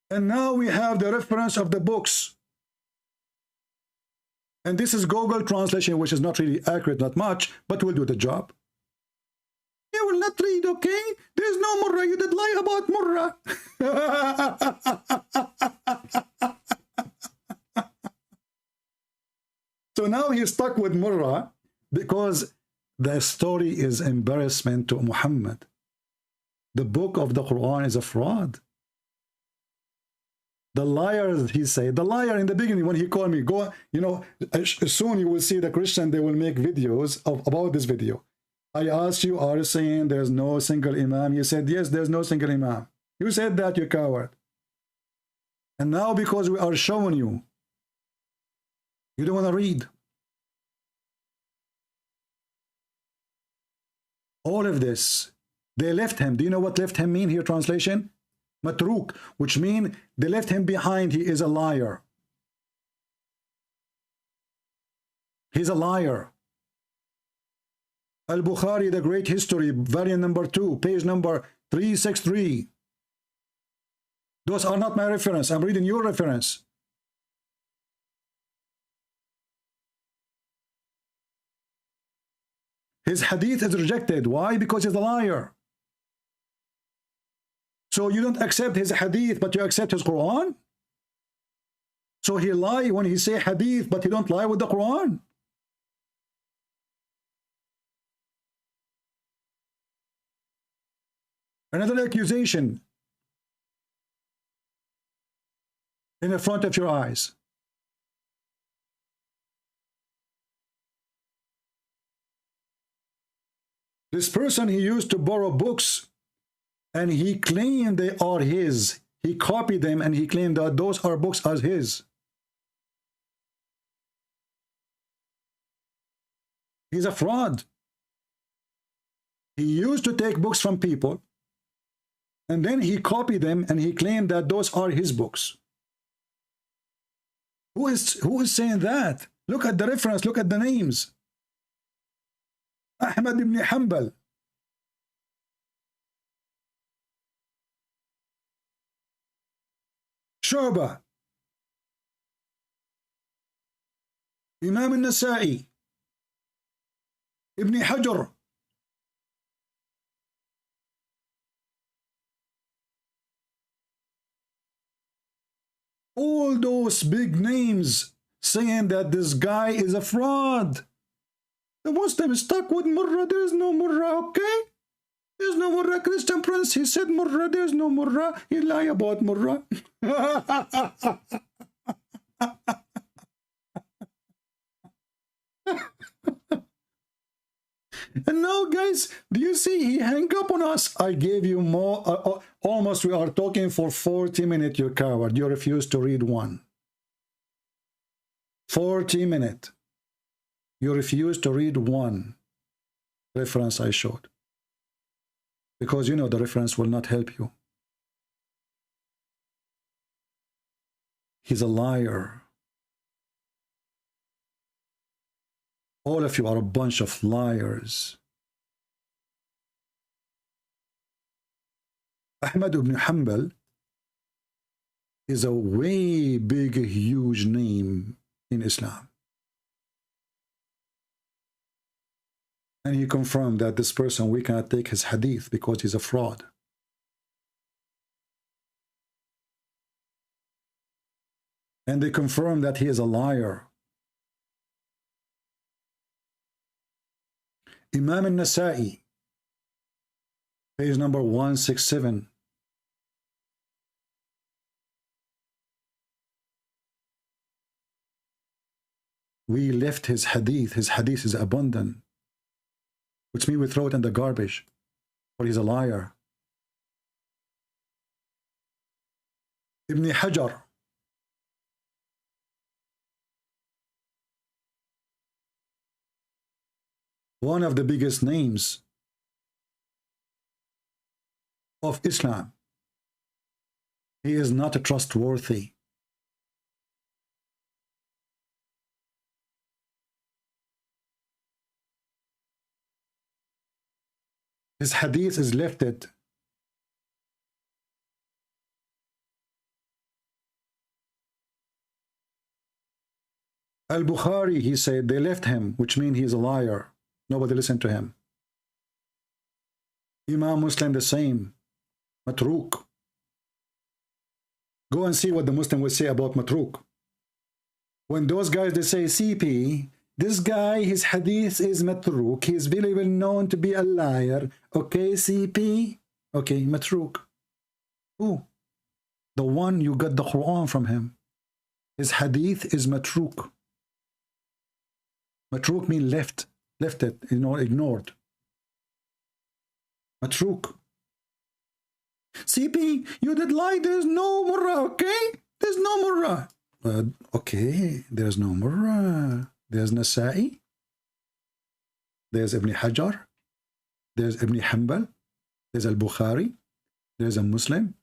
And now we have the reference of the books. And this is Google Translation, which is not really accurate, not much, but will do the job. You will not read, okay? There's no Murrah. You did lie about Murrah. So now he's stuck with Murrah because the story is embarrassment to Muhammad. the book of the Quran is a fraud. The liar, he said, the liar in the beginning when he called me, go, you know, soon you will see the Christian, they will make videos about this video. I asked you, are you saying there's no single imam? You said, yes, there's no single imam. You said that, you coward. And now because we are showing you, you don't want to read. All of this, they left him. Do you know what left him mean here, translation? Matruk, which means they left him behind. He is a liar. He's a liar. Al-Bukhari, the great history, variant number 2, page number 363. Those are not my reference. I'm reading your reference. His hadith is rejected. Why? Because he's a liar. So you don't accept his hadith, but you accept his Quran? So he lie when he say hadith, but he don't lie with the Quran? Another accusation in the front of your eyes. This person, he used to borrow books and he claimed they are his. He copied them and he claimed that those are books as his. He's a fraud. He used to take books from people and then he copied them and he claimed that those are his books. Who is saying that? Look at the reference, look at the names. Ahmad ibn Hanbal. Shu'bah. Imam al-Nasa'i. Ibn Hajar. All those big names saying that this guy is a fraud. The Muslim is stuck with Murrah. There is no Murrah, okay? There's no Murrah. Christian Prince, he said Murrah. There's no Murrah. He lied about Murrah. And now, guys, do you see he hung up on us? I gave you more. Almost we are talking for 40 minutes, you coward. You refuse to read one. 40 minutes. You refuse to read one reference I showed. Because you know the reference will not help you. He's a liar. All of you are a bunch of liars. Ahmad ibn Hanbal is a way big, huge name in Islam. And he confirmed that this person, we cannot take his hadith because he's a fraud. And they confirmed that he is a liar. Imam al-Nasa'i, page number 167. We left his hadith. His hadith is abundant, which means we throw it in the garbage, or he's a liar. Ibn Hajar, one of the biggest names of Islam. He is not trustworthy. His hadith is lifted. Al-Bukhari, he said, they left him, which means he's a liar. Nobody listened to him. Imam Muslim the same. Matruk. Go and see what the Muslim will say about Matruk. When those guys, they say, CP, this guy, his hadith is Matruk. He's very well known to be a liar. Okay, CP? Okay, matruk. Who? The one you got the Quran from him. His hadith is matruk. Matruk means left it, you know, ignored. Matruk. CP, you did lie, there's no murrah, okay? There's no murrah. Okay, there's no murrah. There's Nasa'i. There's Ibn Hajar. There's Ibn Hanbal. There's Al-Bukhari. There's a Muslim.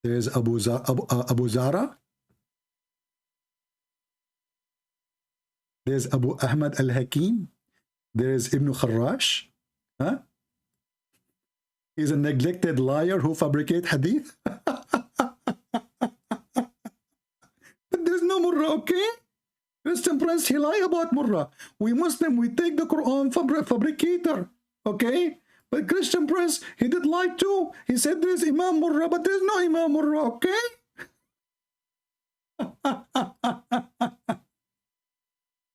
There's Abu Zara. There's Abu Ahmad Al-Hakim. There's Ibn Kharrash. Huh? He's a neglected liar who fabricates hadith. But there's no murrah, okay? Christian Prince, he lie about murrah. We Muslim, we take the Quran fabricator, okay? But Christian Prince, he did lie too. He said there's Imam Murrah, but there's no Imam Murrah, okay?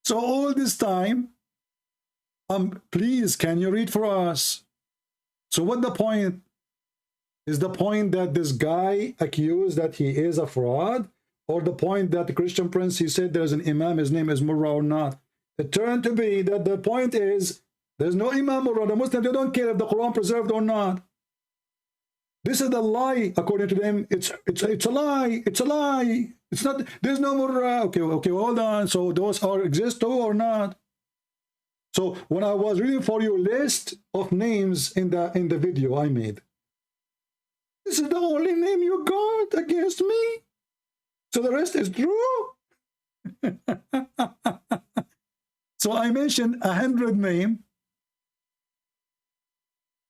So all this time, please, can you read for us? So what the point? Is the point that this guy accused that he is a fraud? Or the point that the Christian Prince, he said there's an Imam, his name is Murrah or not? It turned to be that the point is, there's no Imam Murrah. The Muslims, they don't care if the Quran preserved or not. This is the lie, according to them. It's a lie. It's a lie. It's not, there's no Murrah. Okay, hold on. So those exist too or not? So when I was reading for you a list of names in the video I made, this is the only name you got against me. So the rest is true. So I mentioned 100 names.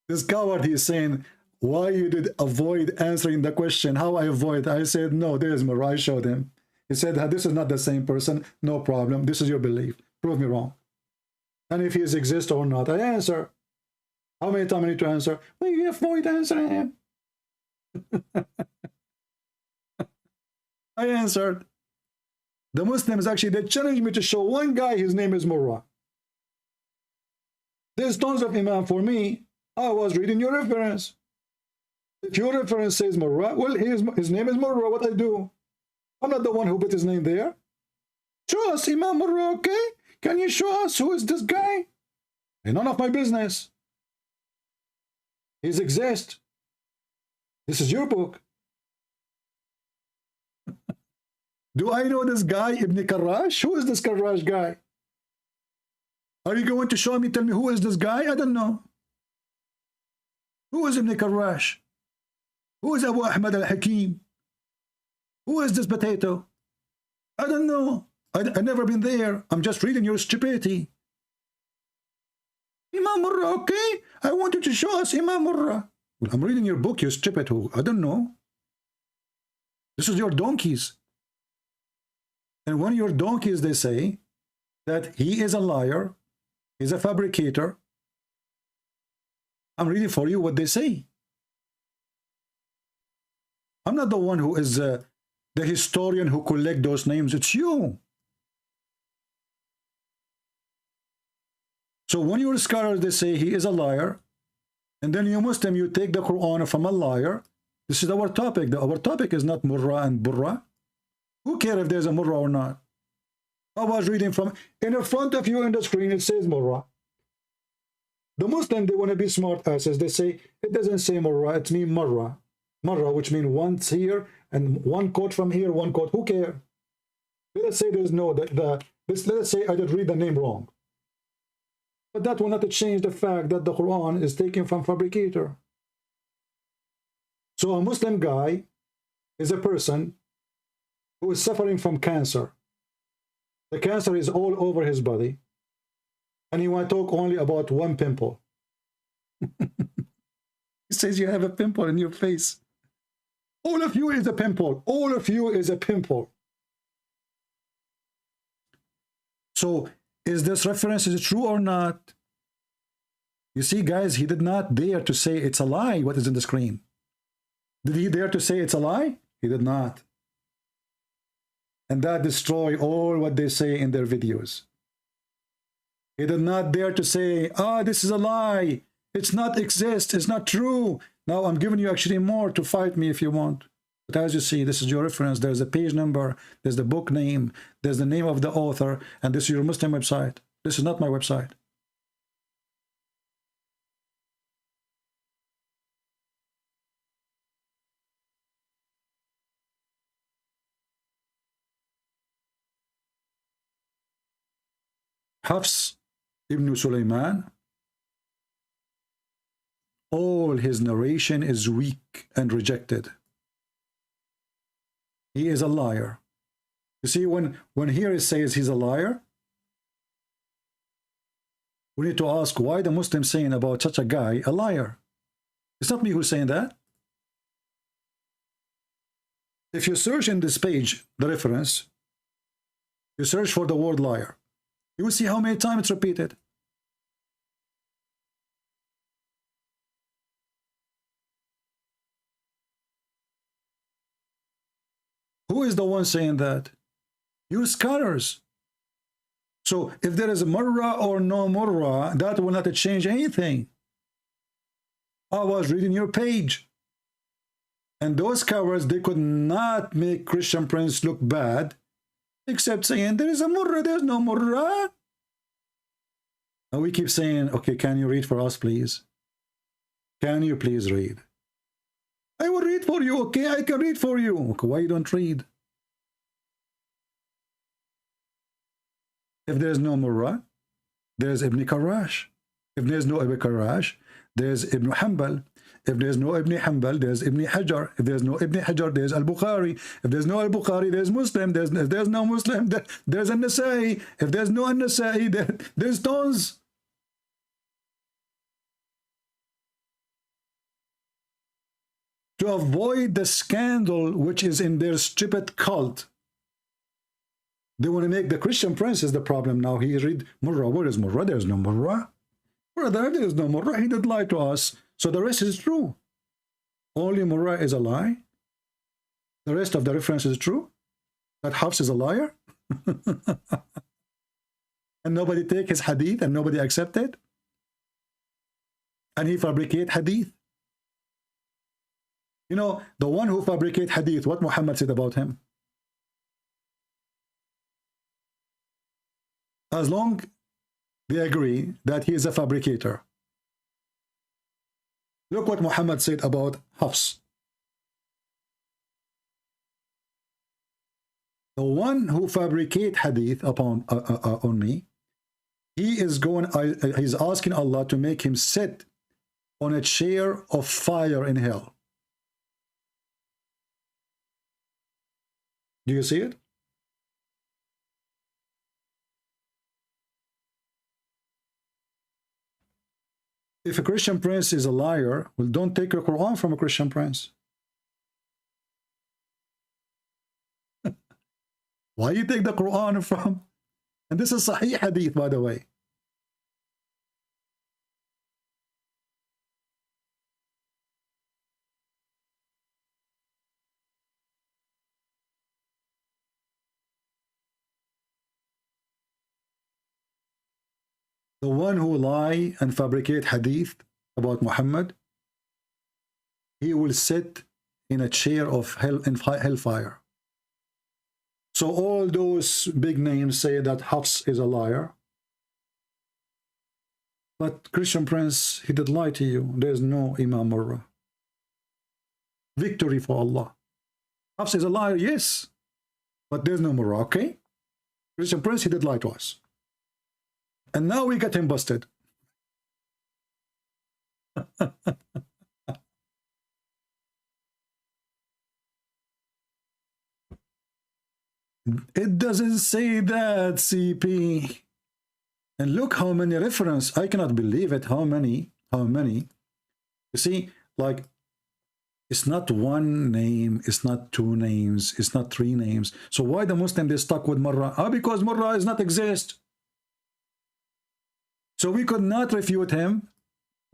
This coward, he's saying, why you did avoid answering the question? How I avoid? I said, no, there's Murrah. I showed him. He said, this is not the same person. No problem. This is your belief. Prove me wrong. And if he exists or not, I answer. How many times I need to answer? Well, you avoid answering him. I answered. The Muslims actually, they challenged me to show one guy, his name is Murrah. There's tons of Imam for me. I was reading your reference. If your reference says Murrah, well, his name is Murrah. What I do? I'm not the one who put his name there. Show us Imam Murrah, okay? Can you show us who is this guy? Hey, none of my business. He exists. This is your book. Do I know this guy, Ibn Kharrash? Who is this Kharrash guy? Are you going to show me, tell me who is this guy? I don't know. Who is Ibn Kharrash? Who is Abu Ahmad Al-Hakim? Who is this potato? I don't know. I've never been there. I'm just reading your stupidity. Imam Murrah, okay? I want you to show us Imam Murrah. Well, I'm reading your book, you stupid. Who? I don't know. This is your donkeys. And when your donkeys, they say that he is a liar, he's a fabricator. I'm reading for you what they say. I'm not the one who is the historian who collect those names. It's you. So when your scholars, they say he is a liar, and then you Muslim, you take the Quran from a liar. This is our topic. Our topic is not Murrah and Burrah. Who cares if there's a Murrah or not? I was reading from, in the front of you on the screen, it says Murrah. The Muslim, they want to be smart asses. They say, it doesn't say Murrah, it means Marrah. Marrah, which means once here, and one quote from here, one quote. Who cares? Let's say there's no, let's say I did read the name wrong. But that will not change the fact that the Quran is taken from fabricator. So a Muslim guy is a person who is suffering from cancer. The cancer is all over his body. And he want to talk only about one pimple. He says you have a pimple in your face. All of you is a pimple. All of you is a pimple. So is this reference, is it true or not? You see, guys, he did not dare to say it's a lie, what is in the screen. Did he dare to say it's a lie? He did not. And that destroy all what they say in their videos. He did not dare to say, this is a lie. It's not exist. It's not true. Now I'm giving you actually more to fight me if you want. But as you see, this is your reference. There's a page number, there's the book name, there's the name of the author, and this is your Muslim website. This is not my website. Hafs ibn Sulaiman, all his narration is weak and rejected. He is a liar. You see, when here it says he's a liar, we need to ask why the Muslims saying about such a guy a liar. It's not me who's saying that. If you search in this page, the reference, you search for the word liar, you will see how many times it's repeated. Who is the one saying that? You scholars. So if there is a murra or no murra, that will not change anything. I was reading your page, and those scholars, they could not make Christian Prince look bad, except saying there is a murra, there's no murra. And we keep saying, okay, can you read for us, please? Can you please read? I will read for you. Okay, I can read for you. Okay, why you don't read? If there's no Murrah, there's Ibn Karash. If there's no Ibn Karash, there's Ibn Hanbal. If there's no Ibn Hanbal, there's Ibn Hajar. If there's no Ibn Hajar, there's Al-Bukhari. If there's no Al-Bukhari, there's Muslim. If there's no Muslim, there's An-Nasa'i. If there's no An-Nasa'i, there's tons. To avoid the scandal which is in their stupid cult, they want to make the Christian Prince is the problem now. He read Murrah. Where is Murrah? There's no Murrah. Brother, there is no Murrah. He did lie to us. So the rest is true. Only Murrah is a lie. The rest of the reference is true. That Hafs is a liar. And nobody take his hadith and nobody accept it. And he fabricate hadith. You know, the one who fabricate hadith, what Muhammad said about him? As long they agree that he is a fabricator. Look what Muhammad said about Hafs. The one who fabricate hadith upon on me, he is he's asking Allah to make him sit on a chair of fire in hell. Do you see it? If a Christian prince is a liar, well, don't take a Quran from a Christian prince. Why you take the Quran from? And this is Sahih Hadith, by the way. The one who lie and fabricate hadith about Muhammad, he will sit in a chair of hellfire. So all those big names say that Hafs is a liar. But Christian Prince, he did lie to you. There's no Imam Murrah. Victory for Allah. Hafs is a liar, yes. But there's no Murrah, okay? Christian Prince, he did lie to us. And now we got him busted. It doesn't say that, CP. And look how many references. I cannot believe it. How many? You see, like, it's not one name, it's not two names, it's not three names. So why the Muslim, they stuck with Murrah? Because Murrah does not exist. So we could not refute him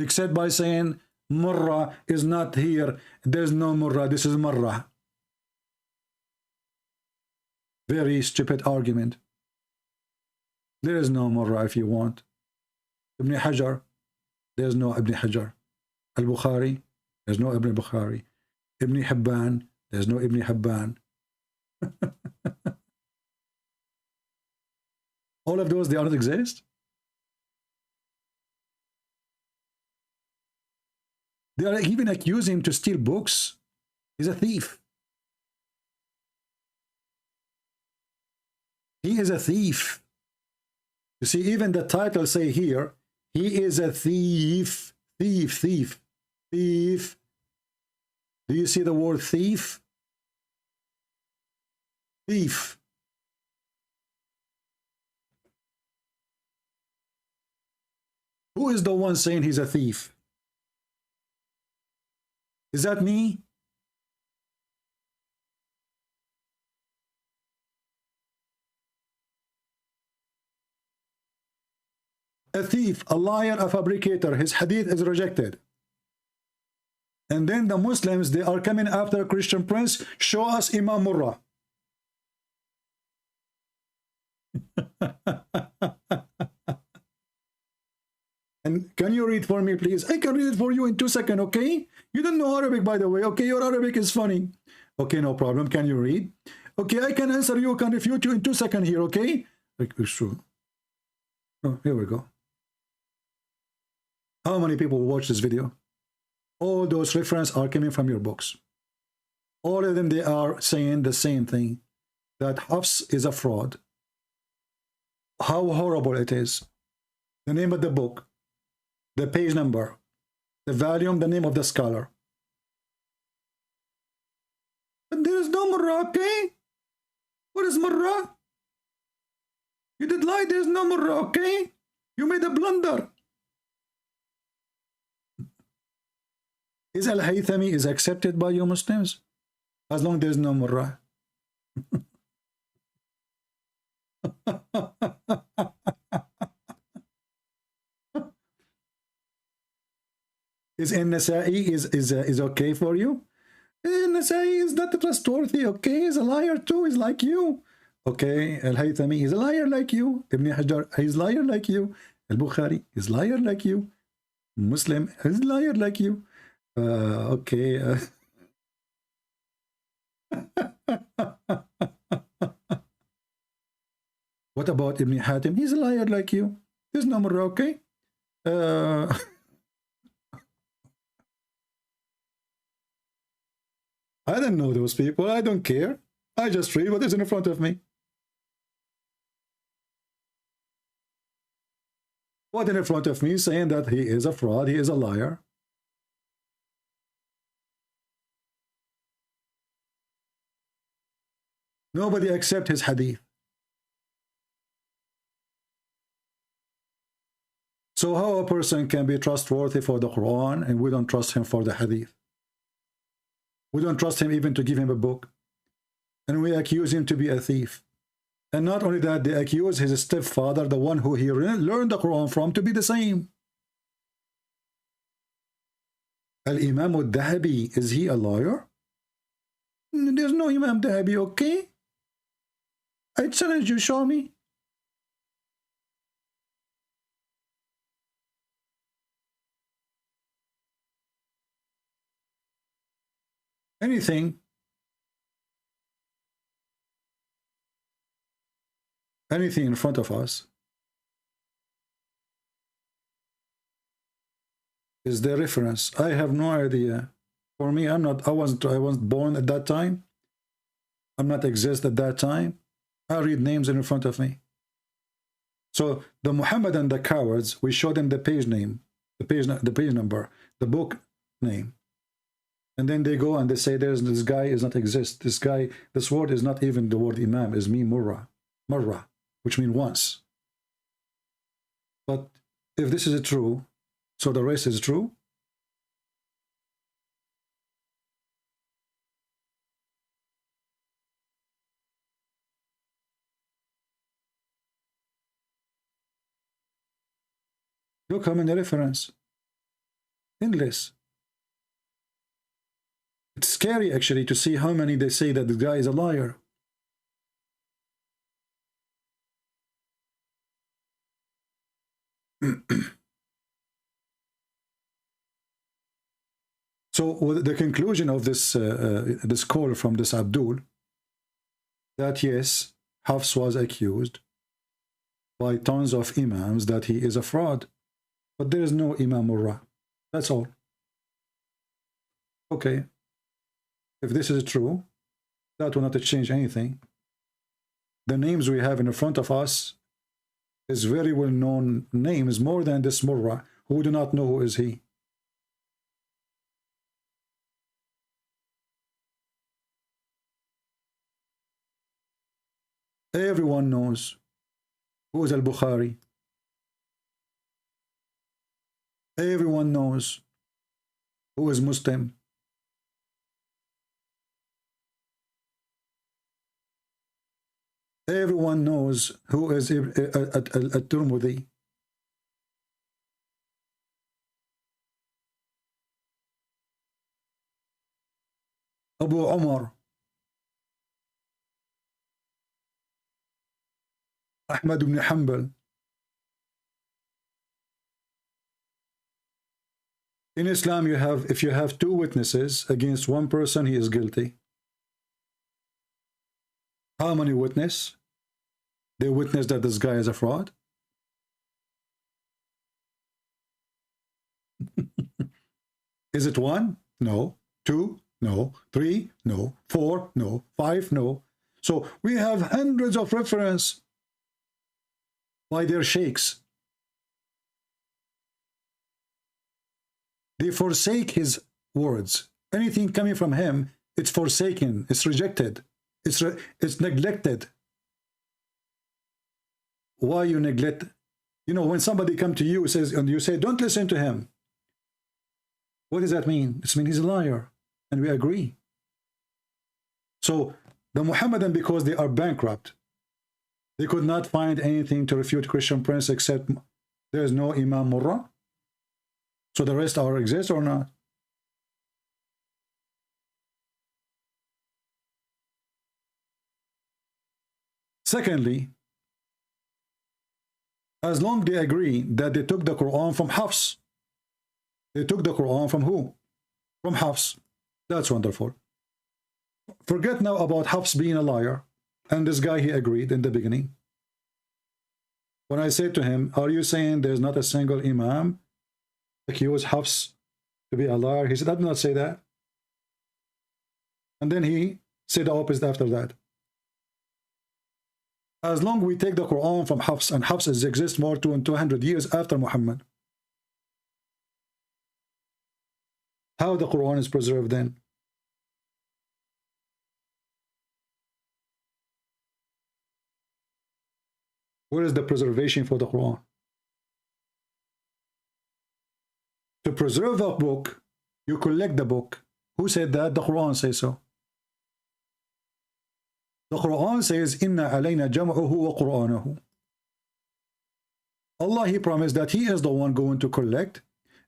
except by saying Murrah is not here. There's no Murrah. This is Murrah. Very stupid argument. There is no Murrah if you want. Ibn Hajar. There's no Ibn Hajar. Al-Bukhari. There's no Ibn Bukhari. Ibn Hibban, there's no Ibn Hibban. All of those, they don't exist. They are even accusing him to steal books. He's a thief. He is a thief. You see, even the title say here, he is a thief. Thief, thief, thief. Do you see the word thief? Thief. Who is the one saying he's a thief? Is that me? A thief, a liar, a fabricator. His hadith is rejected. And then the Muslims, they are coming after a Christian prince. Show us Imam Murrah. And can you read for me, please? I can read it for you in 2 seconds, okay? You don't know Arabic, by the way. Okay, your Arabic is funny. Okay, no problem. Can you read? Okay, I can answer you, can refute you in 2 seconds here, okay? It's true. Oh, here we go. How many people watch this video? All those references are coming from your books. All of them, they are saying the same thing, that Hafs is a fraud. How horrible it is. The name of the book, the page number, the volume, the name of the scholar. But there is no Murrah, okay? What is Murrah? You did lie, there's no Murrah, okay? You made a blunder. Is Al-Haythami is accepted by you Muslims? As long as there's no Murrah. Is An-Nasa'i is okay for you? An-Nasa'i is not trustworthy, okay? He's a liar too, he's like you. Okay, Al-Haythami is a liar like you. Ibn Hajar, he's a liar like you. Al-Bukhari is a liar like you. Muslim is a liar like you. Okay. What about Ibn Hatim? He's a liar like you. There's no more, okay? I don't know those people. I don't care. I just read what is in front of me. What in front of me saying that he is a fraud, he is a liar. Nobody accepts his hadith. So how a person can be trustworthy for the Quran and we don't trust him for the hadith? We don't trust him even to give him a book. And we accuse him to be a thief. And not only that, they accuse his stepfather, the one who he learned the Quran from, to be the same. Al-Imam al-Dahabi, is he a liar? There's no Imam Dahabi, okay? I challenge you, show me. Anything. Anything in front of us is the reference. I have no idea. For me, I wasn't born at that time. I'm not exist at that time. I read names in front of me. So the Muhammad and the cowards, we show them the page name, the page number, the book name. And then they go and they say this guy does not exist. This guy, this word is not even the word Imam, is me Murrah, which means once. But if this is true, so the rest is true. Look how many reference. Endless. It's scary actually to see how many they say that the guy is a liar. So the conclusion of this this call from this Abdul, that yes, Hafs was accused by tons of imams that he is a fraud, but there is no Imam Murrah. That's all. Okay, if this is true, that will not change anything. The names we have in front of us is very well-known names, more than this Murrah, who do not know who is he. Everyone knows who is al-Bukhari. Everyone knows who is Muslim. Everyone knows who is at-Tirmidhi. Abu Umar, Ahmad ibn Hanbal. In Islam, if you have two witnesses against one person, he is guilty. How many witnesses? They witness that this guy is a fraud. Is it one? No. Two? No. Three? No. Four? No. Five? No. So we have hundreds of references by their sheikhs. They forsake his words. Anything coming from him, it's forsaken, it's rejected, it's neglected. Why you neglect? You know, when somebody come to you says, and you say, don't listen to him. What does that mean? It means he's a liar, and we agree. So the Muhammadan, because they are bankrupt, they could not find anything to refute Christian Prince except there is no Imam Murrah. So the rest are exist or not? Secondly, as long they agree that they took the Quran from Hafs. They took the Quran from who? From Hafs. That's wonderful. Forget now about Hafs being a liar. And this guy, he agreed in the beginning. When I said to him, are you saying there's not a single Imam accuse Hafs to be a liar? He said, I did not say that. And then he said the opposite after that. As long we take the Quran from Hafs, and Hafs exists more than 200 years after Muhammad, how the Quran is preserved then? Where is the preservation for the Quran? To preserve a book, you collect the book. Who said that? The Quran says so. The Quran says, Inna alayna jam'uhu wa Qur'anahu. Allah, He promised that He is the one going to collect,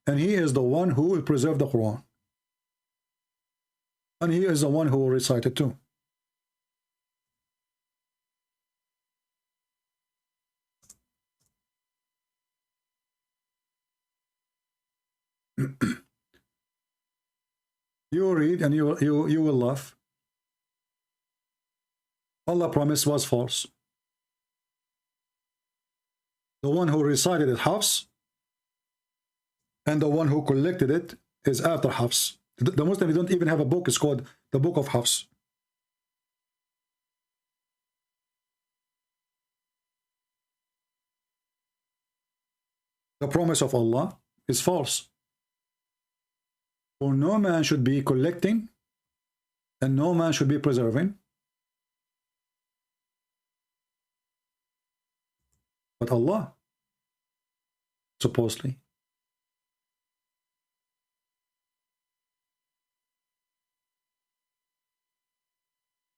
and He is the one who will preserve the Quran. And He is the one who will recite it too. You read and you will laugh. Allah promise was false. The one who recited it, Hafs, and the one who collected it is after Hafs. The Muslims don't even have a book. It's called the Book of Hafs. The promise of Allah is false. For no man should be collecting, and no man should be preserving. But Allah, supposedly.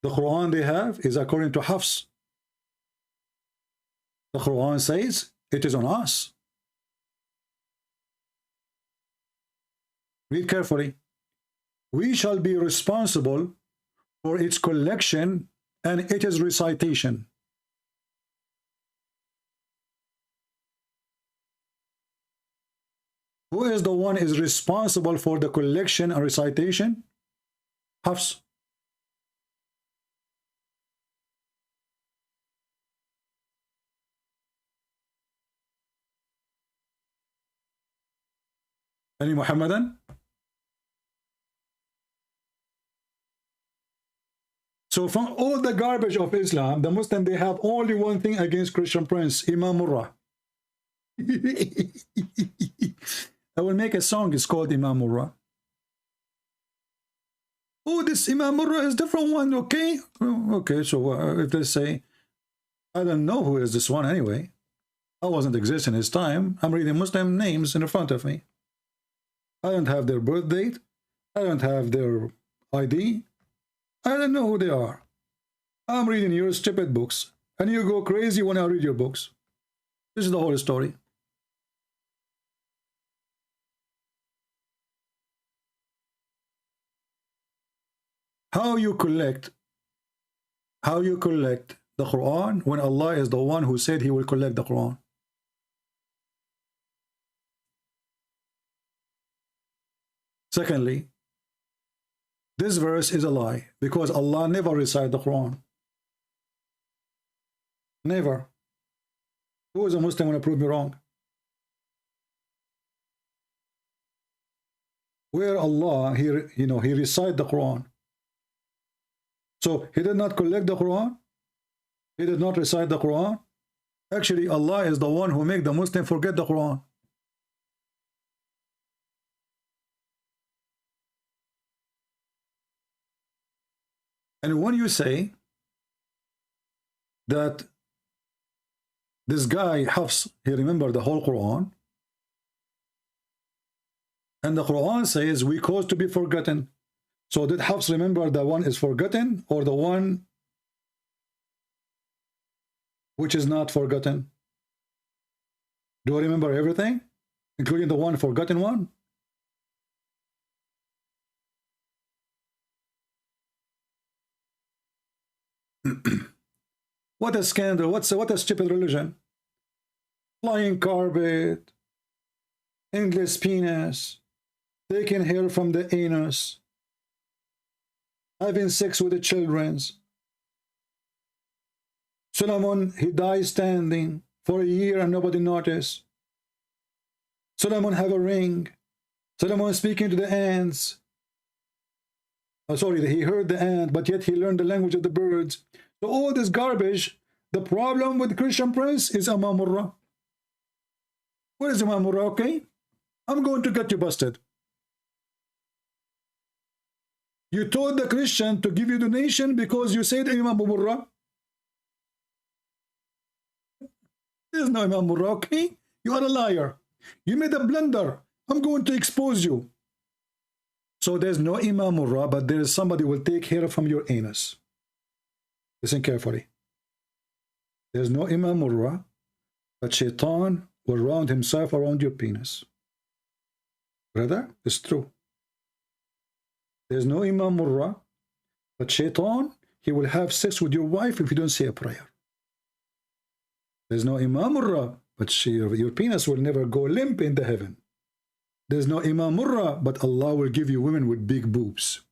The Quran they have is according to Hafs. The Quran says it is on us. Read carefully. We shall be responsible for its collection and its recitation. Who is the one is responsible for the collection and recitation? Hafs. Any Muhammadan? So from all the garbage of Islam, the Muslim, they have only one thing against Christian Prince, Imam Murrah. I will make a song, it's called Imam Murrah. Oh, this Imam Murrah is different one, okay? Okay, so if they say, I don't know who is this one anyway. I wasn't existing his time. I'm reading Muslim names in front of me. I don't have their birth date. I don't have their ID. I don't know who they are. I'm reading your stupid books, and you go crazy when I read your books. This is the whole story. How you collect the Quran when Allah is the one who said he will collect the Quran? Secondly, this verse is a lie because Allah never recited the Quran. Never. Who is a Muslim want to prove me wrong? Where Allah, he recited the Quran. So he did not collect the Quran. He did not recite the Quran. Actually, Allah is the one who make the Muslim forget the Quran. And when you say that this guy Hafs, he remembered the whole Quran, and the Quran says we cause to be forgotten. So did Hafs remember the one is forgotten or the one which is not forgotten? Do I remember everything, including the one forgotten one? What a scandal. What a stupid religion. Flying carpet, endless penis, taking hair from the anus, having sex with the children's. Solomon, he died standing for a year and nobody noticed. Solomon have a ring. Solomon speaking to the ants. Oh, sorry, he heard the ant, but yet he learned the language of the birds. So all this garbage, the problem with Christian Prince is Imam Murrah. What is Imam Murrah, okay? I'm going to get you busted. You told the Christian to give you donation because you said Imam Murrah. There's no Imam Murrah, okay? You are a liar. You made a blunder. I'm going to expose you. So there's no Imam Murrah, but there is somebody who will take hair from your anus. Listen carefully. There's no Imam Murrah, but Shaitan will round himself around your penis. Brother, it's true. There's no Imam Murrah, but Shaitan, he will have sex with your wife if you don't say a prayer. There's no Imam Murrah, but your penis will never go limp in the heaven. There's no Imam Murrah, but Allah will give you women with big boobs.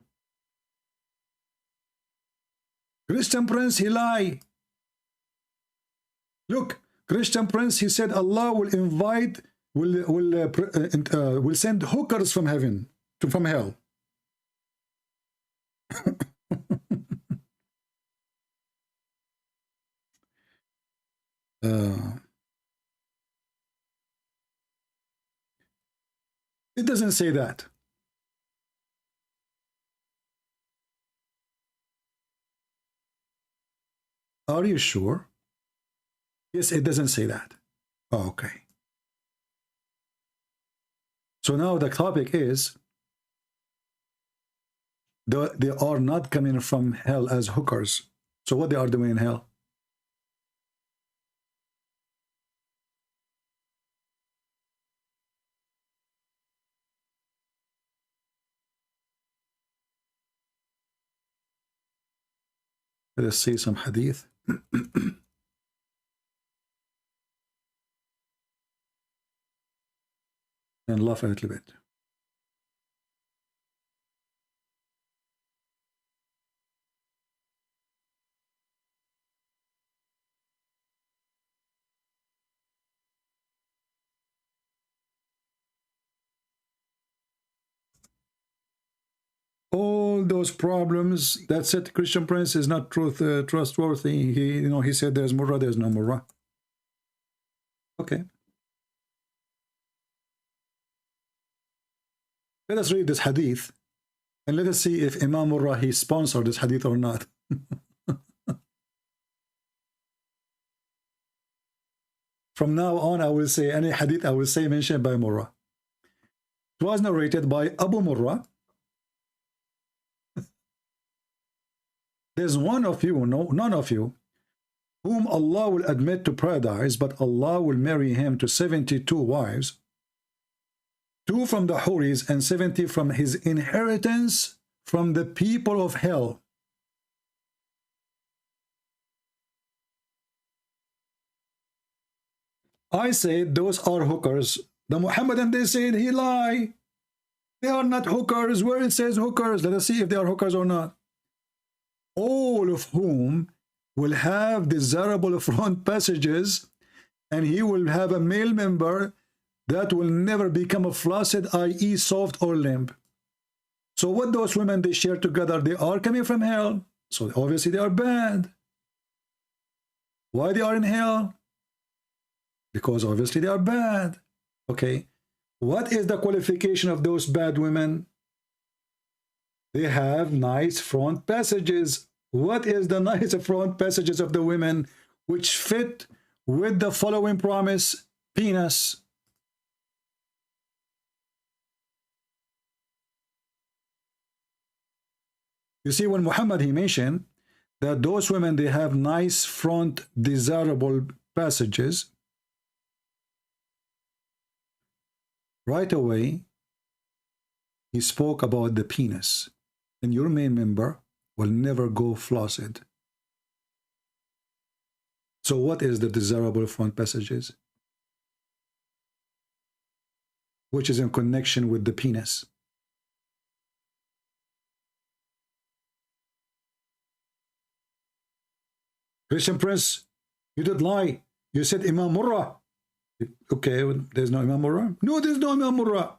Christian Prince, he lied. Look, Christian Prince, he said Allah will invite, will send hookers from heaven, from hell. It doesn't say that. Are you sure? Yes, it doesn't say that. Oh, okay. So now the topic is they are not coming from hell as hookers. So what they are doing in hell? Let us see some hadith. and laugh a little bit. All those problems, that's it. Christian Prince is not trustworthy. He said there's Murrah, there's no Murrah. Okay. Let us read this hadith and let us see if Imam Murrah he sponsored this hadith or not. From now on, I will say any hadith I will say mentioned by Murrah. It was narrated by Abu Murrah. There's one of you, none of you, whom Allah will admit to paradise, but Allah will marry him to 72 wives, 2 from the Houris and 70 from his inheritance from the people of hell. I said those are hookers. The Muhammadan, they said he lie. They are not hookers. Where it says hookers, let us see if they are hookers or not. All of whom will have desirable front passages, and he will have a male member that will never become a flaccid, i.e. soft or limp. So what those women they share together, they are coming from hell. So obviously they are bad. Why they are in hell? Because obviously they are bad. Okay. What is the qualification of those bad women? They have nice front passages. What is the nice front passages of the women which fit with the following promise? Penis. You see, when Muhammad he mentioned that those women they have nice front desirable passages, right away he spoke about the penis, and your main member will never go flaccid. So what is the desirable front passages? Which is in connection with the penis. Christian Prince, you did lie. You said Imam Murrah. Okay, there's no Imam Murrah? No, there's no Imam Murrah.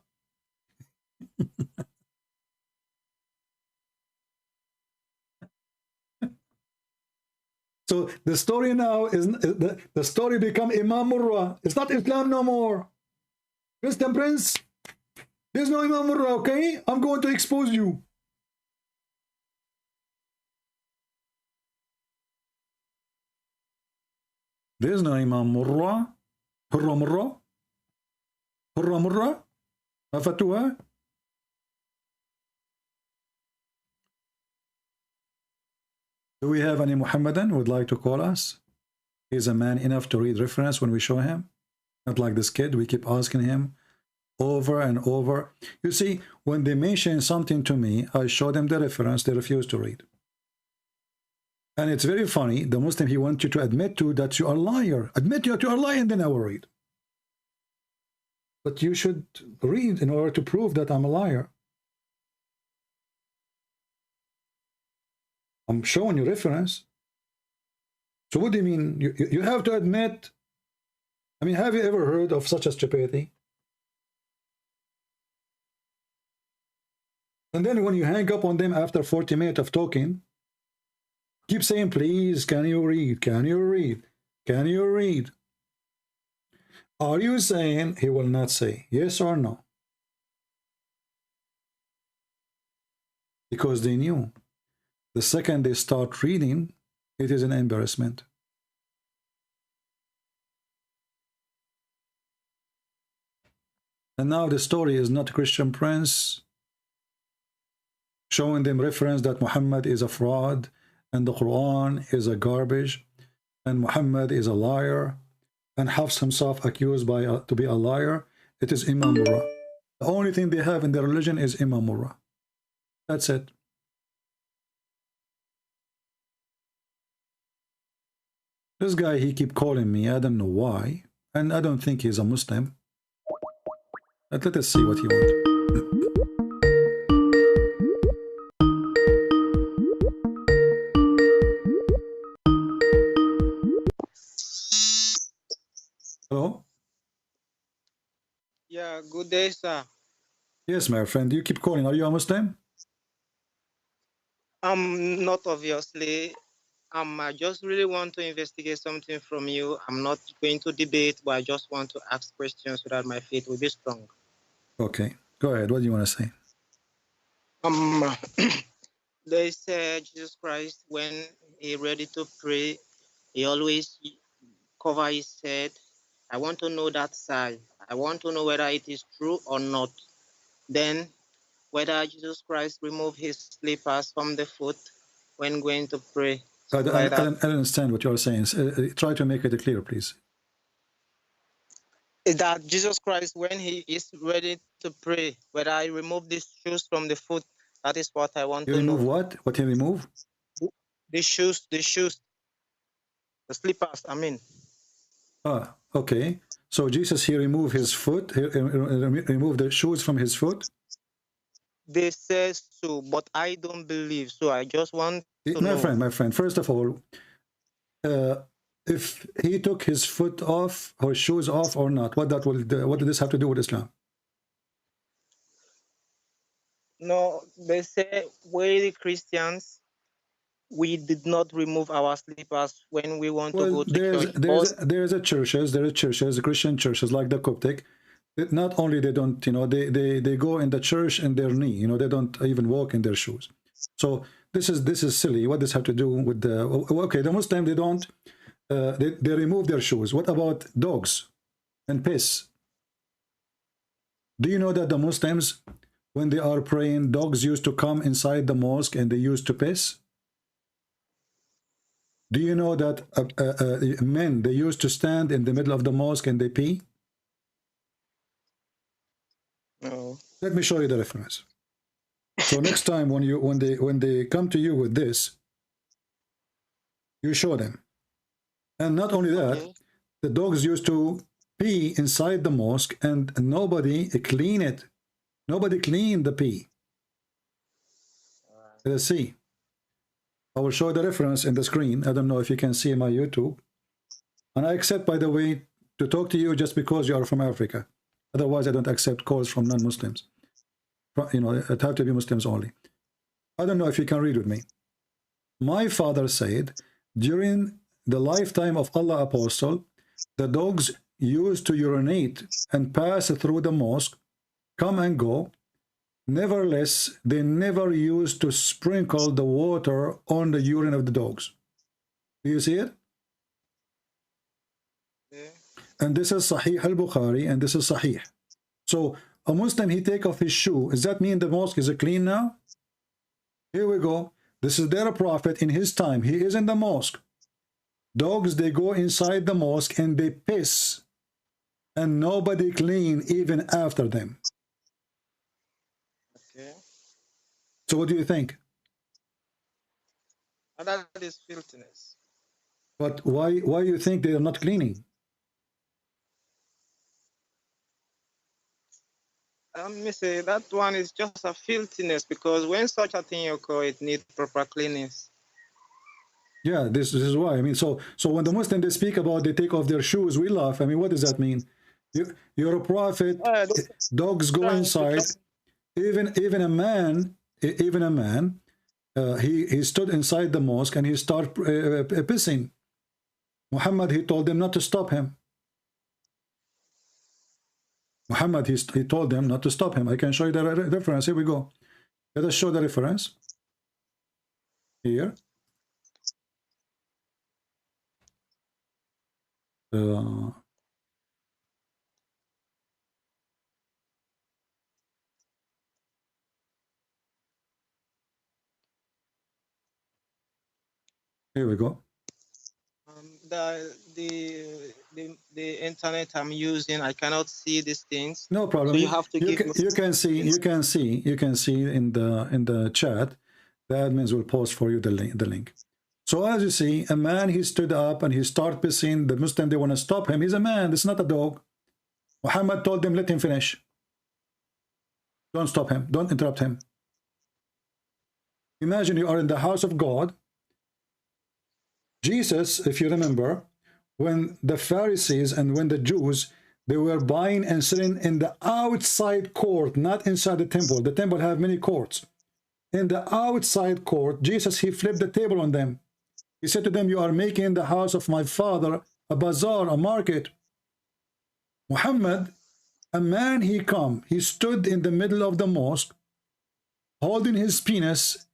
So the story now is the story become Imam Murrah. It's not Islam no more. Christian Prince, there's no Imam Murrah, okay? I'm going to expose you. There's no Imam Murrah. Hurra Murrah. Hurra Murrah. Afatwa. Do we have any Muhammadan who would like to call us? He's a man enough to read reference when we show him. Not like this kid, we keep asking him over and over. You see, when they mention something to me, I show them the reference, they refuse to read. And it's very funny, the Muslim, he wants you to admit to that you are a liar. Admit you are a liar, and then I will read. But you should read in order to prove that I'm a liar. I'm showing you reference. So what do you mean? You have to admit. I mean, have you ever heard of such a stupidity? And then when you hang up on them after 40 minutes of talking, keep saying, please, can you read? Can you read? Can you read? Are you saying he will not say yes or no? Because they knew the second they start reading, it is an embarrassment. And now the story is not Christian Prince showing them reference that Muhammad is a fraud and the Quran is a garbage and Muhammad is a liar and Hafs himself accused to be a liar. It is Imam Murrah. The only thing they have in their religion is Imam Murrah. That's it. This guy, he keep calling me. I don't know why. And I don't think he's a Muslim. Let us see what he wants. Hello? Yeah, good day, sir. Yes, my friend. You keep calling. Are you a Muslim? Not obviously. I just really want to investigate something from you. I'm not going to debate, but I just want to ask questions so that my faith will be strong. Okay. Go ahead. What do you want to say? They say Jesus Christ, when he ready to pray, he always cover his head. I want to know that side. I want to know whether it is true or not. Then, whether Jesus Christ remove his slippers from the foot when going to pray. I don't understand what you're saying. Try to make it clear, please. Is that Jesus Christ, when he is ready to pray, whether I remove these shoes from the foot, that is what I want to know. Remove what? What he remove? The shoes, the slippers, I mean. Ah, okay. So Jesus, he removed his foot, he removed the shoes from his foot? They say so, but I don't believe so. I just want to know. My friend, first of all, if he took his foot off or shoes off or not, what did this have to do with Islam? No, they say we the Christians, we did not remove our slippers when we want to go to church. There are churches, Christian churches like the Coptic. Not only they don't, they go in the church in their knee, they don't even walk in their shoes. So this is silly. What does have to do with the? Okay, the Muslim, they don't. They remove their shoes. What about dogs and piss? Do you know that the Muslims, when they are praying, dogs used to come inside the mosque and they used to piss? Do you know that men, they used to stand in the middle of the mosque and they pee? No. Let me show you the reference. So next time when they come to you with this, you show them. And not only that, the dogs used to pee inside the mosque and nobody clean it. Nobody cleaned the pee. Let's see. I will show the reference in the screen. I don't know if you can see my YouTube. And I accept, by the way, to talk to you just because you are from Africa. Otherwise, I don't accept calls from non-Muslims. It have to be Muslims only. I don't know if you can read with me. My father said, during the lifetime of Allah Apostle, the dogs used to urinate and pass through the mosque, come and go. Nevertheless, they never used to sprinkle the water on the urine of the dogs. Do you see it? Yeah. And this is Sahih al-Bukhari, and this is Sahih. So a Muslim, he take off his shoe. Does that mean the mosque is clean now? Here we go. This is their prophet in his time. He is in the mosque. Dogs, they go inside the mosque and they piss. And nobody clean even after them. Okay. So what do you think? That is filthiness. But why you think they are not cleaning? Let me say that one is just a filthiness, because when such a thing occurs, it needs proper cleanliness. Yeah, this is why. I mean, so when the Muslims, they speak about they take off their shoes, we laugh. I mean, what does that mean? You're a prophet. Dogs go inside. Even a man, he stood inside the mosque and he started pissing. Muhammad, he told them not to stop him. Muhammad, he told them not to stop him. I can show you the reference. Here we go. Let us show the reference. Here. Here we go. The internet I'm using, I cannot see these things. No problem. So you have to give me. You can see in the chat. The admins will post for you the link. So as you see, a man, he stood up and he started pissing. The Muslim, they want to stop him. He's a man. It's not a dog. Muhammad told them, let him finish. Don't stop him. Don't interrupt him. Imagine you are in the house of God. Jesus, if you remember, when the Pharisees and when the Jews, they were buying and selling in the outside court, not inside the temple. The temple have many courts. In the outside court, Jesus, he flipped the table on them. He said to them, you are making the house of my father a bazaar, a market. Muhammad, a man, he stood in the middle of the mosque, holding his penis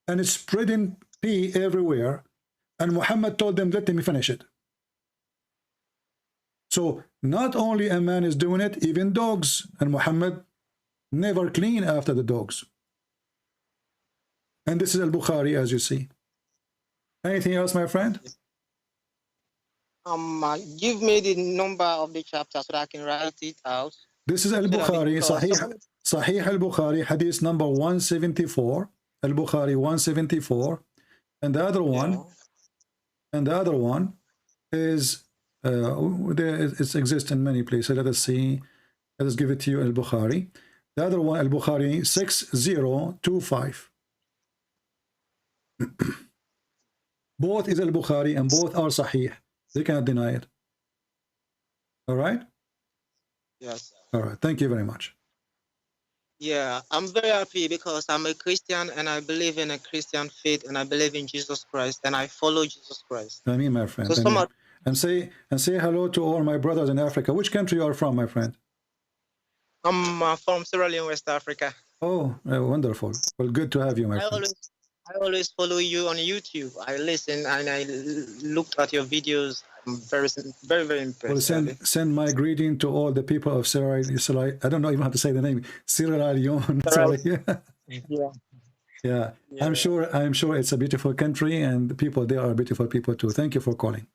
and spreading pee everywhere. And Muhammad told them, let me finish it. So not only a man is doing it, even dogs. And Muhammad never clean after the dogs. And this is Al-Bukhari, as you see. Anything else, my friend? Give me the number of the chapter so that I can write it out. This is Al-Bukhari, Sahih Al-Bukhari, hadith number 174. Al-Bukhari 174. And the other one, is it exists in many places. Let us see. Let us give it to you, Al-Bukhari. The other one, Al-Bukhari 6025. Both is Al-Bukhari and both are Sahih. They cannot deny it. All right? Yes. All right. Thank you very much. Yeah, I'm very happy because I'm a Christian and I believe in a Christian faith and I believe in Jesus Christ and I follow Jesus Christ. I mean, my friend. So and say hello to all my brothers in Africa. Which country you are from, my friend? I'm from Sierra Leone, West Africa. Oh, wonderful. Well, good to have you, my friend. I always follow you on YouTube. I listen and I looked at your videos. I'm very, very impressed. Well, send my greeting to all the people of Sierra Leone. I don't know even how to say the name. Sierra Leone. Yeah. I'm sure it's a beautiful country and the people there are beautiful people too. Thank you for calling.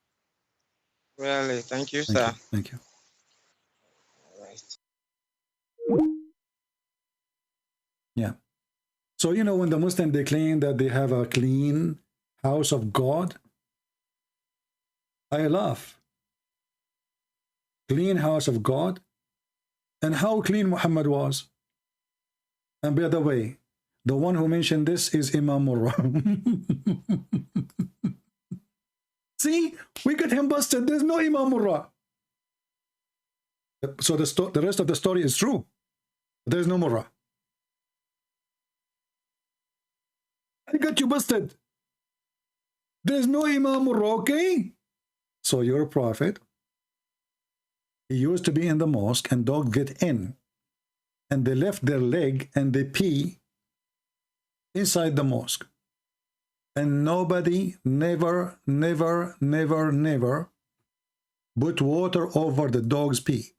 Really, thank you, sir. Thank you. All right. Yeah. So, you know, when the Muslims, they claim that they have a clean house of God, I laugh. Clean house of God. And how clean Muhammad was. And by the way, the one who mentioned this is Imam Murrah. See, we got him busted. There's no Imam Murrah. So the rest of the story is true. There's no Murrah. I got you busted. There's no Imam Murrah, okay? So your prophet, he used to be in the mosque and dogs get in. And they left their leg and they pee inside the mosque. And nobody never put water over the dog's pee.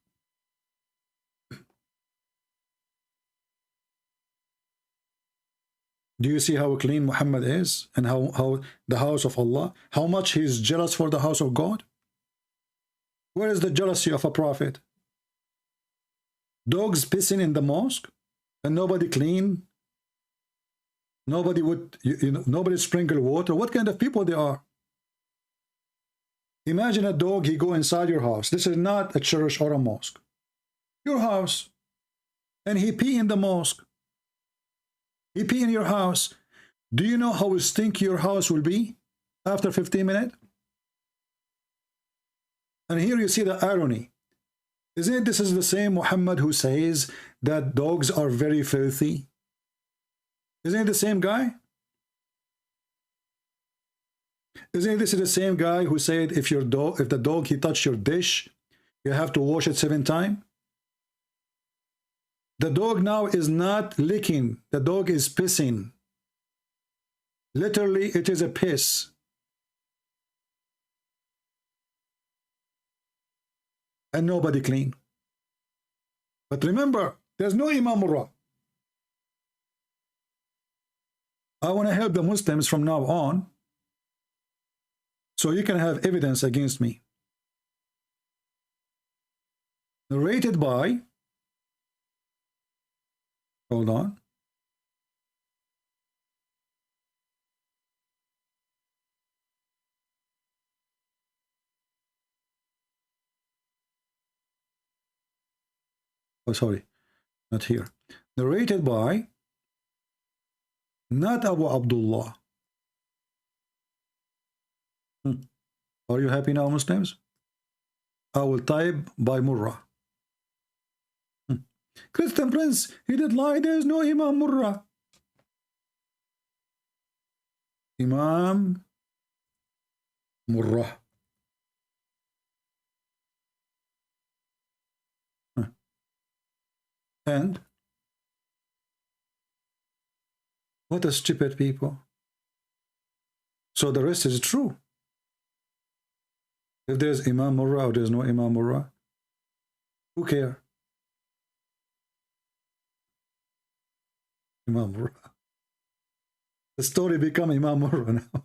Do you see how clean Muhammad is and how the house of Allah, how much he is jealous for the house of God? Where is the jealousy of a prophet? Dogs pissing in the mosque and nobody clean? Nobody would, nobody sprinkle water. What kind of people they are? Imagine a dog, he go inside your house. This is not a church or a mosque. Your house. And he pee in the mosque. He pee in your house. Do you know how stinky your house will be after 15 minutes? And here you see the irony. Isn't it this is the same Muhammad who says that dogs are very filthy? Isn't it the same guy? Isn't this the same guy who said if the dog he touched your dish, you have to wash it 7 times? The dog now is not licking. The dog is pissing. Literally, it is a piss. And nobody clean. But remember, there's no Imam Murrah. I want to help the Muslims from now on, so you can have evidence against me. Narrated by, hold on. Oh, sorry, not here. narrated by not Abu Abdullah. Are you happy now, Muslims? I will type by Murrah. Christian Prince, he did lie. There is no Imam Murrah. Imam Murrah. And what a stupid people. So the rest is true. If there's Imam Murrah or there's no Imam Murrah, who cares? Imam Murrah. The story become Imam Murrah now.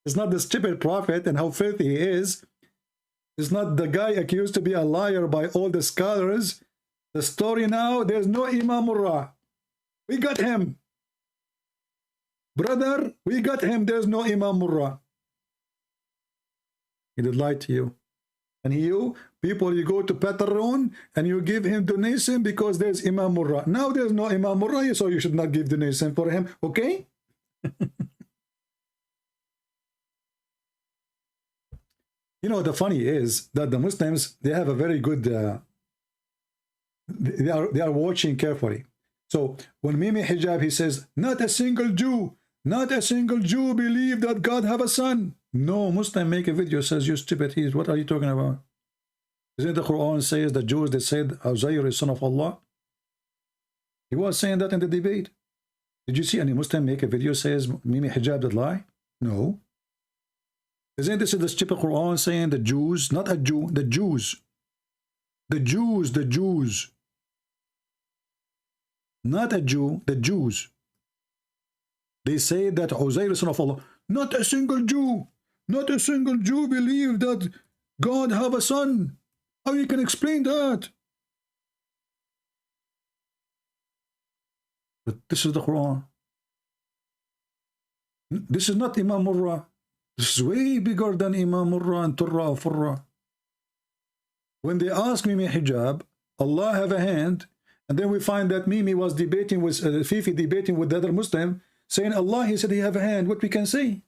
It's not the stupid prophet and how filthy he is. It's not the guy accused to be a liar by all the scholars. The story now, there's no Imam Murrah. We got him. Brother, we got him. There's no Imam Murrah. He did lie to you. And you, people, you go to Patreon and you give him donation because there's Imam Murrah. Now there's no Imam Murrah, so you should not give donation for him. Okay? You know, the funny is that the Muslims, they have a very good, they are watching carefully. So when Mimi Hijab, he says, not a single Jew believe that God have a son. No Muslim make a video says, you stupid, what are you talking about? Isn't the Quran says the Jews, they said Uzair is son of Allah? He was saying that in the debate. Did you see any Muslim make a video says Mimi Hijab did lie? No. Isn't this the stupid Quran saying the Jews, not a Jew, the Jews. The Jews. Not a Jew, the Jews. They say that Uzair is son of Allah. Not a single Jew believe that God have a son. How you can explain that? But this is the Quran. This is not Imam Murrah. This is way bigger than Imam Murrah and Turra or Furra. When they ask Mimi Hijab, Allah have a hand, and then we find that Mimi was debating with Fifi, debating with the other Muslim, saying Allah, he said he have a hand. What we can say?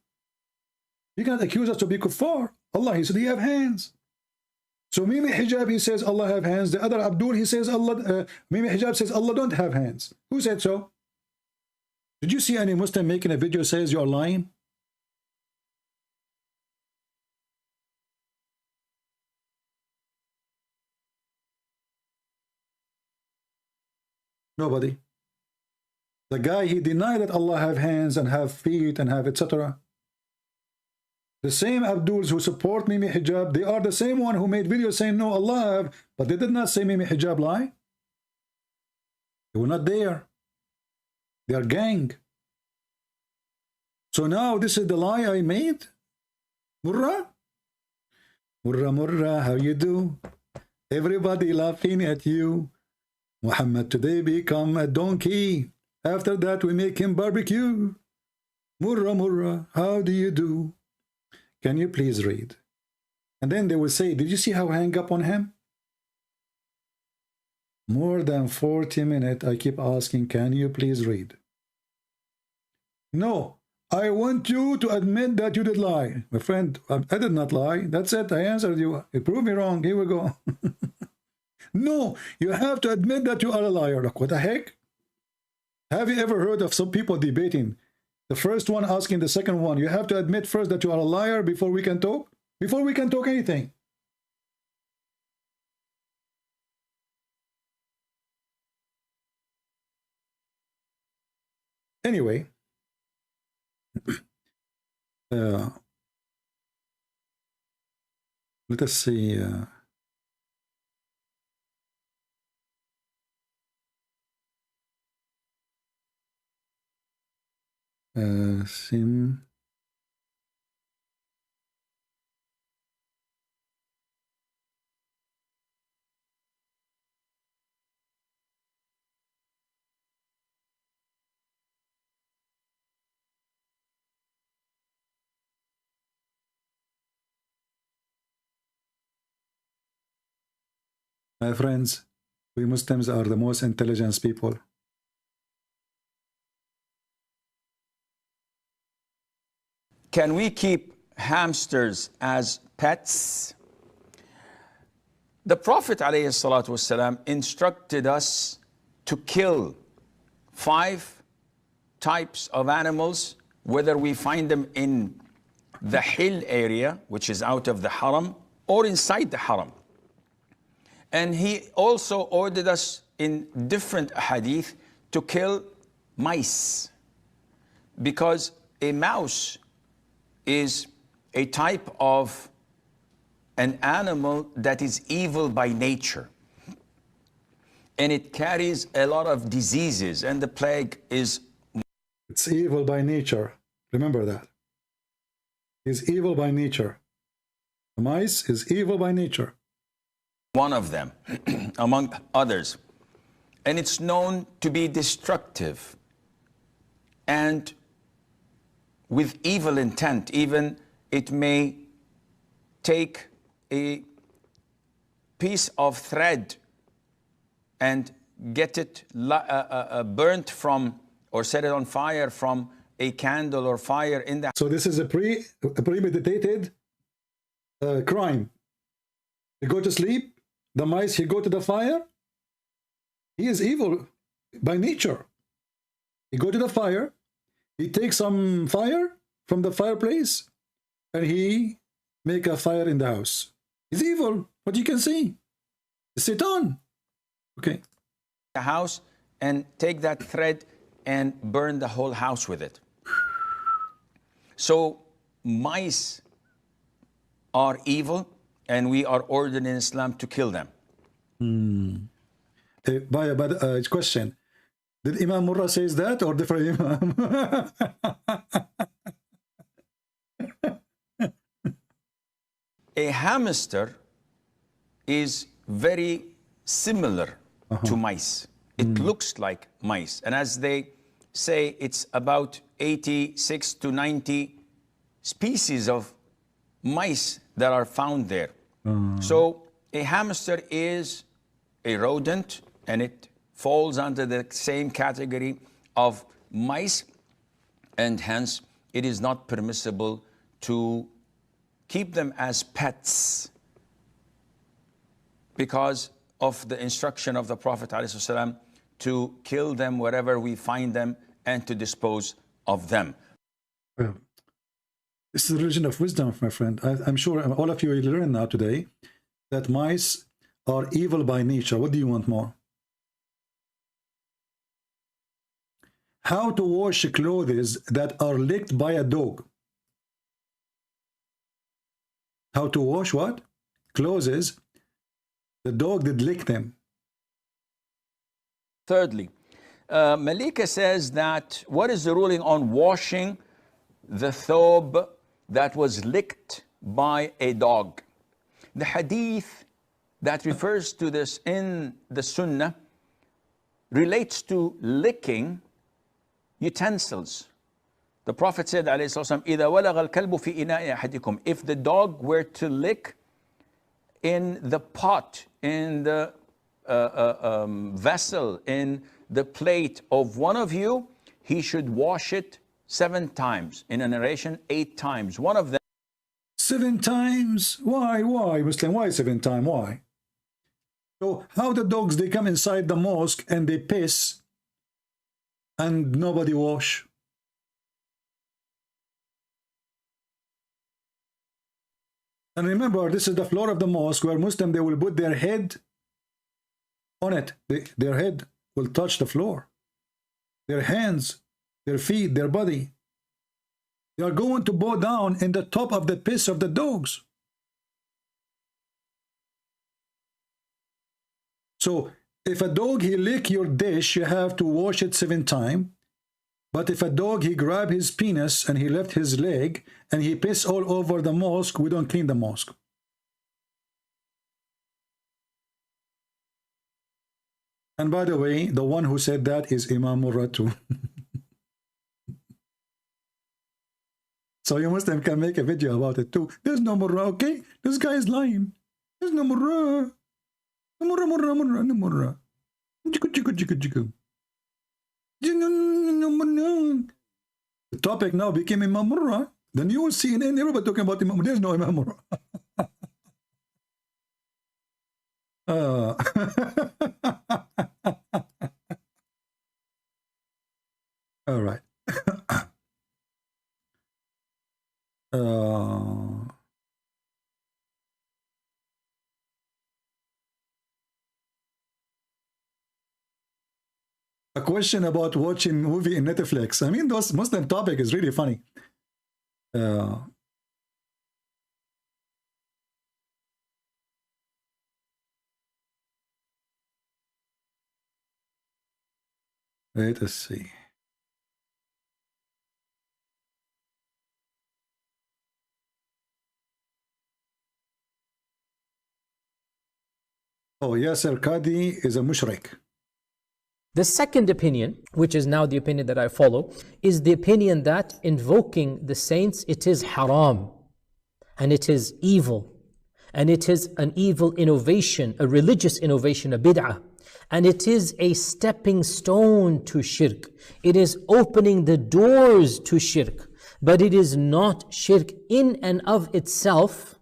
You cannot accuse us to be kuffar. Allah, he said he have hands. So Mimi Hijab, he says Allah have hands. The other Abdul, he says Allah, Mimi Hijab says Allah don't have hands. Who said so? Did you see any Muslim making a video says you're lying? Nobody. The guy, he denied that Allah have hands and have feet and have etc. The same Abduls who support Mimi Hijab, they are the same one who made videos saying no, Allah have, but they did not say Mimi Hijab lie. They were not there. They are gang. So now this is the lie I made. Murrah? Murrah, how you do? Everybody laughing at you. Muhammad today become a donkey. After that we make him barbecue. Murrah, how do you do? Can you please read? And then they will say, did you see how I hang up on him? More than 40 minutes, I keep asking, can you please read? No, I want you to admit that you did lie. My friend, I did not lie. That's it, I answered you. You proved me wrong, here we go. No, you have to admit that you are a liar. Like, what the heck? Have you ever heard of some people debating? The first one asking the second one, you have to admit first that you are a liar before we can talk? Before we can talk anything. Anyway, let us see. Sim. My friends, We Muslims are the most intelligent people. Can we keep hamsters as pets? The Prophet ﷺ instructed us to kill 5 types of animals, whether we find them in the hill area, which is out of the haram, or inside the haram. And he also ordered us in different hadith to kill mice, because a mouse is a type of an animal that is evil by nature, and it carries a lot of diseases, and the plague is... It's evil by nature. Remember that. It's evil by nature. The mice is evil by nature. One of them, among others. And it's known to be destructive and with evil intent. Even it may take a piece of thread and get it burnt from, or set it on fire from a candle or fire in the... So this is a premeditated crime. You go to sleep, the mice, he go to the fire. He is evil by nature. He go to the fire, he takes some fire from the fireplace, and he make a fire in the house. He's evil, what you can see. Satan. Okay. The house, and take that thread and burn the whole house with it. So mice are evil, and we are ordered in Islam to kill them. But question, did Imam Murrah says that, or different Imam? A hamster is very similar to mice. It looks like mice, and as they say, it's about 86 to 90 species of mice that are found there. So a hamster is a rodent, and it falls under the same category of mice, and hence it is not permissible to keep them as pets because of the instruction of the Prophet ﷺ to kill them wherever we find them and to dispose of them. Well, this is the religion of wisdom, my friend. I'm sure all of you will learn now today that mice are evil by nature. What do you want more? How to wash clothes that are licked by a dog. How to wash what? Clothes. The dog did lick them. Thirdly, Malika says that what is the ruling on washing the thobe that was licked by a dog? The hadith that refers to this in the Sunnah relates to licking utensils. The Prophet said, إِذَا وَلَغَ الْكَلْبُ فِي إِنَاءِ أَحَدِكُمْ. If the dog were to lick in the pot, in the vessel, in the plate of one of you, he should wash it 7 times. In a narration, 8 times. One of them. 7 times? Why, Muslim? Why 7 times? Why? So how the dogs, they come inside the mosque and they piss and nobody wash? And remember, this is the floor of the mosque where Muslim, they will put their head on it. Their head will touch the floor. Their hands, their feet, their body. They are going to bow down in the top of the piss of the dogs. So if a dog, he lick your dish, you have to wash it 7 times. But if a dog, he grab his penis and he left his leg and he piss all over the mosque, we don't clean the mosque. And by the way, the one who said that is Imam Murrah too. So you Muslim can make a video about it too. There's no Murrah, okay? This guy is lying. There's no Murrah. No Murrah. The topic now became Imam Murrah. Then you will see in everybody talking about Imam. There's no Imam Murrah. All right. A question about watching movie in Netflix. I mean, those Muslim topic is really funny. Let us see. Oh, Yasser Qadi is a mushrik. The second opinion, which is now the opinion that I follow, is the opinion that invoking the saints, it is haram, and it is evil, and it is an evil innovation, a religious innovation, a bid'ah, and it is a stepping stone to shirk. It is opening the doors to shirk, but it is not shirk in and of itself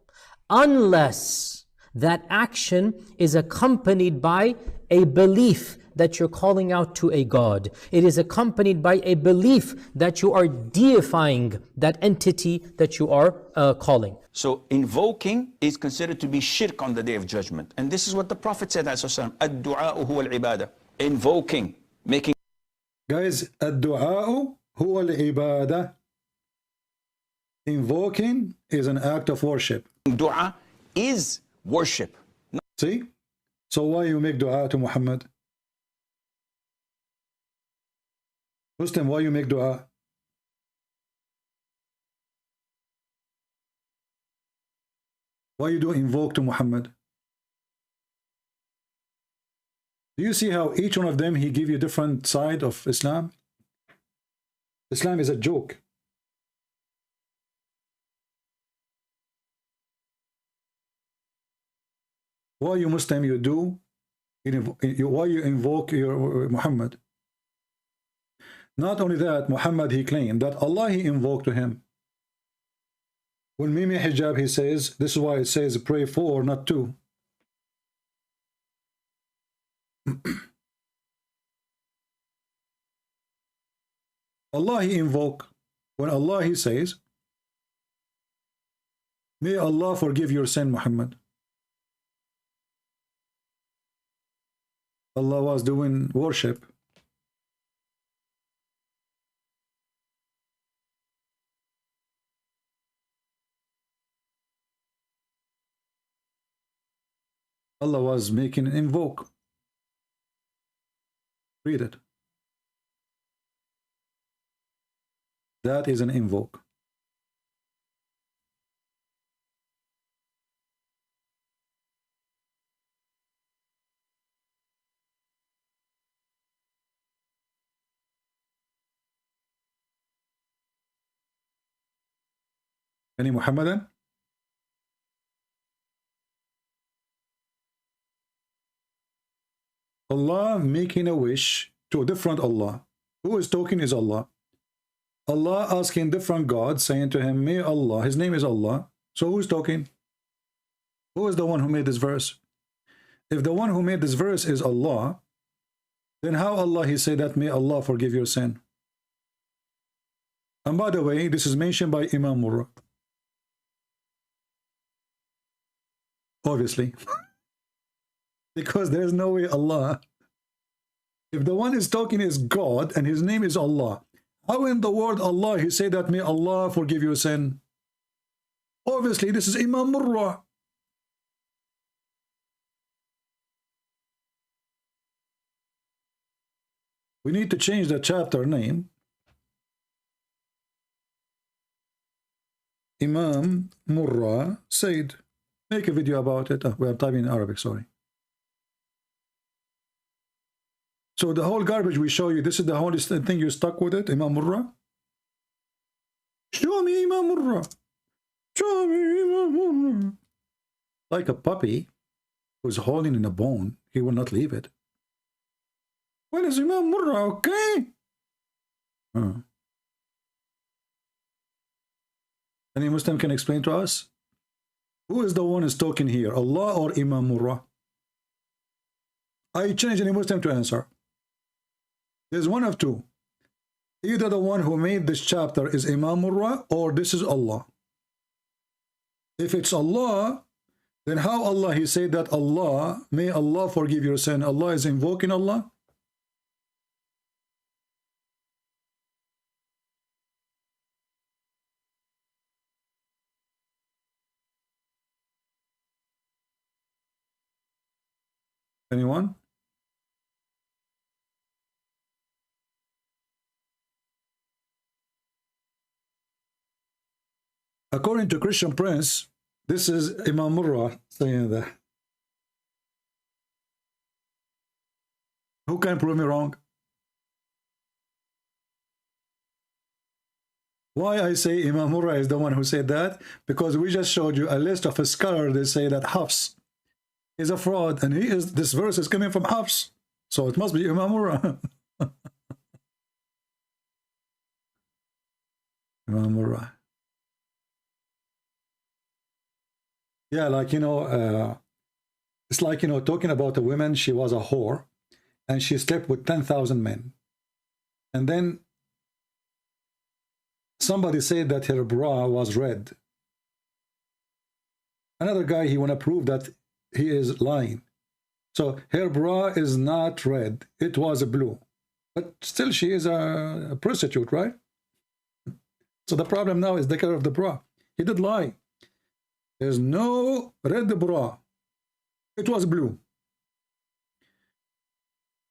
unless that action is accompanied by a belief that you're calling out to a God. It is accompanied by a belief that you are deifying that entity that you are calling. So invoking is considered to be shirk on the Day of Judgment. And this is what the Prophet said, ad-du'a'u huwa al-ibadah. Invoking, making... Guys, ad-du'a'u huwa al-ibadah. Invoking is an act of worship. Dua is worship. See? So why you make dua to Muhammad? Muslim, why you make dua? Why you do invoke to Muhammad? Do you see how each one of them, he give you different side of Islam? Islam is a joke. Why you Muslim, you do, why you invoke your Muhammad? Not only that, Muhammad, he claimed that Allah, he invoked to him. When Mimi Hijab, he says, this is why it says pray for, not to. Allah, he invoke. When Allah, he says, may Allah forgive your sin, Muhammad. Allah was doing worship. Allah was making an invoke. Read it. That is an invoke. Any Muhammadan? Allah making a wish to a different Allah. Who is talking is Allah. Allah asking different God, saying to him, may Allah, his name is Allah. So who's talking? Who is the one who made this verse? If the one who made this verse is Allah, then how Allah he say that may Allah forgive your sin? And by the way, this is mentioned by Imam Murrah. Obviously. Because there's no way Allah, if the one is talking is God and his name is Allah, how in the word Allah he say that may Allah forgive your sin? Obviously this is Imam Murrah. We need to change the chapter name. Imam Murrah said, make a video about it. We are typing in Arabic, sorry. So the whole garbage we show you, this is the whole thing, you're stuck with it, Imam Murrah? Show me Imam Murrah. Show me Imam Murrah. Like a puppy who's holding in a bone, he will not leave it. Well, is Imam Murrah, okay? Any Muslim can explain to us? Who is the one who's talking here, Allah or Imam Murrah? I challenge any Muslim to answer. There's one of two. Either the one who made this chapter is Imam Murrah or this is Allah. If it's Allah, then how Allah, he said that Allah, may Allah forgive your sin. Allah is invoking Allah. Anyone? According to Christian Prince, this is Imam Murrah saying that. Who can prove me wrong? Why I say Imam Murrah is the one who said that? Because we just showed you a list of a scholar. They say that Hafs is a fraud, and this verse is coming from Hafs, so it must be Imam Murrah. Imam Murrah. Yeah, like, it's like, talking about a woman, she was a whore, and she slept with 10,000 men. And then somebody said that her bra was red. Another guy, he want to prove that he is lying. So her bra is not red, it was blue. But still she is a prostitute, right? So the problem now is the color of the bra. He did lie. There's no red bra. It was blue.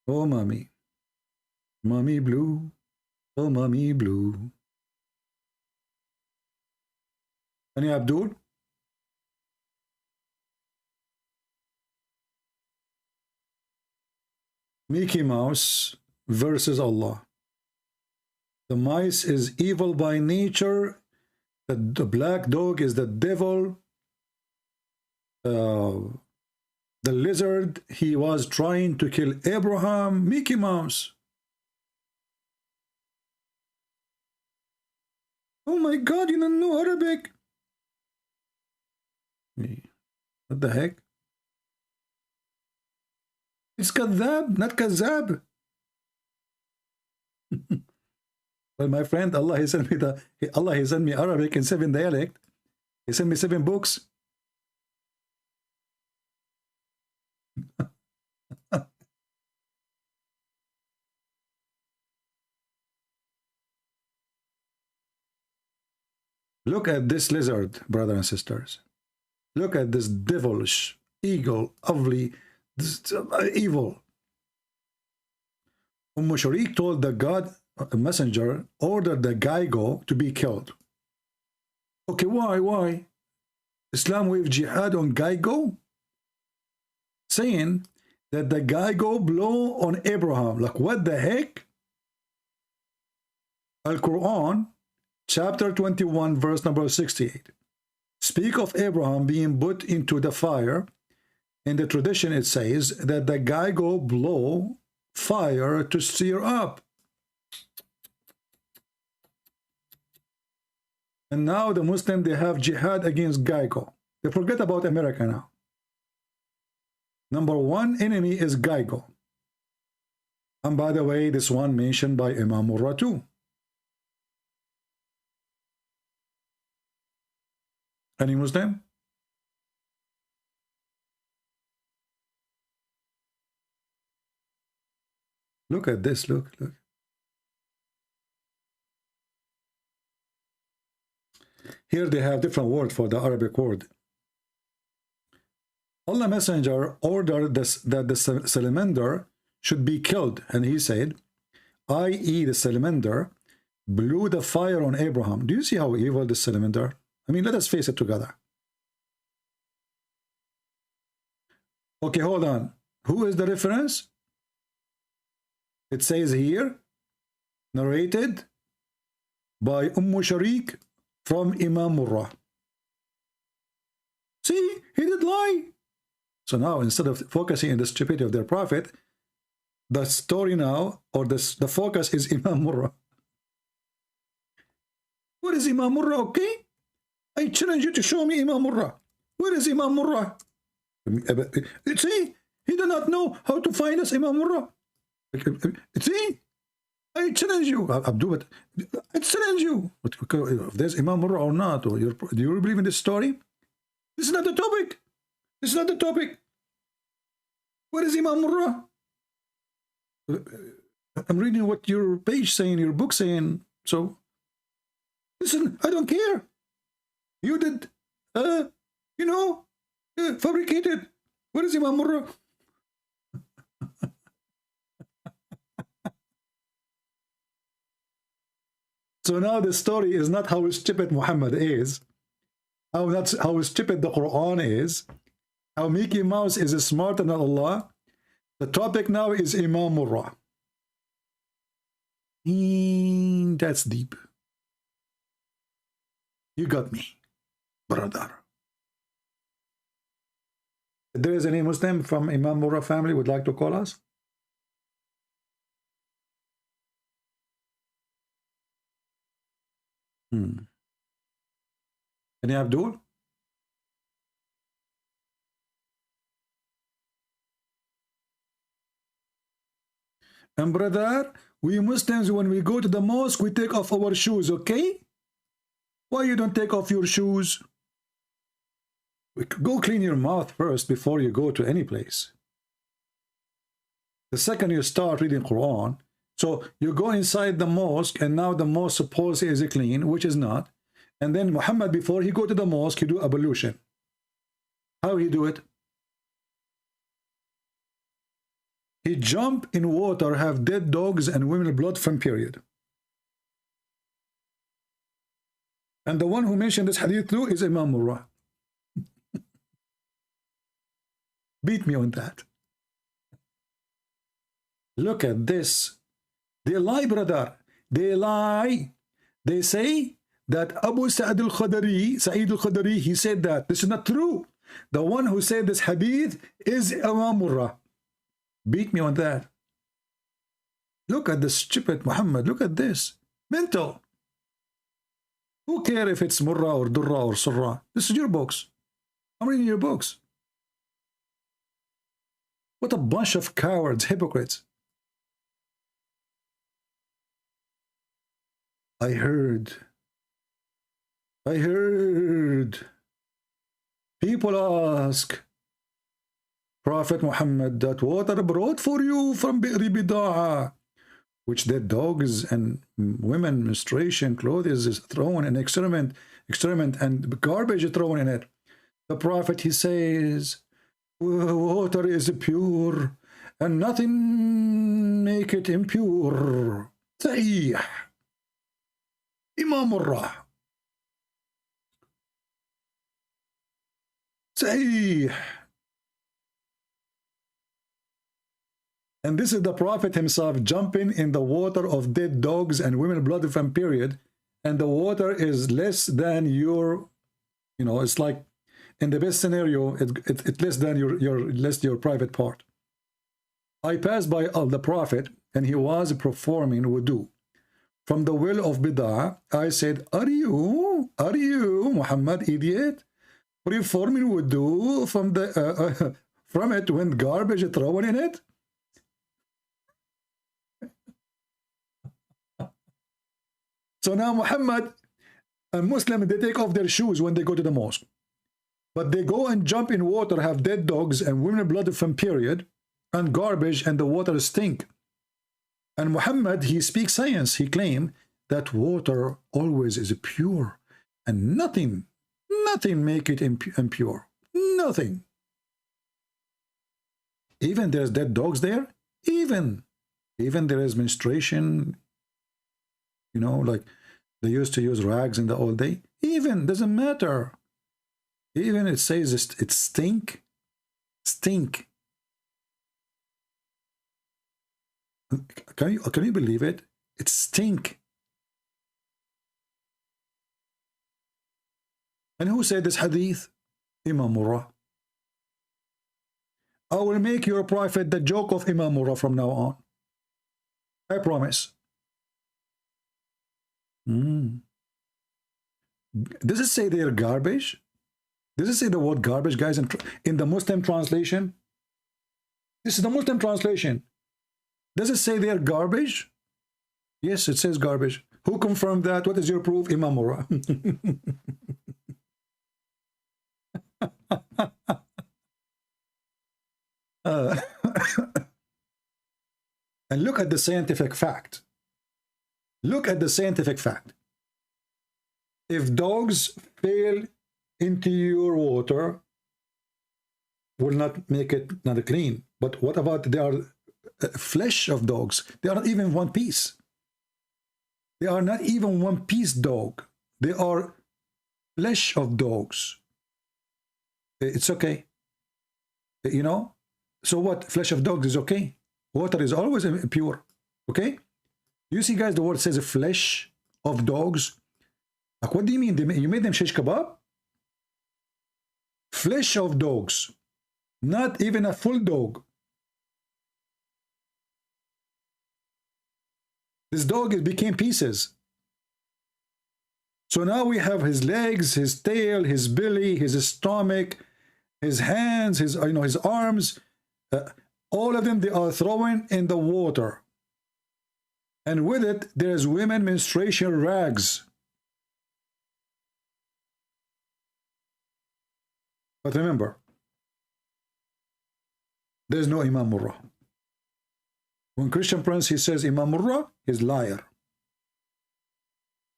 Oh, mommy. Mommy blue. Oh, mommy blue. Any Abdul? Mickey Mouse versus Allah. The mice is evil by nature. The black dog is the devil. The lizard, he was trying to kill Abraham. Mickey Mouse. Oh my God, you don't know Arabic? What the heck? It's kadhab, not kazab. Well, my friend, Allah, he sent me Arabic in 7 dialect. He sent me 7 books. Look at this lizard, brothers and sisters. Look at this devilish, eagle, ugly, evil. Sharik told the God messenger, ordered the Gaigo to be killed. Okay, why? Islam waved jihad on Gaigo? Saying that the Gaigo blow on Abraham. Like, what the heck? Al-Quran, chapter 21, verse number 68. Speak of Abraham being put into the fire. In the tradition, it says that the Gaigo blow fire to stir up. And now the Muslim, they have jihad against Gaigo. They forget about America now. Number one enemy is Gaigo. And by the way, this one mentioned by Imam Murrah too. Any Muslim? Look at this, look. Here they have different word for the Arabic word. Allah Messenger ordered that the salamander should be killed, and he said, i.e. the salamander blew the fire on Abraham. Do you see how evil this salamander? I mean, let us face it together. Okay, hold on. Who is the reference? It says here, narrated by Sharik from Imam Murrah. See, he did lie. So now, instead of focusing on the stupidity of their prophet, the story now, or the focus is Imam Murrah. Where is Imam Murrah? Okay, I challenge you to show me Imam Murrah. Where is Imam Murrah? See, he does not know how to find us Imam Murrah. See, I challenge you. Abdul, I challenge you. If there's Imam Murrah or not, or do you believe in this story? This is not the topic. This is not the topic. Where is Imam Murrah? I'm reading what your page saying, your book saying. So, listen, I don't care. You did, you know, fabricated. Where is Imam Murrah? So now the story is not how stupid Muhammad is, how stupid the Quran is, how Mickey Mouse is smarter than Allah. The topic now is Imam Murrah. That's deep. You got me, brother. If there is any Muslim from Imam Murrah family would like to call us? Any Abdul? And brother, we Muslims, when we go to the mosque, we take off our shoes, okay? Why you don't take off your shoes? Go clean your mouth first before you go to any place. The second you start reading Quran, so you go inside the mosque, and now the mosque supposedly is clean, which is not. And then Muhammad, before he go to the mosque, he do ablution. How he do it? He jump in water, have dead dogs and women blood from period. And the one who mentioned this hadith too is Imam Murrah. Beat me on that. Look at this. They lie, brother. They lie. They say that Abu Sa'id al-Khudri, he said that. This is not true. The one who said this hadith is Imam Murrah. Beat me on that. Look at the stupid Muhammad. Look at this. Mental. Who cares if it's Murrah or Durrah or Surrah? This is your books. I'm reading your books. What a bunch of cowards, hypocrites. I heard people ask Prophet Muhammad that water brought for you from Bi'ri Bida'a, which dead dogs and women menstruation clothes is thrown in experiment and garbage thrown in it. The Prophet, he says, water is pure and nothing make it impure. Sahih. Imam Murrah. Sahih. And this is the Prophet himself jumping in the water of dead dogs and women blood from period, and the water is less than your, you know, it's like in the best scenario, it's less than your private part. I passed by the Prophet and he was performing wudu from the well of Bid'ah. I said, are you Muhammad, idiot, performing wudu from the from it when garbage is thrown in it? So now Muhammad and Muslim, they take off their shoes when they go to the mosque. But they go and jump in water, have dead dogs and women blood from period and garbage, and the water stink. And Muhammad, he speaks science. He claims that water always is pure and nothing make it impure. Nothing. Even there's dead dogs there. Even there is menstruation. You know, like they used to use rags in the old day. Even doesn't matter. Even it says it stink. Stink. Can you believe it? It stink. And who said this hadith? Imam Murrah. I will make your prophet the joke of Imam Murrah from now on. I promise. Does it say they're garbage? Does it say the word garbage, guys, in the Muslim translation? This is the Muslim translation. Does it say they're garbage? Yes, it says garbage. Who confirmed that? What is your proof? Imam Murrah. And look at the scientific fact. Look at the scientific fact. If dogs fail into your water, will not make it not clean. But what about they are flesh of dogs? They are not even one piece. They are not even one piece dog. They are flesh of dogs. It's okay. You know? So what? Flesh of dogs is okay. Water is always pure. Okay? You see, guys, the word says flesh of dogs. Like, what do you mean? You made them shish kebab? Flesh of dogs. Not even a full dog. This dog became pieces. So now we have his legs, his tail, his belly, his stomach, his hands, his his arms. All of them, they are thrown in the water. And with it, there's women menstruation rags. But remember, there's no Imam Murrah. When Christian Prince, he says Imam Murrah, he's liar.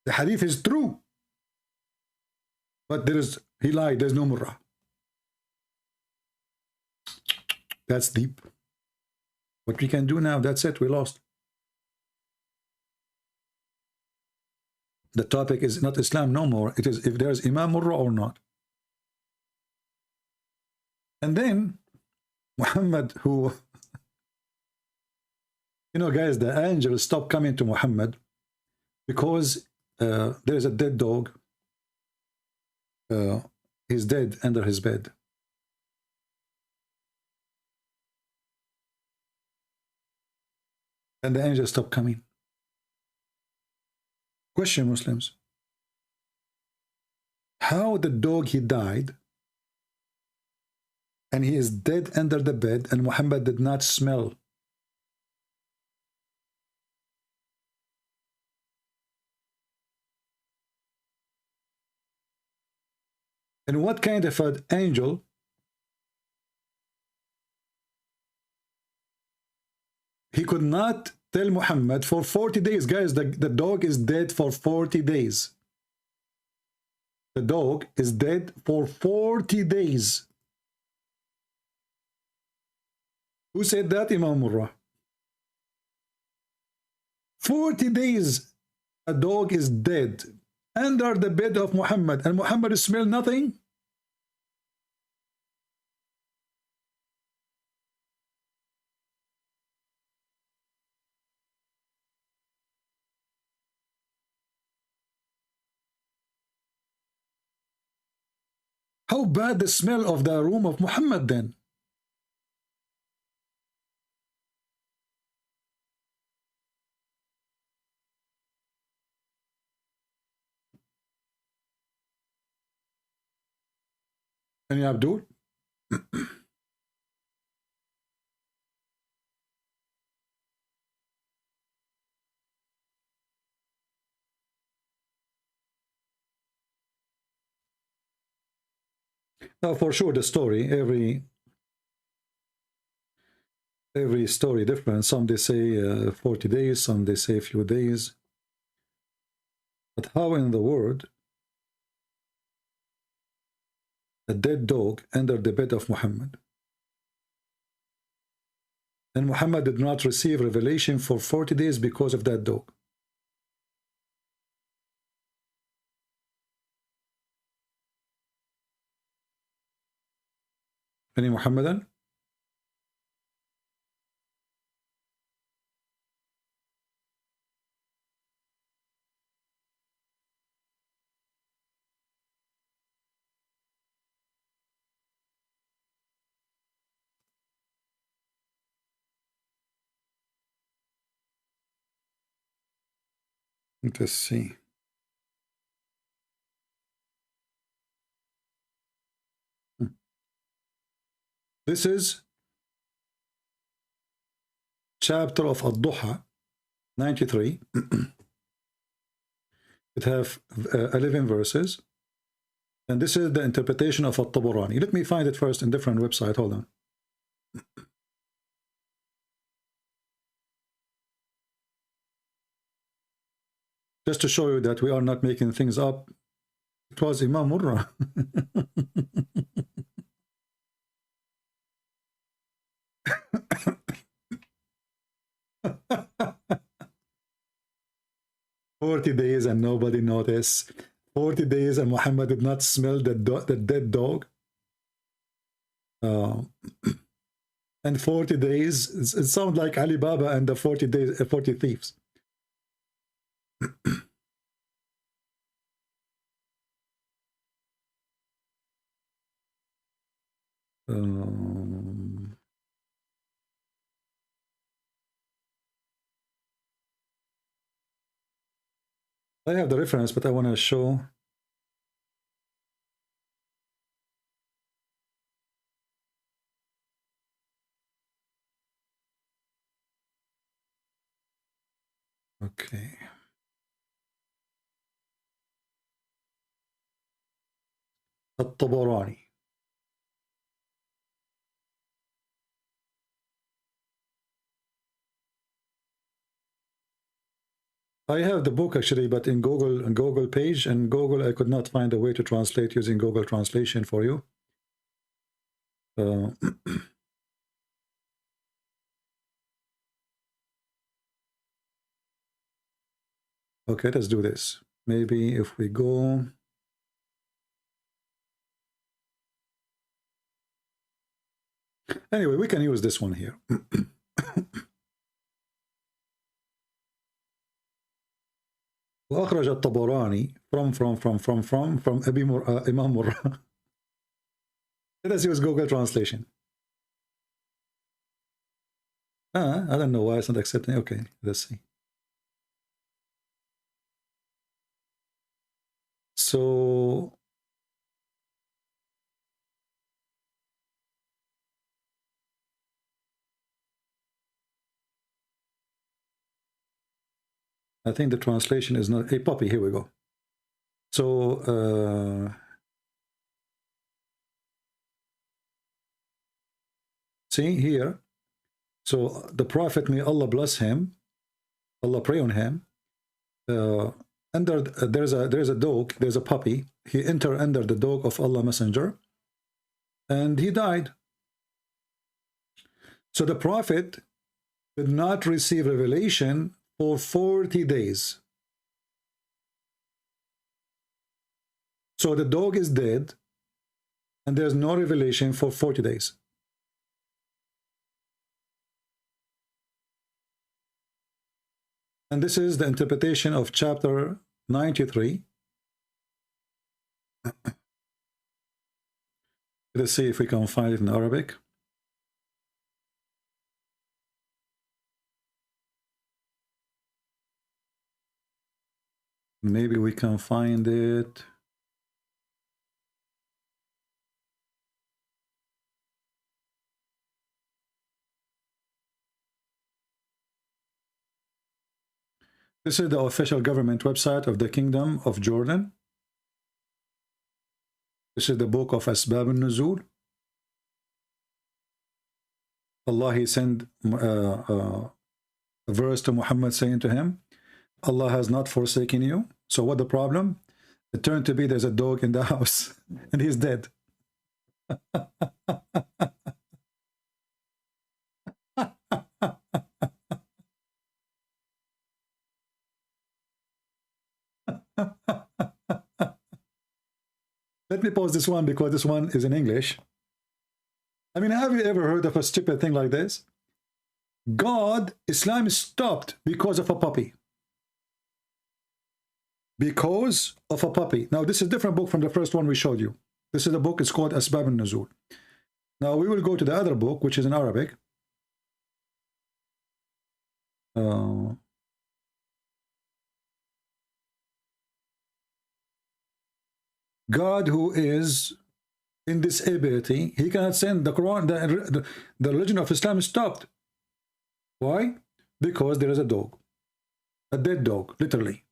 The hadith is true. But he lied, there's no Murrah. That's deep. What we can do now, that's it, we lost. The topic is not Islam no more. It is if there's Imam Murrah or not. And then Muhammad, who, guys, the angels stopped coming to Muhammad because there's a dead dog. He's dead under his bed. And the angels stopped coming. Question, Muslims. How the dog, he died, and he is dead under the bed, and Muhammad did not smell? And what kind of an angel he could not tell Muhammad for 40 days? Guys, the dog is dead for 40 days. The dog is dead for 40 days. Who said that? Imam Murrah. 40 days a dog is dead under the bed of Muhammad, and Muhammad smelled nothing? How bad the smell of the room of Muhammad then? Any Abdul? Now, for sure, the story, every story different. Some they say 40 days, some they say a few days. But how in the world a dead dog under the bed of Muhammad? And Muhammad did not receive revelation for 40 days because of that dog. Any Muhammadan? Let us see. This is chapter of Ad-Duha, 93. It have 11 verses. And this is the interpretation of At-Tabarani. Let me find it first in different website. Hold on. Just to show you that we are not making things up. It was Imam Murrah. 40 days and nobody noticed. 40 days and Muhammad did not smell the dead dog. And 40 days, it sounds like Alibaba and the 40 days, 40 thieves. I have the reference, but I want to show. Okay. At-Tabarani. I have the book actually, but in Google page, and Google I could not find a way to translate using Google Translation for you. Okay, let's do this. Maybe if we go. Anyway, we can use this one here. وأخرج الطبراني from Imam Murrah. Let us use Google Translation. I don't know why it's not accepting. Okay, let's see. So I think the translation is not a puppy. Here we go. So see here. So the Prophet, may Allah bless him, Allah pray on him. There's a dog, there's a puppy. He entered under the dog of Allah Messenger, and he died. So the Prophet did not receive revelation for 40 days. So the dog is dead, and there's no revelation for 40 days. And this is the interpretation of chapter 93. Let's see if we can find it in Arabic. Maybe we can find it. This is the official government website of the Kingdom of Jordan. This is the book of Asbab al-Nuzul. Allah, he sent a verse to Muhammad saying to him, Allah has not forsaken you. So what the problem? It turned to be there's a dog in the house and he's dead. Let me pause this one because this one is in English. I mean, have you ever heard of a stupid thing like this? Islam stopped because of a puppy. Because of a puppy. Now, this is a different book from the first one we showed you. This is the book, it's called Asbab al-Nuzul. Now, we will go to the other book, which is in Arabic. God who is in disability, he cannot send the Quran. The religion of Islam is stopped. Why? Because there is a dog, a dead dog, literally.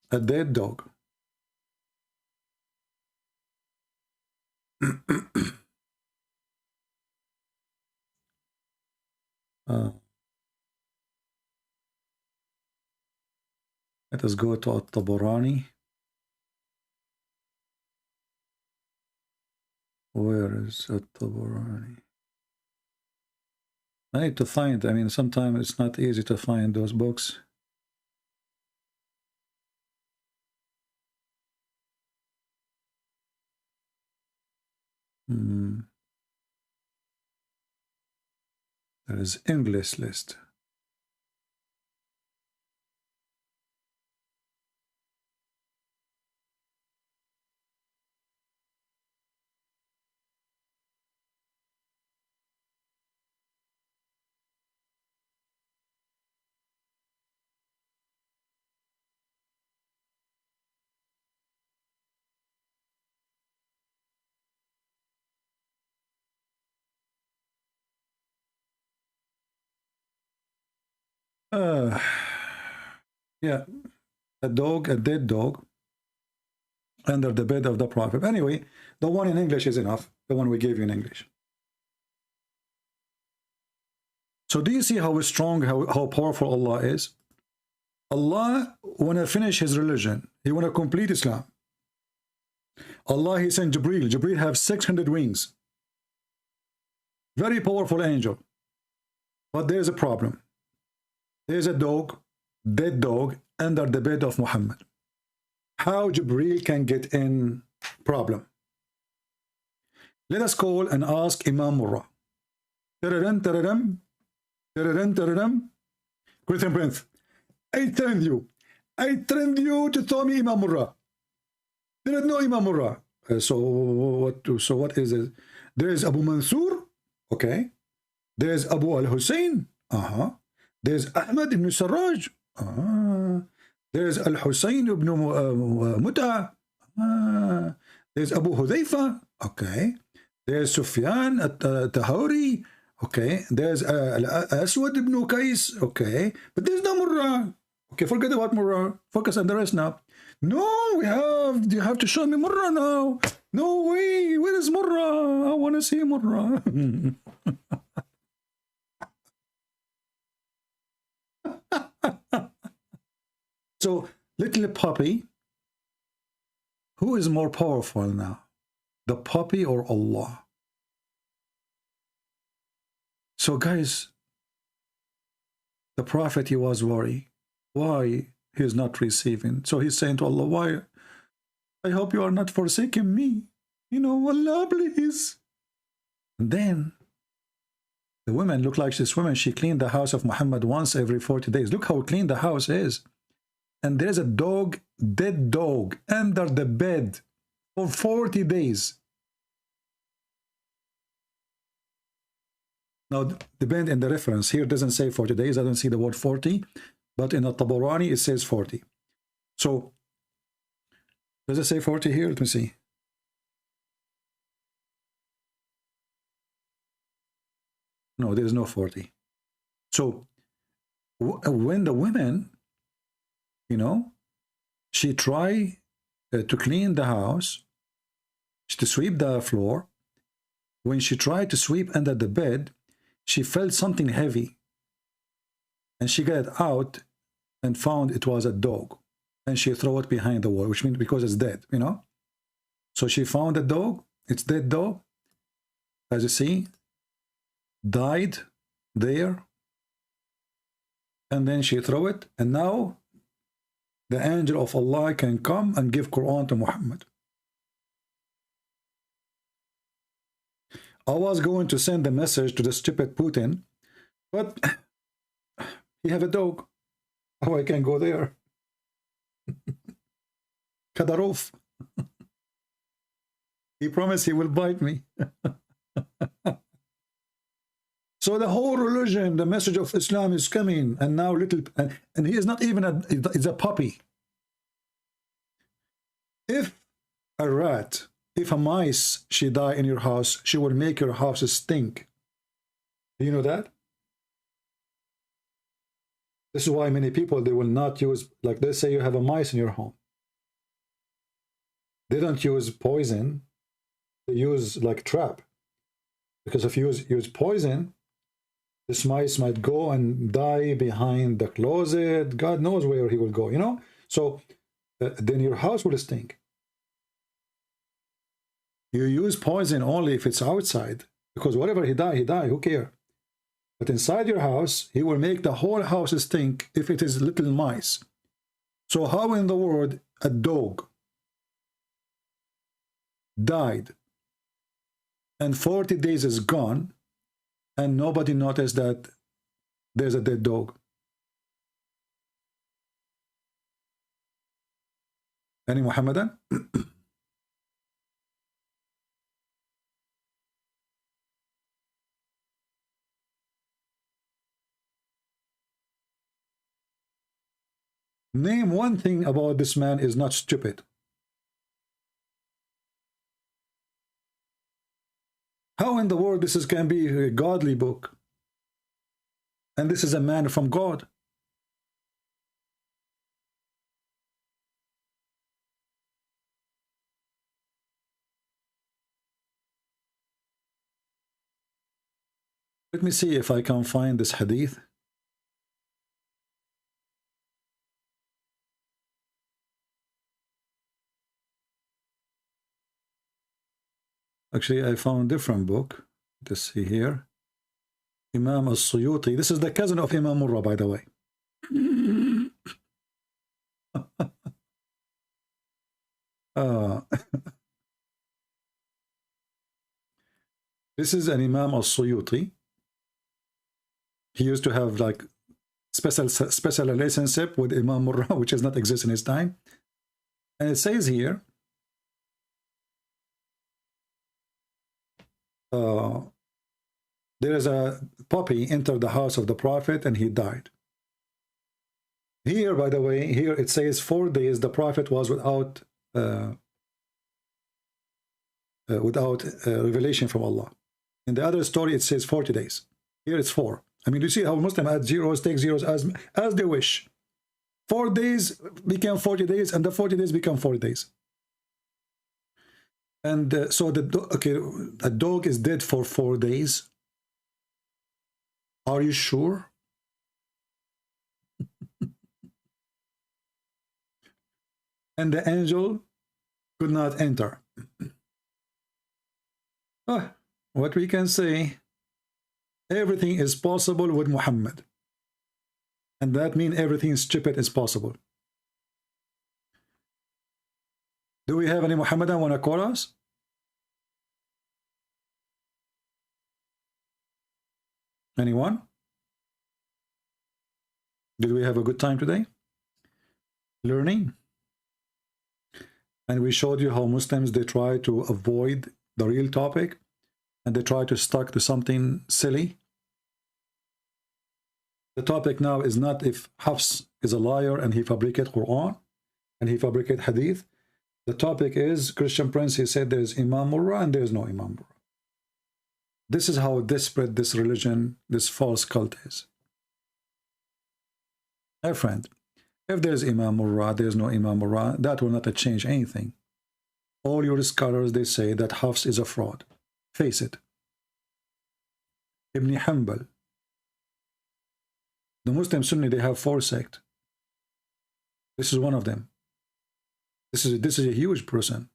A dead dog. Let us go to At-Tabarani. Where is At-Tabarani? I need to find, I mean, sometimes it's not easy to find those books. There is English list. Yeah, a dog, a dead dog, under the bed of the Prophet. Anyway, the one in English is enough, the one we gave you in English. So do you see how strong, how powerful Allah is? Allah want to finish his religion. He want to complete Islam. Allah, he sent Jibreel. Jibreel have 600 wings. Very powerful angel. But there's a problem. There's a dog, dead dog, under the bed of Muhammad. How Jibreel can get in? Problem. Let us call and ask Imam Murrah. Tararam, tararam, tararam, tararam. Christian Prince, I trained you to tell me Imam Murrah. There is no Imam Murrah. So what is it? There is Abu Mansur, okay. There is Abu al-Hussein, There's Ahmad ibn Sarraj, There's al-Hussein ibn Mut'a, There's Abu Hudhayfa, okay. There's Sufyan at-Tahawri, okay. There's Aswad ibn Qais, okay. But there's no Murrah. Okay, forget about Murrah. Focus on the rest now. No, you have to show me Murrah now. No way. Where is Murrah? I want to see Murrah. So, little puppy, who is more powerful now? The puppy or Allah? So, guys, the Prophet, he was worried. Why he is not receiving? So he's saying to Allah, why? I hope you are not forsaking me. You know, Allah, please. And then the women look like this woman. She cleaned the house of Muhammad once every 40 days. Look how clean the house is. And there's a dog, dead dog, under the bed for 40 days. Now, depend on the reference. Here it doesn't say 40 days. I don't see the word 40. But in At-Tabarani, it says 40. So, does it say 40 here? Let me see. No, there is no 40. So, when the women, you know, she tried to clean the house, to sweep the floor. When she tried to sweep under the bed, she felt something heavy. And she got it out and found it was a dog. And she threw it behind the wall, which means because it's dead, you know. So she found a dog, it's dead dog, as you see, died there. And then she threw it. And now the angel of Allah can come and give Quran to Muhammad. I was going to send a message to the stupid Putin, but he have a dog. Oh, I can go there. Kadarov. He promised he will bite me. So the whole religion, the message of Islam is coming, and now and he is not even he's a puppy. If a rat, if a mice, she die in your house, she will make your house stink. Do you know that? This is why many people, they will not use, like they say you have a mice in your home. They don't use poison. They use like trap. Because if you use poison, this mice might go and die behind the closet. God knows where he will go, you know? So then your house will stink. You use poison only if it's outside. Because whatever he die, who cares? But inside your house, he will make the whole house stink if it is little mice. So how in the world a dog died and 40 days is gone and nobody noticed that there's a dead dog? Any Muhammadan? Name one thing about this man is not stupid. How in the world this can be a godly book? And this is a man from God. Let me see if I can find this hadith. Actually, I found a different book. Let's see here. Imam al-Suyuti. This is the cousin of Imam Murrah, by the way. This is an Imam al-Suyuti. He used to have like special relationship with Imam Murrah, which does not exist in his time. And it says here, there is a puppy entered the house of the Prophet and he died. Here, by the way, here it says 4 days the Prophet was without revelation from Allah. In the other story it says 40 days. Here it's 4. I mean, you see how Muslims add zeros, take zeros as they wish. 4 days became 40 days and the 40 days become 40 days. And so a dog is dead for 4 days. Are you sure? And the angel could not enter. What we can say, everything is possible with Muhammad. And that means everything stupid is possible. Do we have any Muhammadan want to call us? Anyone? Did we have a good time today? Learning. And we showed you how Muslims, they try to avoid the real topic and they try to stuck to something silly. The topic now is not if Hafs is a liar and he fabricated Qur'an and he fabricated Hadith. The topic is Christian Prince, he said there's Imam Murrah and there's no Imam Murrah. This is how desperate this religion, this false cult is. My friend, if there's Imam Murrah, there's no Imam Murrah, that will not change anything. All your scholars, they say that Hafs is a fraud. Face it. Ibn Hanbal. The Muslim Sunni, they have 4 sects. This is one of them. This is a huge person.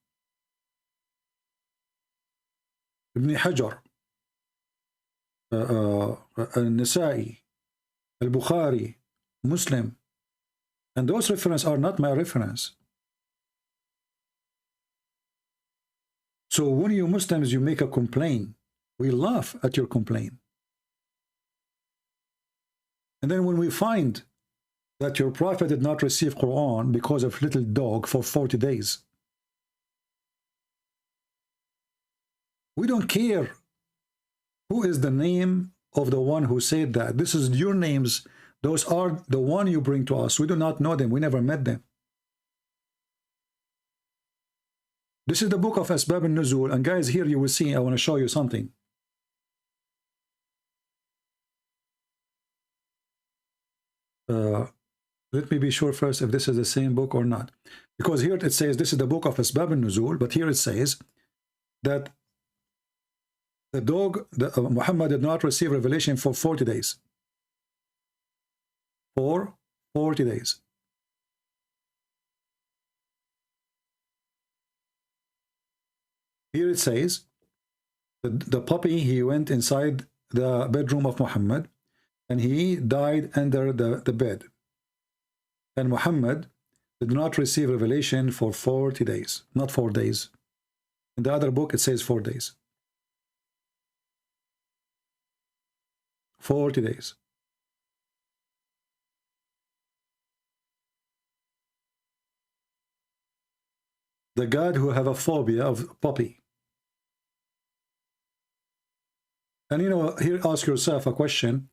Ibn Hajar. Al-Nasa'i, Al-Bukhari, Muslim. And those references are not my reference. So when you Muslims, you make a complaint, we laugh at your complaint. And then when we find that your Prophet did not receive Quran because of little dog for 40 days, we don't care who is the name of the one who said that. This is your names. Those are the one you bring to us. We do not know them. We never met them. This is the book of Asbab al-Nuzul. And guys, here you will see, I want to show you something. Let me be sure first if this is the same book or not. Because here it says this is the book of Asbab al-Nuzul, but here it says that the dog, Muhammad did not receive revelation for 40 days. For 40 days. Here it says the puppy, he went inside the bedroom of Muhammad and he died under the bed. And Muhammad did not receive revelation for 40 days, not 4 days. In the other book, it says 4 days. 40 days. The God who have a phobia of puppy. And you know, here ask yourself a question.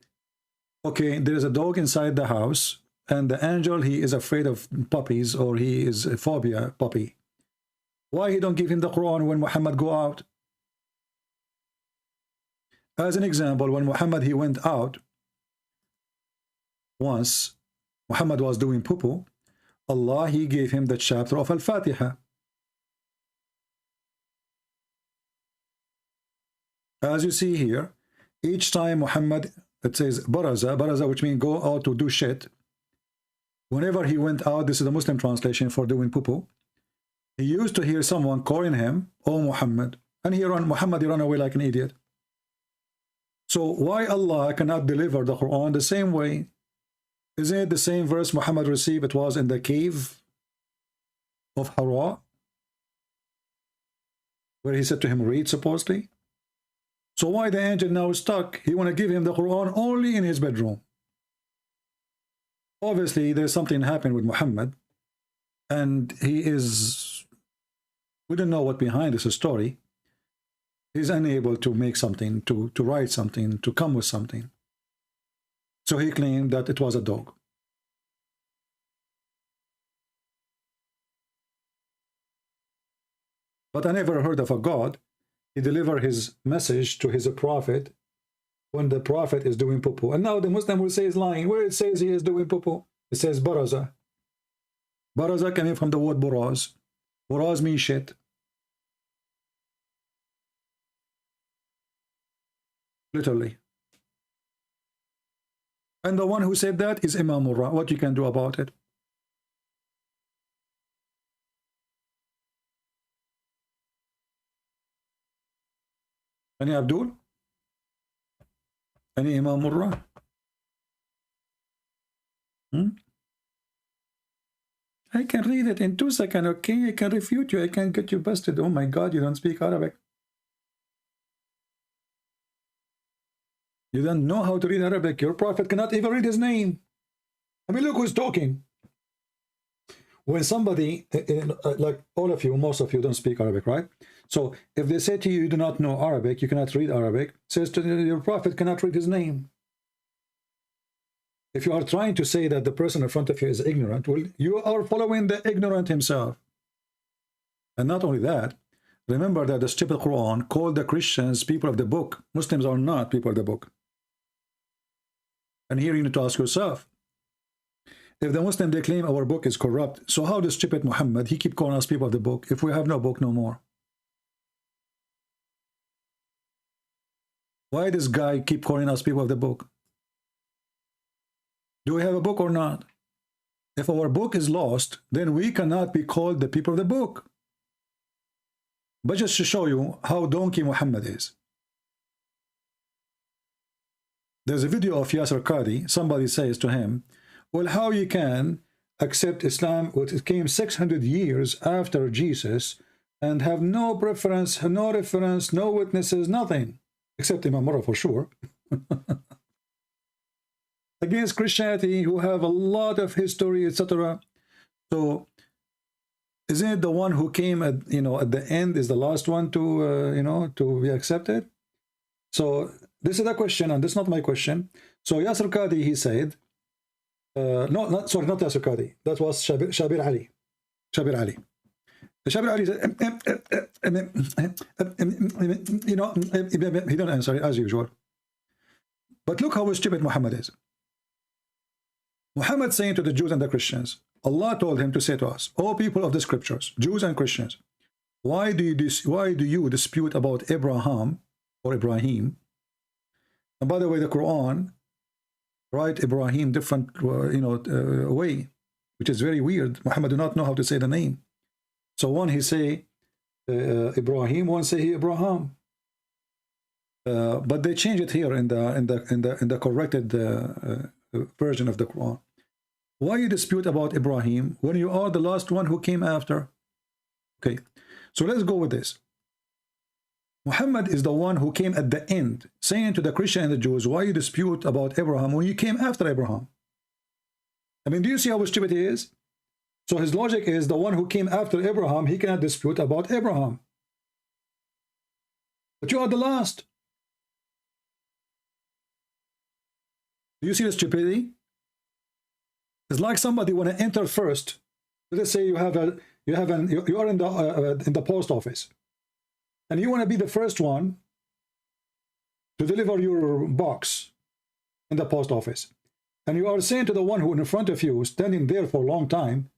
Okay, there is a dog inside the house, and the angel, he is afraid of puppies, or he is a phobia puppy. Why he don't give him the Quran when Muhammad go out? As an example, when Muhammad, he went out, once Muhammad was doing poo-poo, Allah, he gave him the chapter of Al-Fatiha. As you see here, each time Muhammad, it says baraza, which means go out to do shit. Whenever he went out, this is the Muslim translation for doing poo-poo, he used to hear someone calling him, "Oh Muhammad," and Muhammad, he ran away like an idiot. So why Allah cannot deliver the Quran the same way? Isn't it the same verse Muhammad received? It was in the cave of Hira, where he said to him, read, supposedly. So why the angel now is stuck? He want to give him the Quran only in his bedroom. Obviously, there's something happened with Muhammad, and he is, we don't know what behind this story. He's unable to make something, to write something, to come with something. So he claimed that it was a dog. But I never heard of a God. He delivered his message to his prophet when the prophet is doing poo-poo. And now the Muslim will say he's lying. Where it says he is doing poo-poo, it says baraza. Baraza coming from the word buraz. Buraz means shit. Literally. And the one who said that is Imam Murrah. What you can do about it? Any Abdul? Any Imam Murrah? I can read it in 2 seconds, okay? I can refute you. I can get you busted. Oh my God, you don't speak Arabic. You don't know how to read Arabic. Your prophet cannot even read his name. I mean, look who's talking. When somebody, like all of you, most of you don't speak Arabic, right? So if they say to you, you do not know Arabic, you cannot read Arabic, says to your prophet cannot read his name. If you are trying to say that the person in front of you is ignorant, well, you are following the ignorant himself. And not only that, remember that the stupid Quran called the Christians people of the book. Muslims are not people of the book. And here you need to ask yourself, if the Muslim, they claim our book is corrupt, so how does stupid Muhammad, he keep calling us people of the book if we have no book no more? Why this guy keep calling us people of the book? Do we have a book or not? If our book is lost, then we cannot be called the people of the book. But just to show you how donkey Muhammad is. There's a video of Yasser Qadi. Somebody says to him, well, how you can accept Islam, which came 600 years after Jesus, and have no preference, no reference, no witnesses, nothing, except Imam Murrah for sure, against Christianity, who have a lot of history, etc. So, isn't it the one who came at, at the end is the last one to, to be accepted? So, this is a question, and this is not my question. So Yasser Qadi, he said, sorry, not Yasser Qadi. That was Shabir Ali. Shabir Ali. Shabir Ali said, you know, he don't answer as usual. But look how stupid Muhammad is. Muhammad saying to the Jews and the Christians, Allah told him to say to us, "O people of the scriptures, Jews and Christians, why do you dispute about Abraham or Ibrahim?" And by the way, the Quran write Ibrahim different, way, which is very weird. Muhammad do not know how to say the name. So one he say Ibrahim, one say he Abraham. But they change it here in the corrected version of the Quran. Why you dispute about Ibrahim when you are the last one who came after? Okay, so let's go with this. Muhammad is the one who came at the end, saying to the Christian and the Jews, why you dispute about Abraham when you came after Abraham? I mean, do you see how stupid he is? So his logic is the one who came after Abraham, he cannot dispute about Abraham. But you are the last. Do you see the stupidity? It's like somebody want to enter first. Let's say you are in the post office, and you want to be the first one to deliver your box in the post office, and you are saying to the one who in front of you, standing there for a long time,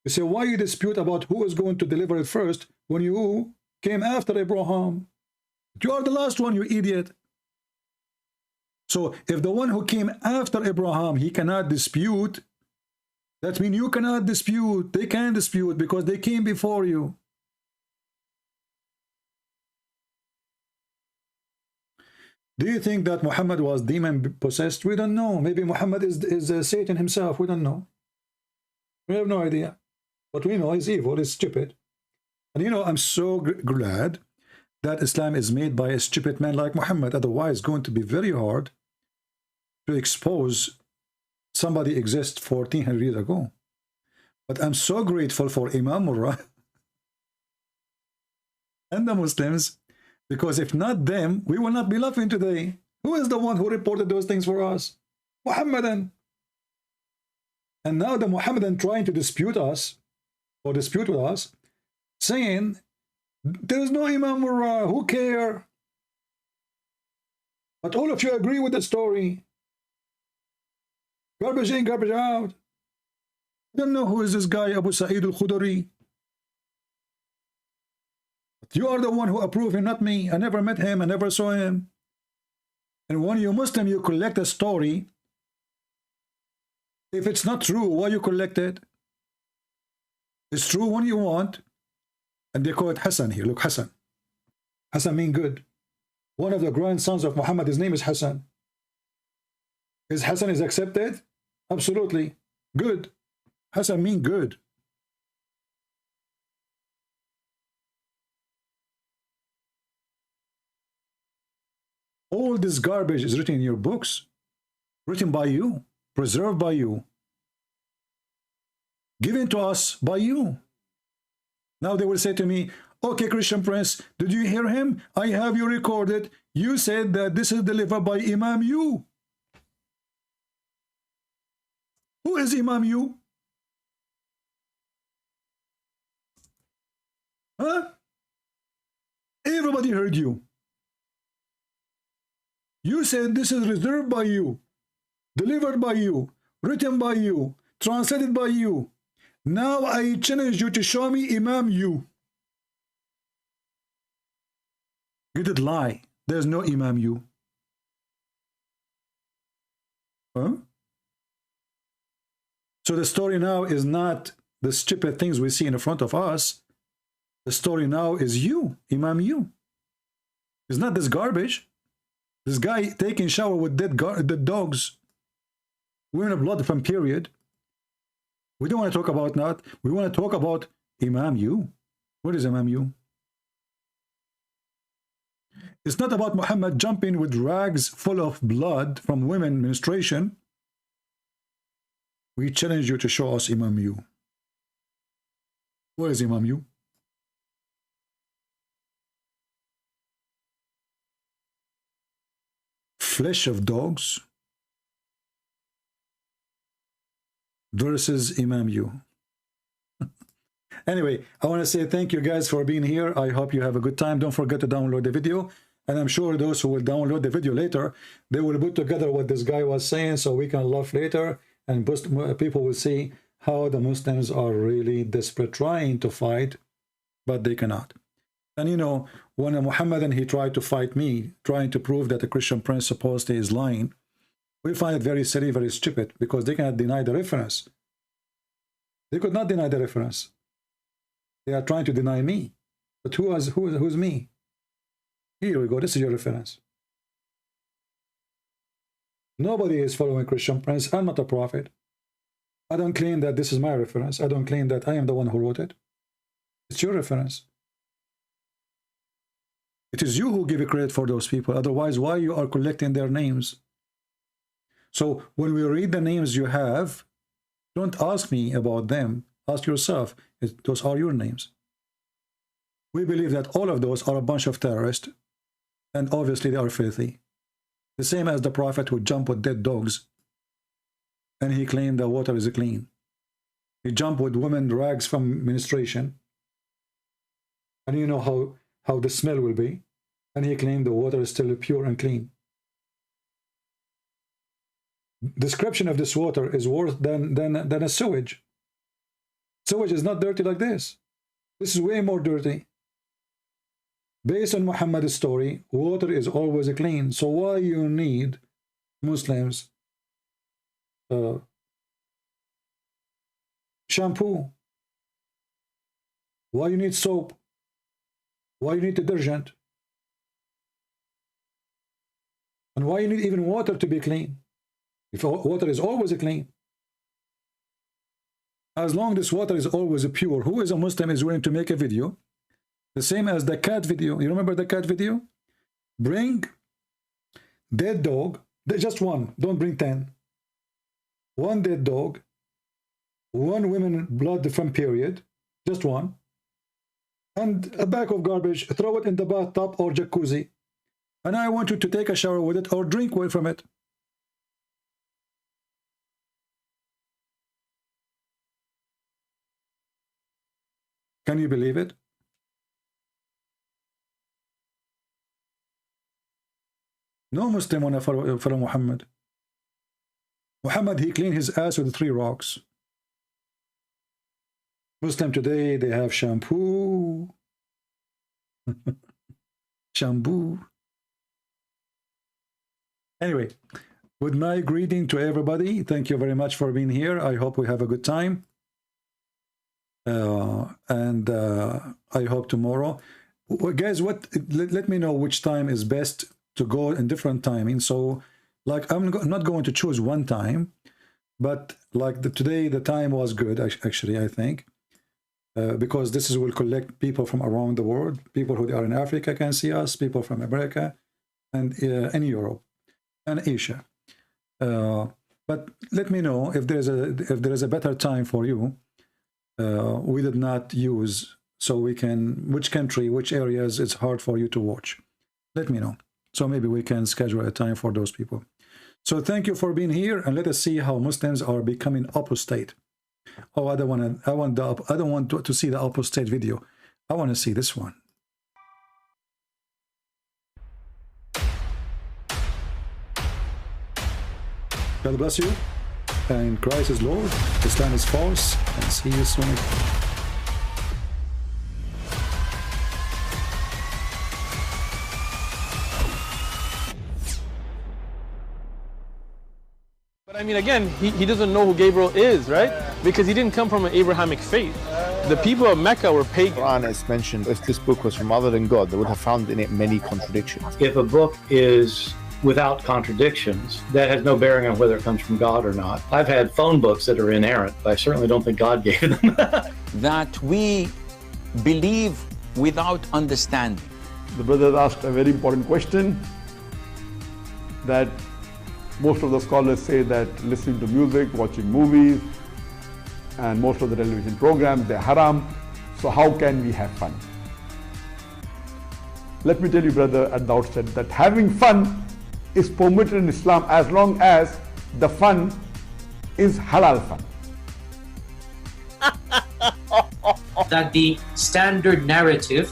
you say, why you dispute about who is going to deliver it first when you came after Abraham? You are the last one, you idiot. So if the one who came after Abraham, he cannot dispute, that means you cannot dispute. They can dispute because they came before you. Do you think that Muhammad was demon possessed? We don't know. Maybe Muhammad is Satan himself. We don't know. We have no idea. But we know he's evil, he's stupid. And you know, I'm so glad that Islam is made by a stupid man like Muhammad. Otherwise, it's going to be very hard to expose somebody exists 1400 years ago. But I'm so grateful for Imam Murrah and the Muslims, because if not them, we will not be laughing today. Who is the one who reported those things for us? Muhammadan. And now the Muhammadan trying to dispute us, or dispute with us, saying, there is no Imam Murrah, who care? But all of you agree with the story. Garbage in, garbage out. I don't know who is this guy, Abu Sa'id al-Khudri. You are the one who approved him, not me. I never met him, I never saw him. And when you're Muslim, you collect a story. If it's not true, why you collect it? It's true when you want. And they call it Hassan here. Look, Hassan. Hassan means good. One of the grandsons of Muhammad, his name is Hassan. Is Hassan is accepted? Absolutely. Good. Hassan means good. All this garbage is written in your books, written by you, preserved by you, given to us by you. Now they will say to me, okay, Christian Prince, did you hear him? I have you recorded. You said that this is delivered by Imam you. Who is Imam you? Huh? Everybody heard you. You said this is reserved by you, delivered by you, written by you, translated by you. Now I challenge you to show me Imam you. You did lie. There's no Imam you. Huh? So the story now is not the stupid things we see in front of us. The story now is you, Imam you. It's not this garbage. This guy taking shower with dead dogs. We're in a blood from period. We don't want to talk about that. We want to talk about Imam you. What is Imam you? It's not about Muhammad jumping with rags full of blood from women menstruation. We challenge you to show us Imam you. Where is Imam you? flesh of dogs versus Imam you. Anyway, I want to say thank you guys for being here. I hope you have a good time. Don't forget to download the video. And I'm sure those who will download the video later, they will put together what this guy was saying so we can laugh later. And people will see how the Muslims are really desperate, trying to fight, but they cannot. And you know, when a Muhammadan, he tried to fight me, trying to prove that a Christian prince supposedly is lying, we find it very silly, very stupid, because they cannot deny the reference. They could not deny the reference. They are trying to deny me. But who's me? Here we go. This is your reference. Nobody is following Christian prince. I'm not a prophet. I don't claim that this is my reference. I don't claim that I am the one who wrote it. It's your reference. It is you who give credit for those people. Otherwise, why you are collecting their names? So when we read the names you have, don't ask me about them. Ask yourself, those are your names. We believe that all of those are a bunch of terrorists, and obviously they are filthy. The same as the prophet who jumped with dead dogs, and he claimed the water is clean. He jumped with women rags from menstruation, and you know how the smell will be, and he claimed the water is still pure and clean. Description of this water is worse than a sewage. Sewage is not dirty like this. This is way more dirty. Based on Muhammad's story, water is always clean. So why you need Muslims shampoo? Why you need soap? Why you need detergent? And why you need even water to be clean? If water is always clean. As long as this water is always pure, who is a Muslim is willing to make a video? The same as the cat video. You remember the cat video? Bring dead dog, just one, don't bring 10. One dead dog, one woman blood from period, just one, and a bag of garbage, throw it in the bathtub or jacuzzi. And I want you to take a shower with it or drink away from it. Can you believe it? No Muslim want to follow Muhammad. Muhammad, he cleaned his ass with 3 rocks. Muslim today, they have shampoo. Shampoo. Anyway, with my greeting to everybody, thank you very much for being here. I hope we have a good time. I hope tomorrow, guys, let me know which time is best to go in different timing. So like I'm not going to choose one time, but like today the time was good actually, I think, because this will collect people from around the world. People who are in Africa can see us, people from America and in Europe and Asia. But let me know if there is a better time for you. We did not use, so we can, which country, which areas it's hard for you to watch. Let me know. So maybe we can schedule a time for those people. So thank you for being here, and let us see how Muslims are becoming apostate. Oh, I don't want to see the apostate video. I want to see this one. God bless you. And Christ is Lord, Islam is false, and see you soon. But I mean, again, he doesn't know who Gabriel is, right? Because he didn't come from an Abrahamic faith. The people of Mecca were pagan. Qur'an is mentioned. If this book was from other than God, they would have found in it many contradictions. If a book is without contradictions, that has no bearing on whether it comes from God or not. I've had phone books that are inerrant, but I certainly don't think God gave them. That we believe without understanding. The brother asked a very important question, that most of the scholars say that listening to music, watching movies, and most of the television programs, they're haram. So how can we have fun? Let me tell you, brother, at the outset, that having fun is permitted in Islam as long as the fun is halal fun. That the standard narrative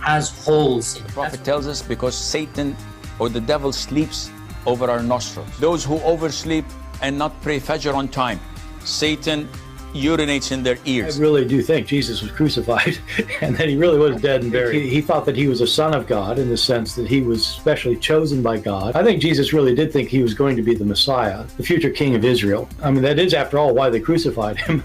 has holes in it. The Prophet tells us because Satan or the devil sleeps over our nostrils. Those who oversleep and not pray Fajr on time, Satan urinates in their ears. I really do think Jesus was crucified and that he really was dead and buried. He thought that he was a son of God in the sense that he was specially chosen by God. I think Jesus really did think he was going to be the Messiah, the future king of Israel. I mean, that is, after all, why they crucified him.